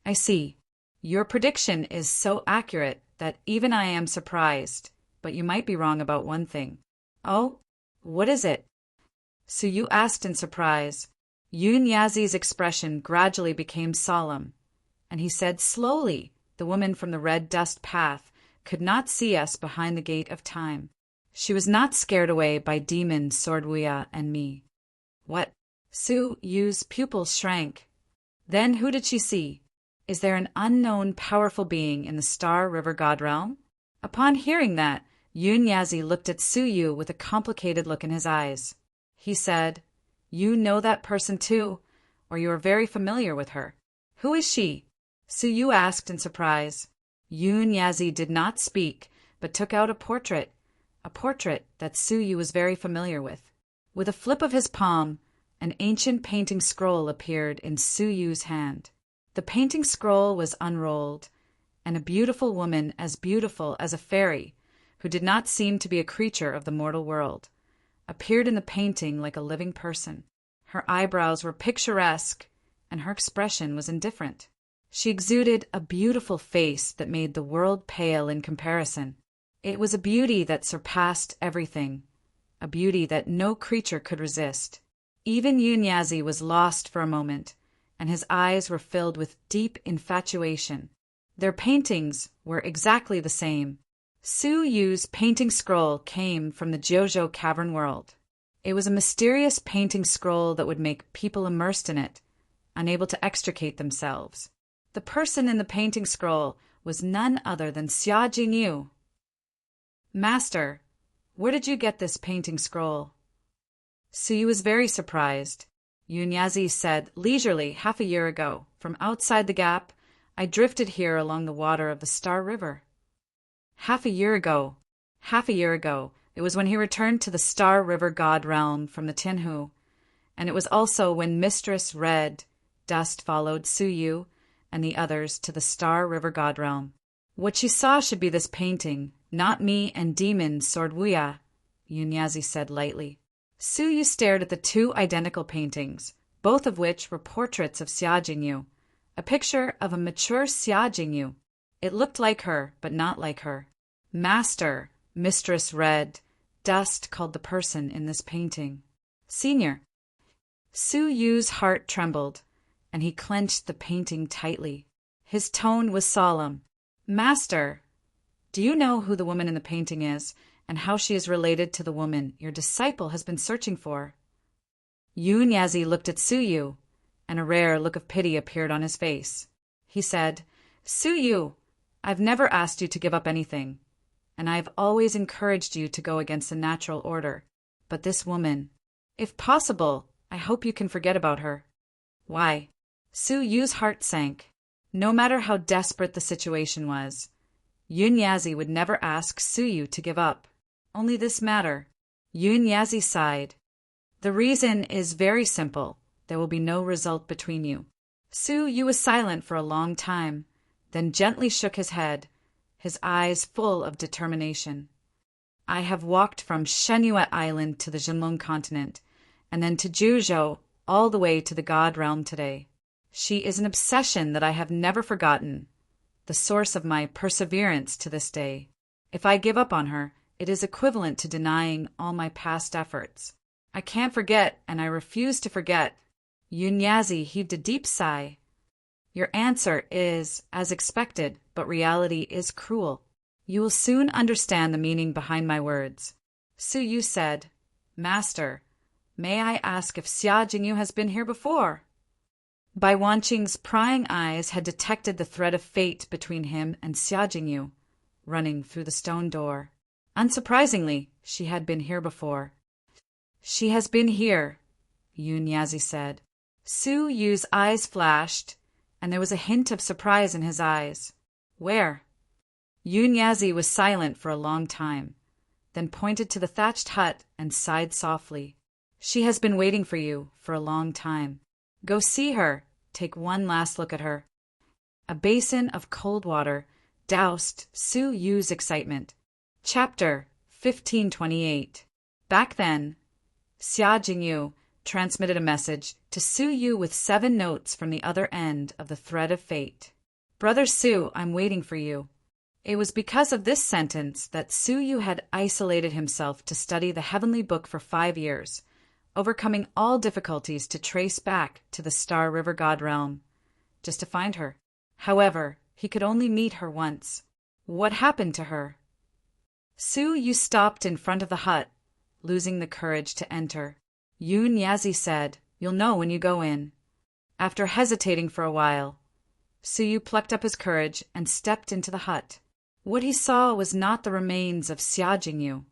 "I see. Your prediction is so accurate that even I am surprised, but you might be wrong about one thing." "Oh? What is it?" Su Yu asked in surprise. Yunyazi's expression gradually became solemn, and he said slowly, "The woman from the red dust path could not see us behind the gate of time. She was not scared away by demon Swordwuya and me." "What?" Su Yu's pupils shrank. "Then who did she see? Is there an unknown powerful being in the Star River God realm?" Upon hearing that, Yunyazi looked at Su Yu with a complicated look in his eyes. He said, "You know that person too, or you are very familiar with her. Who is she?" Su Yu asked in surprise. Yunyazi did not speak, but took out a portrait that Su Yu was very familiar with. With a flip of his palm, an ancient painting scroll appeared in Su Yu's hand. The painting scroll was unrolled, and a beautiful woman as beautiful as a fairy, who did not seem to be a creature of the mortal world, appeared in the painting like a living person. Her eyebrows were picturesque, and her expression was indifferent. She exuded a beautiful face that made the world pale in comparison. It was a beauty that surpassed everything, a beauty that no creature could resist. Even Yunyazi was lost for a moment, and his eyes were filled with deep infatuation. Their paintings were exactly the same. Su Yu's painting scroll came from the Jojo cavern world. It was a mysterious painting scroll that would make people immersed in it, unable to extricate themselves. The person in the painting scroll was none other than Xia Jingyu. "Master, where did you get this painting scroll?" Su Yu was very surprised. Yunyazi said leisurely, "Half a year ago, from outside the gap, I drifted here along the water of the Star River." Half a year ago. It was when he returned to the Star River God realm from the Tinhu, and it was also when Mistress Red Dust followed Su Yu and the others to the Star River God realm. "What you saw should be this painting, not me and Demon Sword Wuya," Yunyazi said lightly. Su Yu stared at the two identical paintings, both of which were portraits of Xia Jingyu, a picture of a mature Xia Jingyu. It looked like her, but not like her. "Master," Mistress Red Dust called the person in this painting. "Senior." Su Yu's heart trembled, and he clenched the painting tightly. His tone was solemn. "Master, do you know who the woman in the painting is, and how she is related to the woman your disciple has been searching for?" Yunyazi looked at Su Yu, and a rare look of pity appeared on his face. He said, "Su Yu, I've never asked you to give up anything, and I've always encouraged you to go against the natural order. But this woman, if possible, I hope you can forget about her." "Why?" Su Yu's heart sank. No matter how desperate the situation was, Yunyazi would never ask Su Yu to give up. Only this matter. Yunyazi sighed. "The reason is very simple. There will be no result between you." Su Yu was silent for a long time, then gently shook his head, his eyes full of determination. "I have walked from Shenyue Island to the Jinlong continent, and then to Juzhou, all the way to the God realm today. She is an obsession that I have never forgotten, the source of my perseverance to this day. If I give up on her, it is equivalent to denying all my past efforts. I can't forget, and I refuse to forget." Yunyazi heaved a deep sigh. "Your answer is as expected, but reality is cruel. You will soon understand the meaning behind my words." Su Yu said, "Master, may I ask if Xia Jingyu has been here before?" Bai Wanqing's prying eyes had detected the thread of fate between him and Xia Jingyu, running through the stone door. Unsurprisingly, she had been here before. "She has been here," Yunyazi said. Su Yu's eyes flashed, and there was a hint of surprise in his eyes. "Where?" Yunyazi was silent for a long time, then pointed to the thatched hut and sighed softly. "She has been waiting for you for a long time. Go see her, take one last look at her." A basin of cold water doused Su Yu's excitement. Chapter 1528. Back then, Xia Jingyu transmitted a message to Su Yu with 7 notes from the other end of the thread of fate. "Brother Su, I'm waiting for you." It was because of this sentence that Su Yu had isolated himself to study the heavenly book for 5 years, overcoming all difficulties to trace back to the Star River God realm, just to find her. However, he could only meet her once. What happened to her? Su Yu stopped in front of the hut, losing the courage to enter. Yunyazi said, "You'll know when you go in." After hesitating for a while, Su Yu plucked up his courage and stepped into the hut. What he saw was not the remains of Xia Jingyu,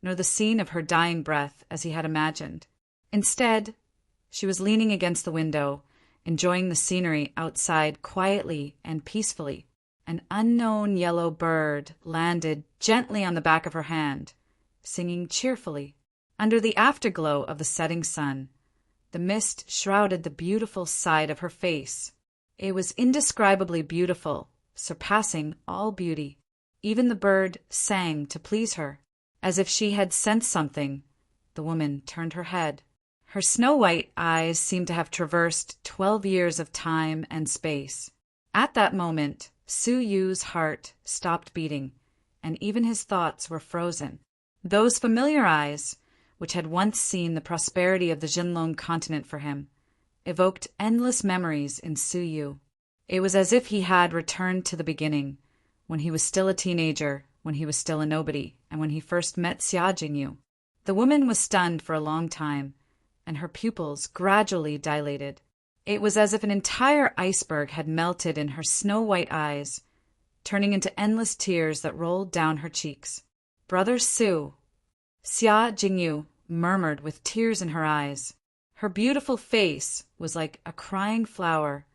nor the scene of her dying breath as he had imagined. Instead, she was leaning against the window, enjoying the scenery outside quietly and peacefully. An unknown yellow bird landed gently on the back of her hand, singing cheerfully. Under the afterglow of the setting sun, the mist shrouded the beautiful side of her face. It was indescribably beautiful, surpassing all beauty. Even the bird sang to please her. As if she had sensed something, the woman turned her head. Her snow-white eyes seemed to have traversed 12 years of time and space. At that moment, Su Yu's heart stopped beating, and even his thoughts were frozen. Those familiar eyes, which had once seen the prosperity of the Jinlong continent for him, evoked endless memories in Su Yu. It was as if he had returned to the beginning, when he was still a teenager, when he was still a nobody, and when he first met Xia Jingyu. The woman was stunned for a long time, and her pupils gradually dilated. It was as if an entire iceberg had melted in her snow-white eyes, turning into endless tears that rolled down her cheeks. "Brother Su," Xia Jingyu murmured with tears in her eyes. Her beautiful face was like a crying flower,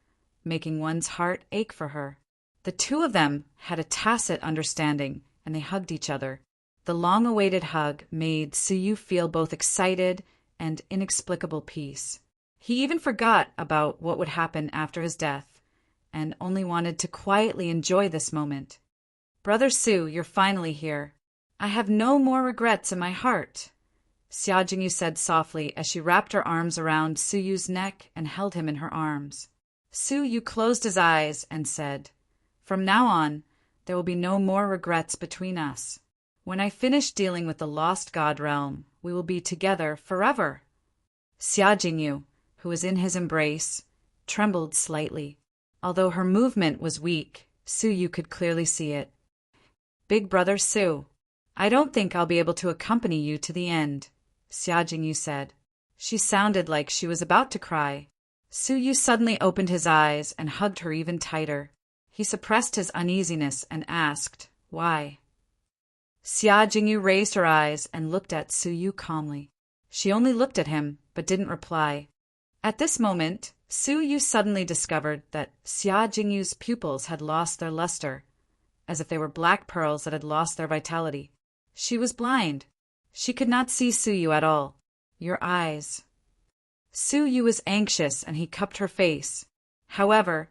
making one's heart ache for her. The two of them had a tacit understanding, and they hugged each other. The long-awaited hug made Su Yu feel both excited and inexplicable peace. He even forgot about what would happen after his death, and only wanted to quietly enjoy this moment. "Brother Su, you're finally here. I have no more regrets in my heart," Xia Jingyu said softly as she wrapped her arms around Su Yu's neck and held him in her arms. Su Yu closed his eyes and said, "From now on, there will be no more regrets between us. When I finish dealing with the lost god realm, we will be together forever." Xia Jingyu, who was in his embrace, trembled slightly. Although her movement was weak, Su Yu could clearly see it. "Big brother Su, I don't think I'll be able to accompany you to the end," Xia Jingyu said. She sounded like she was about to cry. Su Yu suddenly opened his eyes and hugged her even tighter. He suppressed his uneasiness and asked, "Why?" Xia Jingyu raised her eyes and looked at Su Yu calmly. She only looked at him, but didn't reply. At this moment, Su Yu suddenly discovered that Xia Jingyu's pupils had lost their luster, as if they were black pearls that had lost their vitality. She was blind. She could not see Su Yu at all. "Your eyes." Su Yu was anxious, and he cupped her face. However,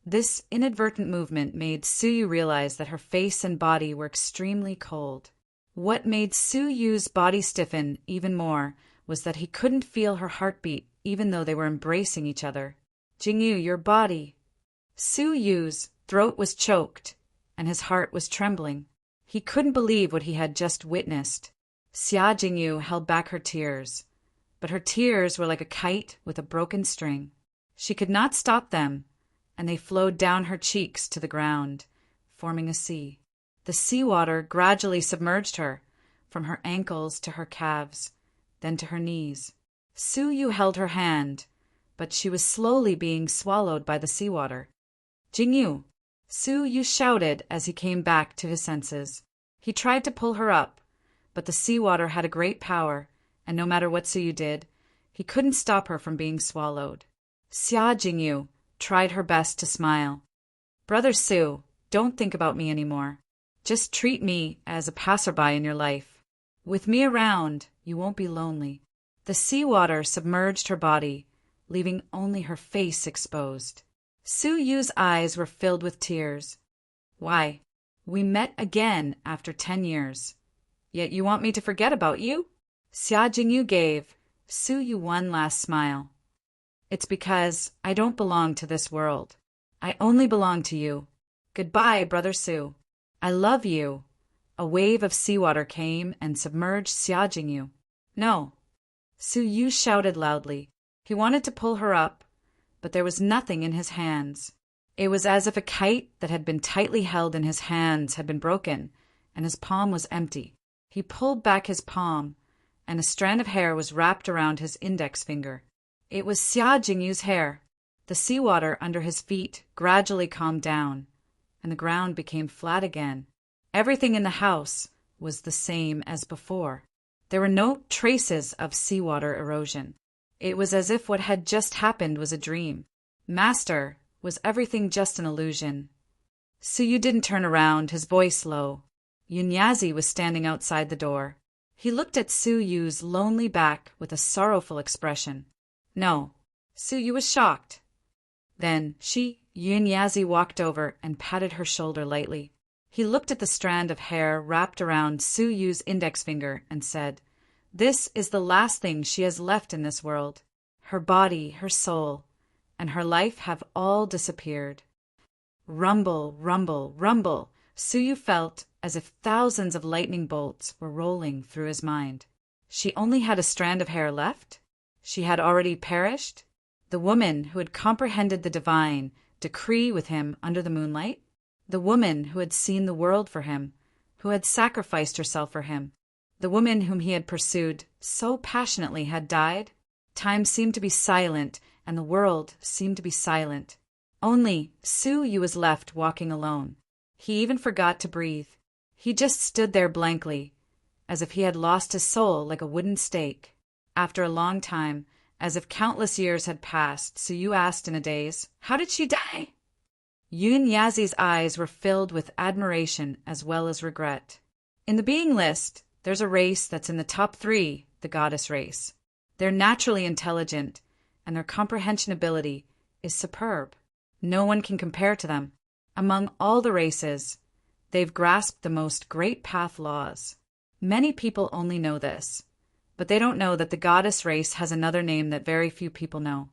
this inadvertent movement made Su Yu realize that her face and body were extremely cold. What made Su Yu's body stiffen even more was that he couldn't feel her heartbeat, even though they were embracing each other. "Jingyu, your body." Su Yu's throat was choked, and his heart was trembling. He couldn't believe what he had just witnessed. Xia Jingyu held back her tears, but her tears were like a kite with a broken string. She could not stop them, and they flowed down her cheeks to the ground, forming a sea. The seawater gradually submerged her, from her ankles to her calves, then to her knees. Su Yu held her hand, but she was slowly being swallowed by the seawater. "Jingyu!" Su Yu shouted as he came back to his senses. He tried to pull her up, but the seawater had a great power, and no matter what Su Yu did, he couldn't stop her from being swallowed. Xia Jingyu tried her best to smile. "Brother Su, don't think about me anymore. Just treat me as a passerby in your life. With me around, you won't be lonely." The seawater submerged her body, leaving only her face exposed. Su Yu's eyes were filled with tears. "Why, we met again after 10 years. Yet you want me to forget about you?" Xia Jingyu gave Su Yu one last smile. "It's because I don't belong to this world. I only belong to you. Goodbye, brother Su. I love you." A wave of seawater came and submerged Xia Jingyu. "No." Su Yu shouted loudly. He wanted to pull her up, but there was nothing in his hands. It was as if a kite that had been tightly held in his hands had been broken, and his palm was empty. He pulled back his palm, and a strand of hair was wrapped around his index finger. It was Xia Jingyu's hair. The seawater under his feet gradually calmed down, and the ground became flat again. Everything in the house was the same as before. There were no traces of seawater erosion. It was as if what had just happened was a dream. "Master, was everything just an illusion?" Su Yu didn't turn around, his voice low. Yunyazi was standing outside the door. He looked at Su Yu's lonely back with a sorrowful expression. "No." Su Yu was shocked. Then Yunyazi walked over and patted her shoulder lightly. He looked at the strand of hair wrapped around Su Yu's index finger and said, "This is the last thing she has left in this world. Her body, her soul, and her life have all disappeared." Rumble, rumble, rumble. Suyu felt as if thousands of lightning bolts were rolling through his mind. She only had a strand of hair left? She had already perished? The woman who had comprehended the divine decree with him under the moonlight? The woman who had seen the world for him, who had sacrificed herself for him, the woman whom he had pursued so passionately had died? Time seemed to be silent, and the world seemed to be silent. Only Suyu was left walking alone. He even forgot to breathe. He just stood there blankly, as if he had lost his soul like a wooden stake. After a long time, as if countless years had passed, Suyu asked in a daze, "How did she die?" Yun Yazi's eyes were filled with admiration as well as regret. In the being list, there's a race that's in the top 3, the goddess race. They're naturally intelligent, and their comprehension ability is superb. No one can compare to them. Among all the races, they've grasped the most great path laws. Many people only know this, but they don't know that the goddess race has another name that very few people know.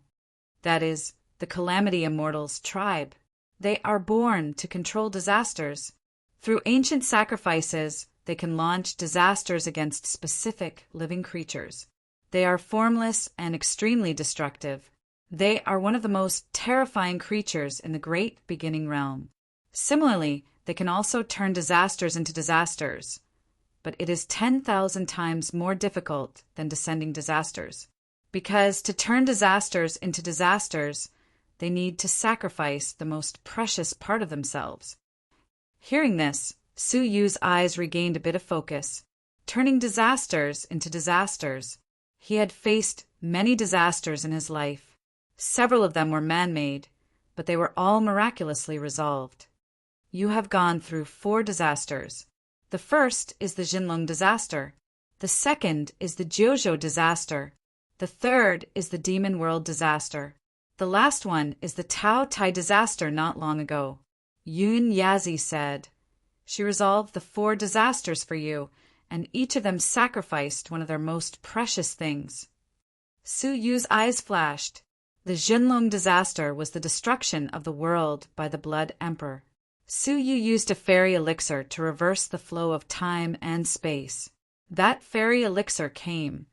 That is, the Calamity Immortals tribe. They are born to control disasters. Through ancient sacrifices, they can launch disasters against specific living creatures. They are formless and extremely destructive. They are one of the most terrifying creatures in the great beginning realm. Similarly, they can also turn disasters into disasters, but it is 10,000 times more difficult than descending disasters. Because to turn disasters into disasters, they need to sacrifice the most precious part of themselves. Hearing this, Suyu's eyes regained a bit of focus. Turning disasters into disasters. He had faced many disasters in his life. Several of them were man-made, but they were all miraculously resolved. You have gone through 4 disasters. The first is the Jinlong disaster. The second is the Jiuzhou disaster. The third is the Demon World disaster. The last one is the Tao Tai disaster not long ago. Yun Yazi said, "She resolved the 4 disasters for you, and each of them sacrificed one of their most precious things." Suyu's eyes flashed. The Jinlong disaster was the destruction of the world by the Blood Emperor. Suyu used a fairy elixir to reverse the flow of time and space. That fairy elixir came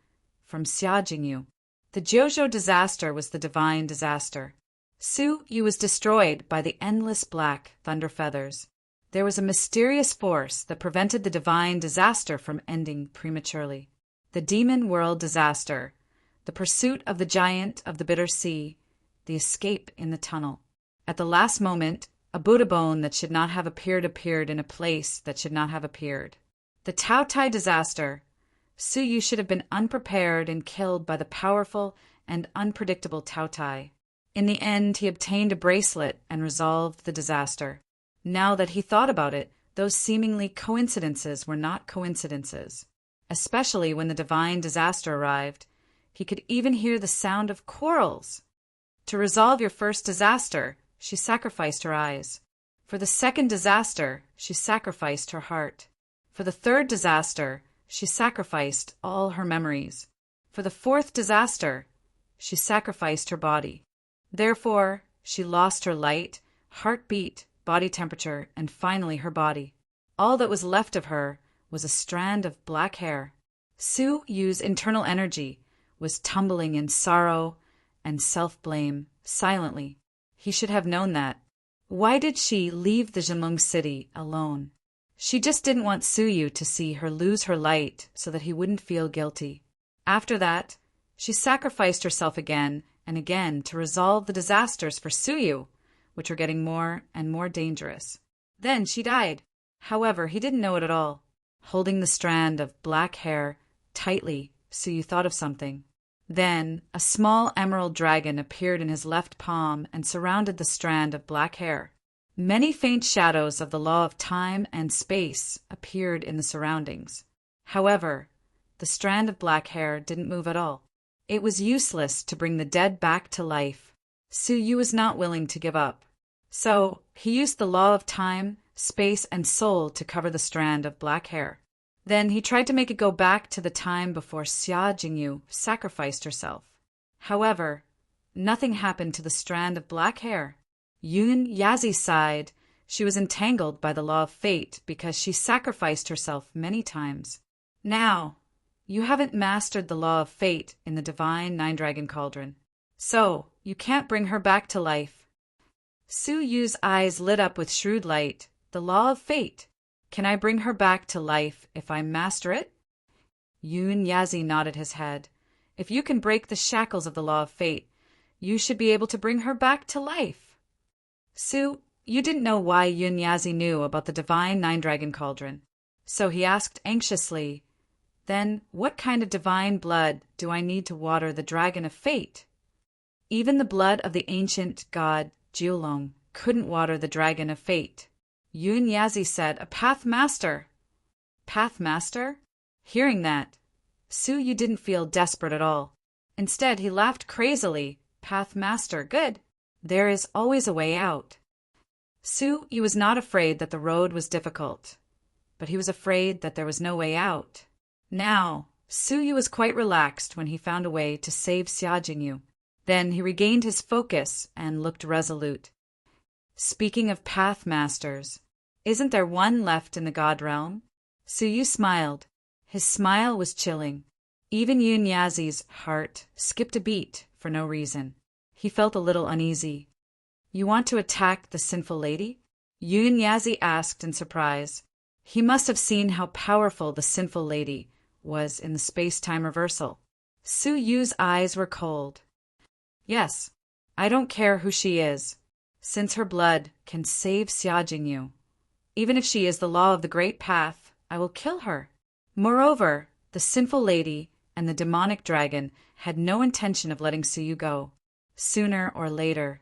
from Xiajingyu. The Jiuzhou disaster was the divine disaster. Suyu was destroyed by the endless black thunder feathers. There was a mysterious force that prevented the divine disaster from ending prematurely. The Demon World disaster, the pursuit of the giant of the bitter sea, the escape in the tunnel. At the last moment, a Buddha bone that should not have appeared in a place that should not have appeared. The Tao Tai disaster. Suyu should have been unprepared and killed by the powerful and unpredictable Tao Tai. In the end, he obtained a bracelet and resolved the disaster. Now that he thought about it, those seemingly coincidences were not coincidences. Especially when the divine disaster arrived, he could even hear the sound of quarrels. To resolve your first disaster, she sacrificed her eyes. For the second disaster, she sacrificed her heart. For the third disaster, she sacrificed all her memories. For the fourth disaster, she sacrificed her body. Therefore, she lost her light, heartbeat, body temperature, and finally her body. All that was left of her was a strand of black hair. Suyu's internal energy was tumbling in sorrow and self-blame, silently. He should have known that. Why did she leave the Jinlong city alone? She just didn't want Suyu to see her lose her light so that he wouldn't feel guilty. After that, she sacrificed herself again and again to resolve the disasters for Suyu, which were getting more and more dangerous. Then she died. However, he didn't know it at all. Holding the strand of black hair tightly, Suyu thought of something. Then a small emerald dragon appeared in his left palm and surrounded the strand of black hair. Many faint shadows of the law of time and space appeared in the surroundings. However, the strand of black hair didn't move at all. It was useless to bring the dead back to life. Suyu was not willing to give up. So he used the law of time, space, and soul to cover the strand of black hair. Then he tried to make it go back to the time before Xia Jingyu sacrificed herself. However, nothing happened to the strand of black hair. Yun Yazi sighed. She was entangled by the law of fate because she sacrificed herself many times. Now, you haven't mastered the law of fate in the divine nine-dragon cauldron. So, you can't bring her back to life. Su Yu's eyes lit up with shrewd light. The law of fate. Can I bring her back to life if I master it? Yun Yazi nodded his head. If you can break the shackles of the law of fate, you should be able to bring her back to life. Su, you didn't know why Yun Yazi knew about the divine nine-dragon cauldron. So he asked anxiously, then what kind of divine blood do I need to water the dragon of fate? Even the blood of the ancient god Jiulong couldn't water the dragon of fate. Yun Yazi said, a path master. Path master? Hearing that, Su Yu didn't feel desperate at all. Instead, he laughed crazily. Path master, good. There is always a way out. Su Yu was not afraid that the road was difficult, but he was afraid that there was no way out. Now, Su Yu was quite relaxed when he found a way to save Xia Jingyu. Then he regained his focus and looked resolute. Speaking of path masters, isn't there one left in the god realm? Su Yu smiled. His smile was chilling. Even Yun Yazi's heart skipped a beat for no reason. He felt a little uneasy. You want to attack the sinful lady? Yun Yazi asked in surprise. He must have seen how powerful the sinful lady was in the space-time reversal. Su Yu's eyes were cold. Yes, I don't care who she is, since her blood can save Xia Jingyu. Even if she is the law of the great path, I will kill her. Moreover, the sinful lady and the demonic dragon had no intention of letting Su Yu go. Sooner or later,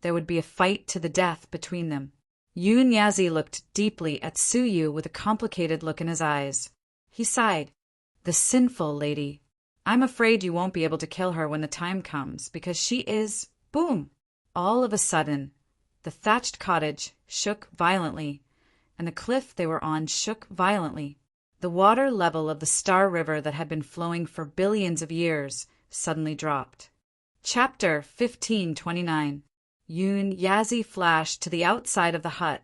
there would be a fight to the death between them. Yun Yazi looked deeply at Su Yu with a complicated look in his eyes. He sighed. The sinful lady. I'm afraid you won't be able to kill her when the time comes, because she is… Boom! All of a sudden, the thatched cottage shook violently, and the cliff they were on shook violently. The water level of the Star River that had been flowing for billions of years suddenly dropped. Chapter 1529. Yun Yazi flashed to the outside of the hut,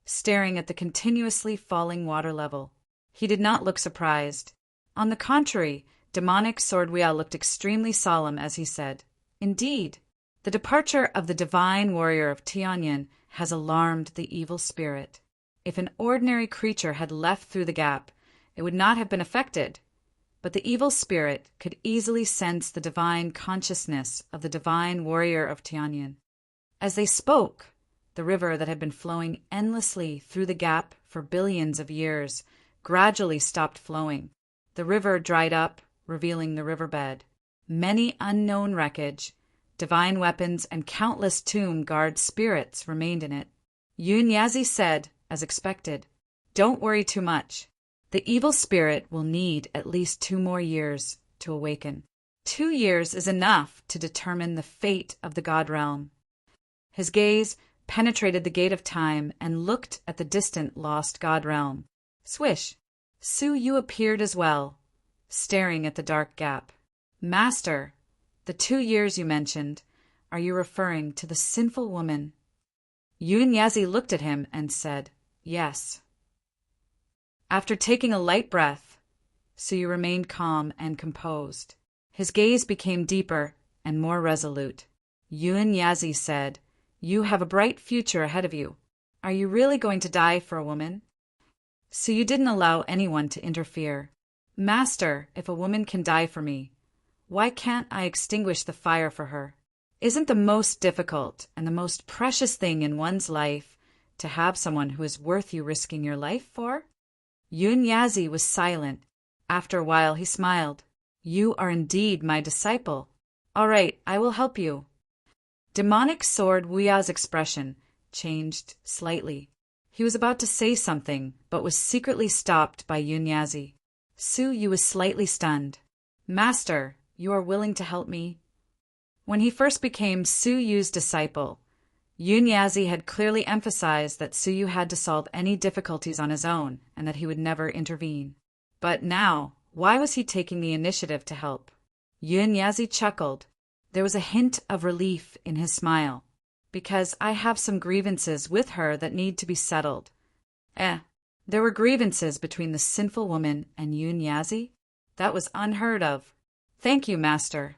staring at the continuously falling water level. He did not look surprised. On the contrary, demonic Sword Wheel looked extremely solemn as he said, Indeed, the departure of the divine warrior of Tianyin has alarmed the evil spirit. If an ordinary creature had left through the gap, it would not have been affected, but the evil spirit could easily sense the divine consciousness of the divine warrior of Tianyin. As they spoke, the river that had been flowing endlessly through the gap for billions of years gradually stopped flowing. The river dried up, revealing the riverbed. Many unknown wreckage, divine weapons, and countless tomb guard spirits remained in it. Yun Yazi said, as expected, Don't worry too much. The evil spirit will need at least 2 more years to awaken. 2 years is enough to determine the fate of the god realm. His gaze penetrated the gate of time and looked at the distant lost god realm. Swish! Su Yu appeared as well, staring at the dark gap. Master, the 2 years you mentioned, are you referring to the sinful woman? Yun Yazi looked at him and said, Yes. After taking a light breath, Su Yu remained calm and composed. His gaze became deeper and more resolute. Yun Yazi said, You have a bright future ahead of you. Are you really going to die for a woman? Su Yu didn't allow anyone to interfere. Master, if a woman can die for me, why can't I extinguish the fire for her? Isn't the most difficult and the most precious thing in one's life to have someone who is worth you risking your life for? Yun Yazi was silent. After a while he smiled. You are indeed my disciple. All right, I will help you. Demonic Sword Wuya's expression changed slightly. He was about to say something, but was secretly stopped by Yun Yazi. Su Yu was slightly stunned. Master, you are willing to help me? When he first became Su Yu's disciple, Yun Yazi had clearly emphasized that Su Yu had to solve any difficulties on his own and that he would never intervene. But now, why was he taking the initiative to help? Yun Yazi chuckled. There was a hint of relief in his smile. because I have some grievances with her that need to be settled. There were grievances between the sinful woman and Yun Yazi? That was unheard of. Thank you, master.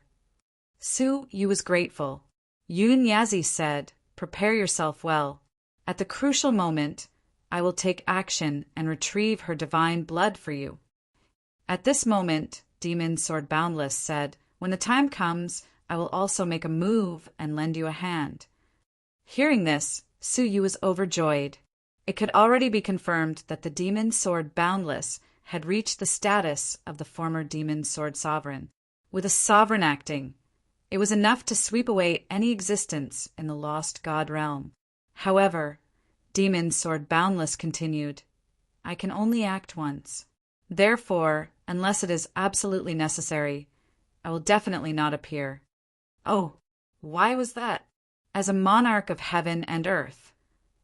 Su Yu was grateful. Yun Yazi said, prepare yourself well. At the crucial moment, I will take action and retrieve her divine blood for you. At this moment, Demon Sword Boundless said, when the time comes, I will also make a move and lend you a hand. Hearing this, Su Yu was overjoyed. It could already be confirmed that the Demon Sword Boundless had reached the status of the former Demon Sword Sovereign. With a sovereign acting, it was enough to sweep away any existence in the lost god realm. However, Demon Sword Boundless continued, I can only act once. Therefore, unless it is absolutely necessary, I will definitely not appear. Oh, why was that? As a monarch of heaven and earth,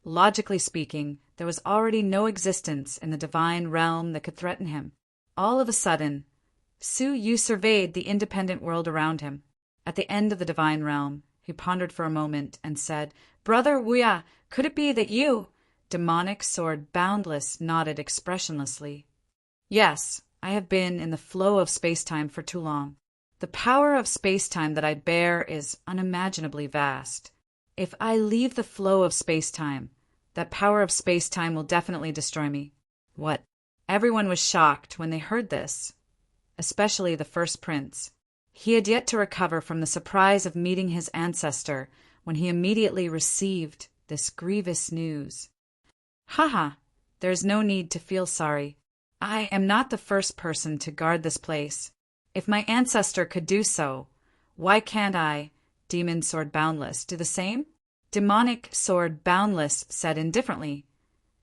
logically speaking, there was already no existence in the divine realm that could threaten him. All of a sudden, Su Yu surveyed the independent world around him. At the end of the divine realm, he pondered for a moment and said, Brother Wuya, could it be that you? Demonic Sword Boundless nodded expressionlessly. Yes, I have been in the flow of space-time for too long. The power of space-time that I bear is unimaginably vast. If I leave the flow of space-time, that power of space-time will definitely destroy me. What? Everyone was shocked when they heard this, especially the first prince. He had yet to recover from the surprise of meeting his ancestor when he immediately received this grievous news. Haha, there is no need to feel sorry. I am not the first person to guard this place. If my ancestor could do so, why can't I, Demon Sword Boundless, do the same? Demonic Sword Boundless said indifferently,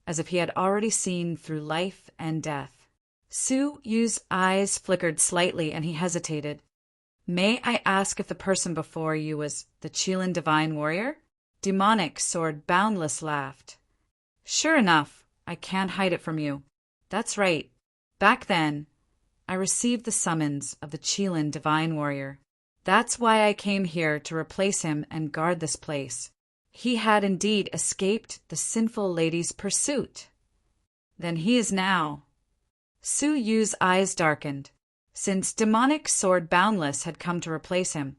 as if he had already seen through life and death. Su Yu's eyes flickered slightly and he hesitated. May I ask if the person before you was the Qilin Divine Warrior? Demonic Sword Boundless laughed. Sure enough, I can't hide it from you. That's right. Back then, I received the summons of the Qilin Divine Warrior. That's why I came here to replace him and guard this place. He had indeed escaped the sinful lady's pursuit. Then he is now. Su Yu's eyes darkened. Since Demonic Sword Boundless had come to replace him,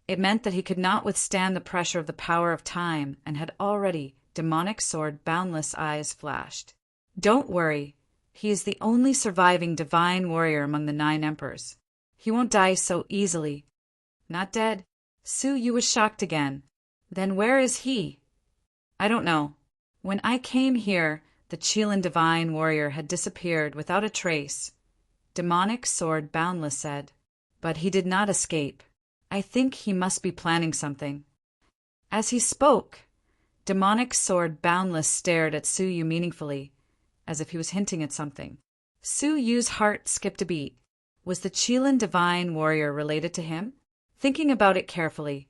it meant that he could not withstand the pressure of the power of time and had already Demonic Sword Boundless eyes flashed. Don't worry. He is the only surviving divine warrior among the 9 emperors. He won't die so easily. Not dead? Su Yu was shocked again. Then where is he? I don't know. When I came here, the Qilin Divine Warrior had disappeared without a trace. Demonic Sword Boundless said. But he did not escape. I think he must be planning something. As he spoke, Demonic Sword Boundless stared at Su Yu meaningfully, as if he was hinting at something. Su Yu's heart skipped a beat. Was the Qilin Divine Warrior related to him? Thinking about it carefully,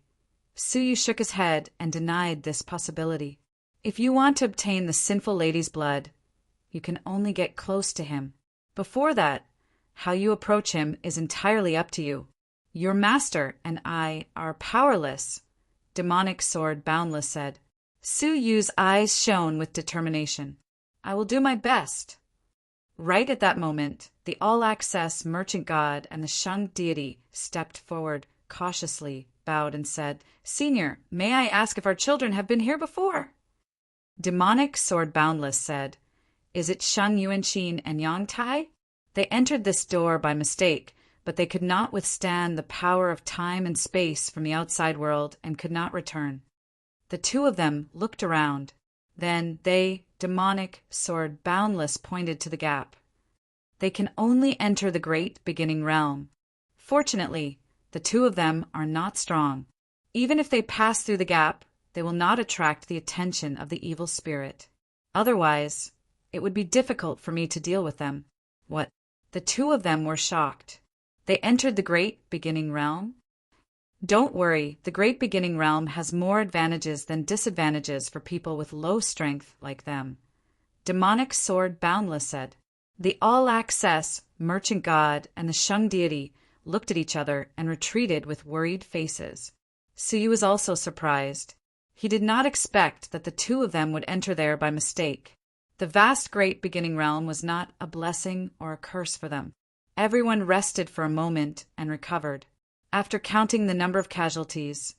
Su Yu shook his head and denied this possibility. If you want to obtain the sinful lady's blood, you can only get close to him. Before that, how you approach him is entirely up to you. Your master and I are powerless, Demonic Sword Boundless said. Su Yu's eyes shone with determination. I will do my best. Right at that moment, the all-access merchant god and the Shang deity stepped forward, cautiously bowed and said, Senior, may I ask if our children have been here before? Demonic Sword Boundless said, Is it Shang Yuanqin and Yang Tai? They entered this door by mistake, but they could not withstand the power of time and space from the outside world and could not return. The two of them looked around. Then they, Demonic Sword Boundless, pointed to the gap. They can only enter the great beginning realm. Fortunately, the two of them are not strong. Even if they pass through the gap, they will not attract the attention of the evil spirit. Otherwise, it would be difficult for me to deal with them. What? The two of them were shocked. They entered the great beginning realm? Don't worry, the great beginning realm has more advantages than disadvantages for people with low strength like them. Demonic Sword Boundless said. The all-access merchant god and the Shang deity looked at each other and retreated with worried faces. Su Yu was also surprised. He did not expect that the two of them would enter there by mistake. The vast great beginning realm was not a blessing or a curse for them. Everyone rested for a moment and recovered. After counting the number of casualties,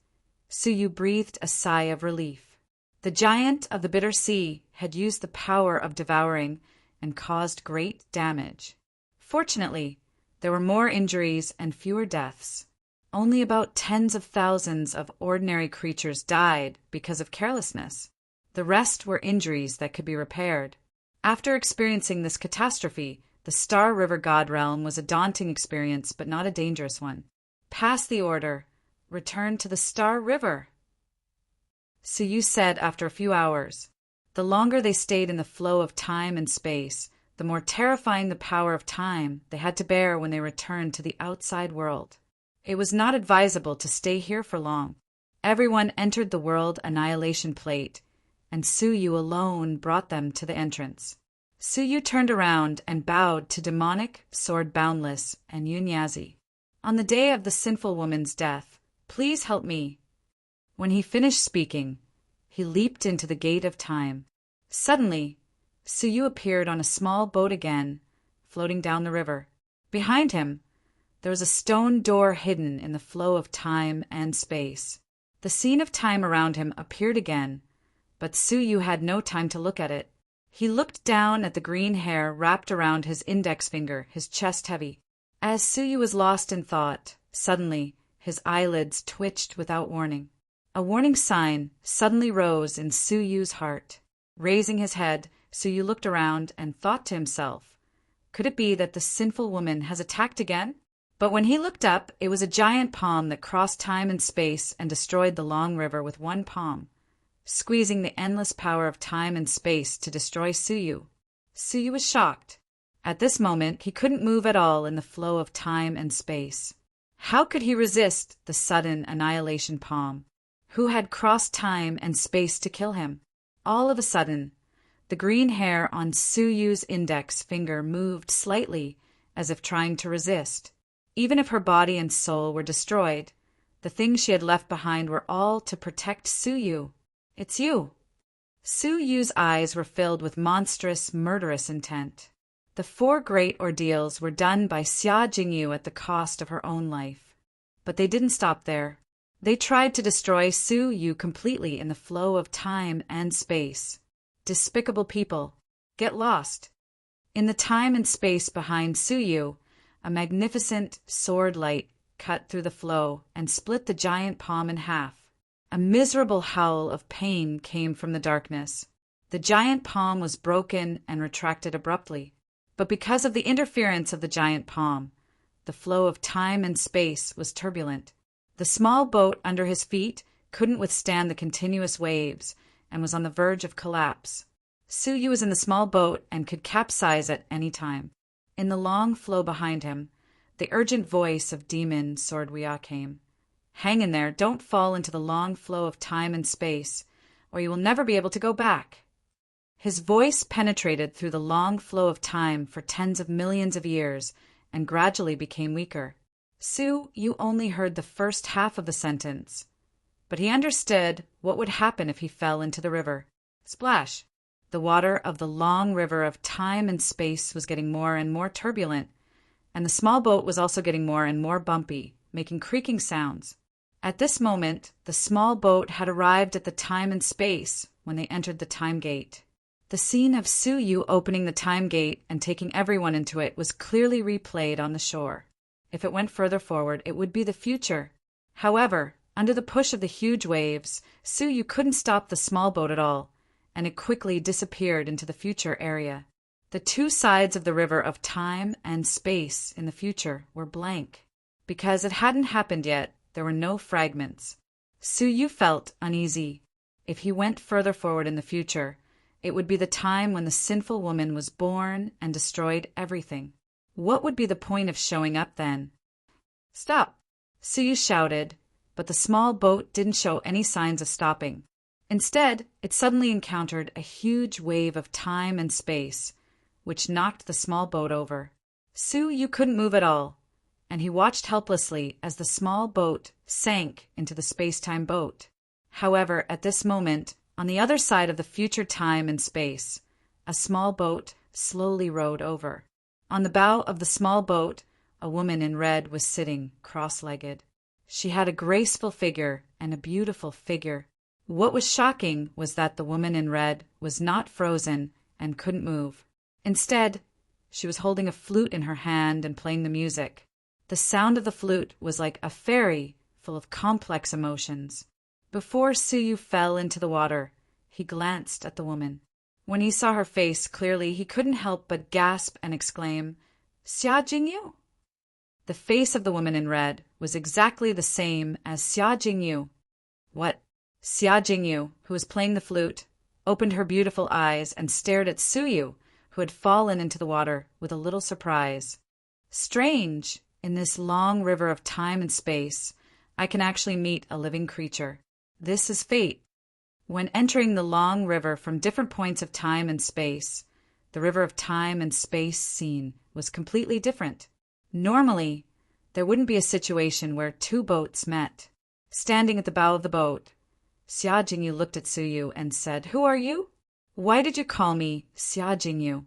Suyu breathed a sigh of relief. The giant of the bitter sea had used the power of devouring and caused great damage. Fortunately, there were more injuries and fewer deaths. Only about tens of thousands of ordinary creatures died because of carelessness. The rest were injuries that could be repaired. After experiencing this catastrophe, the Star River God Realm was a daunting experience but not a dangerous one. Pass the order. Return to the Star River, Suyu said after a few hours. The longer they stayed in the flow of time and space, the more terrifying the power of time they had to bear when they returned to the outside world. It was not advisable to stay here for long. Everyone entered the world annihilation plate, and Suyu alone brought them to the entrance. Suyu turned around and bowed to demonic, sword boundless, and Yunyazi. On the day of the sinful woman's death, please help me. When he finished speaking, he leaped into the gate of time. Suddenly, Suyu appeared on a small boat again, floating down the river. Behind him, there was a stone door hidden in the flow of time and space. The scene of time around him appeared again, but Suyu had no time to look at it. He looked down at the green hair wrapped around his index finger, his chest heavy. As Suyu was lost in thought, suddenly his eyelids twitched without warning. A warning sign suddenly rose in Suyu's heart. Raising his head, Suyu looked around and thought to himself, could it be that the sinful woman has attacked again? But when he looked up, it was a giant palm that crossed time and space and destroyed the long river with one palm, squeezing the endless power of time and space to destroy Suyu. Suyu was shocked. At this moment, he couldn't move at all in the flow of time and space. How could he resist the sudden annihilation palm? Who had crossed time and space to kill him? All of a sudden, the green hair on Suyu's index finger moved slightly as if trying to resist. Even if her body and soul were destroyed, the things she had left behind were all to protect Suyu. It's you. Suyu's eyes were filled with monstrous, murderous intent. The 4 great ordeals were done by Xia Jingyu at the cost of her own life. But they didn't stop there. They tried to destroy Suyu completely in the flow of time and space. Despicable people. Get lost. In the time and space behind Suyu, a magnificent sword light cut through the flow and split the giant palm in half. A miserable howl of pain came from the darkness. The giant palm was broken and retracted abruptly. But because of the interference of the giant palm, the flow of time and space was turbulent. The small boat under his feet couldn't withstand the continuous waves and was on the verge of collapse. Suyu was in the small boat and could capsize at any time. In the long flow behind him, the urgent voice of Demon Swordwea came. Hang in there, don't fall into the long flow of time and space, or you will never be able to go back. His voice penetrated through the long flow of time for tens of millions of years and gradually became weaker. You only heard the first half of the sentence, but he understood what would happen if he fell into the river. Splash! The water of the long river of time and space was getting more and more turbulent, and the small boat was also getting more and more bumpy, making creaking sounds. At this moment, the small boat had arrived at the time and space when they entered the time gate. The scene of Suyu opening the time gate and taking everyone into it was clearly replayed on the shore. If it went further forward, it would be the future. However, under the push of the huge waves, Suyu couldn't stop the small boat at all, and it quickly disappeared into the future area. The 2 sides of the river of time and space in the future were blank. Because it hadn't happened yet, there were no fragments. Suyu felt uneasy. If he went further forward in the future, it would be the time when the sinful woman was born and destroyed everything. What would be the point of showing up then? Stop! Suyu shouted, but the small boat didn't show any signs of stopping. Instead, it suddenly encountered a huge wave of time and space, which knocked the small boat over. Suyu couldn't move at all, and he watched helplessly as the small boat sank into the space-time boat. However, at this moment, on the other side of the future time and space, a small boat slowly rowed over. On the bow of the small boat, a woman in red was sitting cross-legged. She had a graceful figure and a beautiful figure. What was shocking was that the woman in red was not frozen and couldn't move. Instead, she was holding a flute in her hand and playing the music. The sound of the flute was like a fairy full of complex emotions. Before Suyu fell into the water, he glanced at the woman. When he saw her face clearly, he couldn't help but gasp and exclaim, "Xia Jingyu?" The face of the woman in red was exactly the same as Xia Jingyu. What? Xia Jingyu, who was playing the flute, opened her beautiful eyes and stared at Suyu, who had fallen into the water, with a little surprise. Strange! In this long river of time and space, I can actually meet a living creature. This is fate. When entering the long river from different points of time and space, the river of time and space scene was completely different. Normally, there wouldn't be a situation where two boats met. Standing at the bow of the boat, Xia Jingyu looked at Suyu and said, "Who are you? Why did you call me Xia Jingyu?"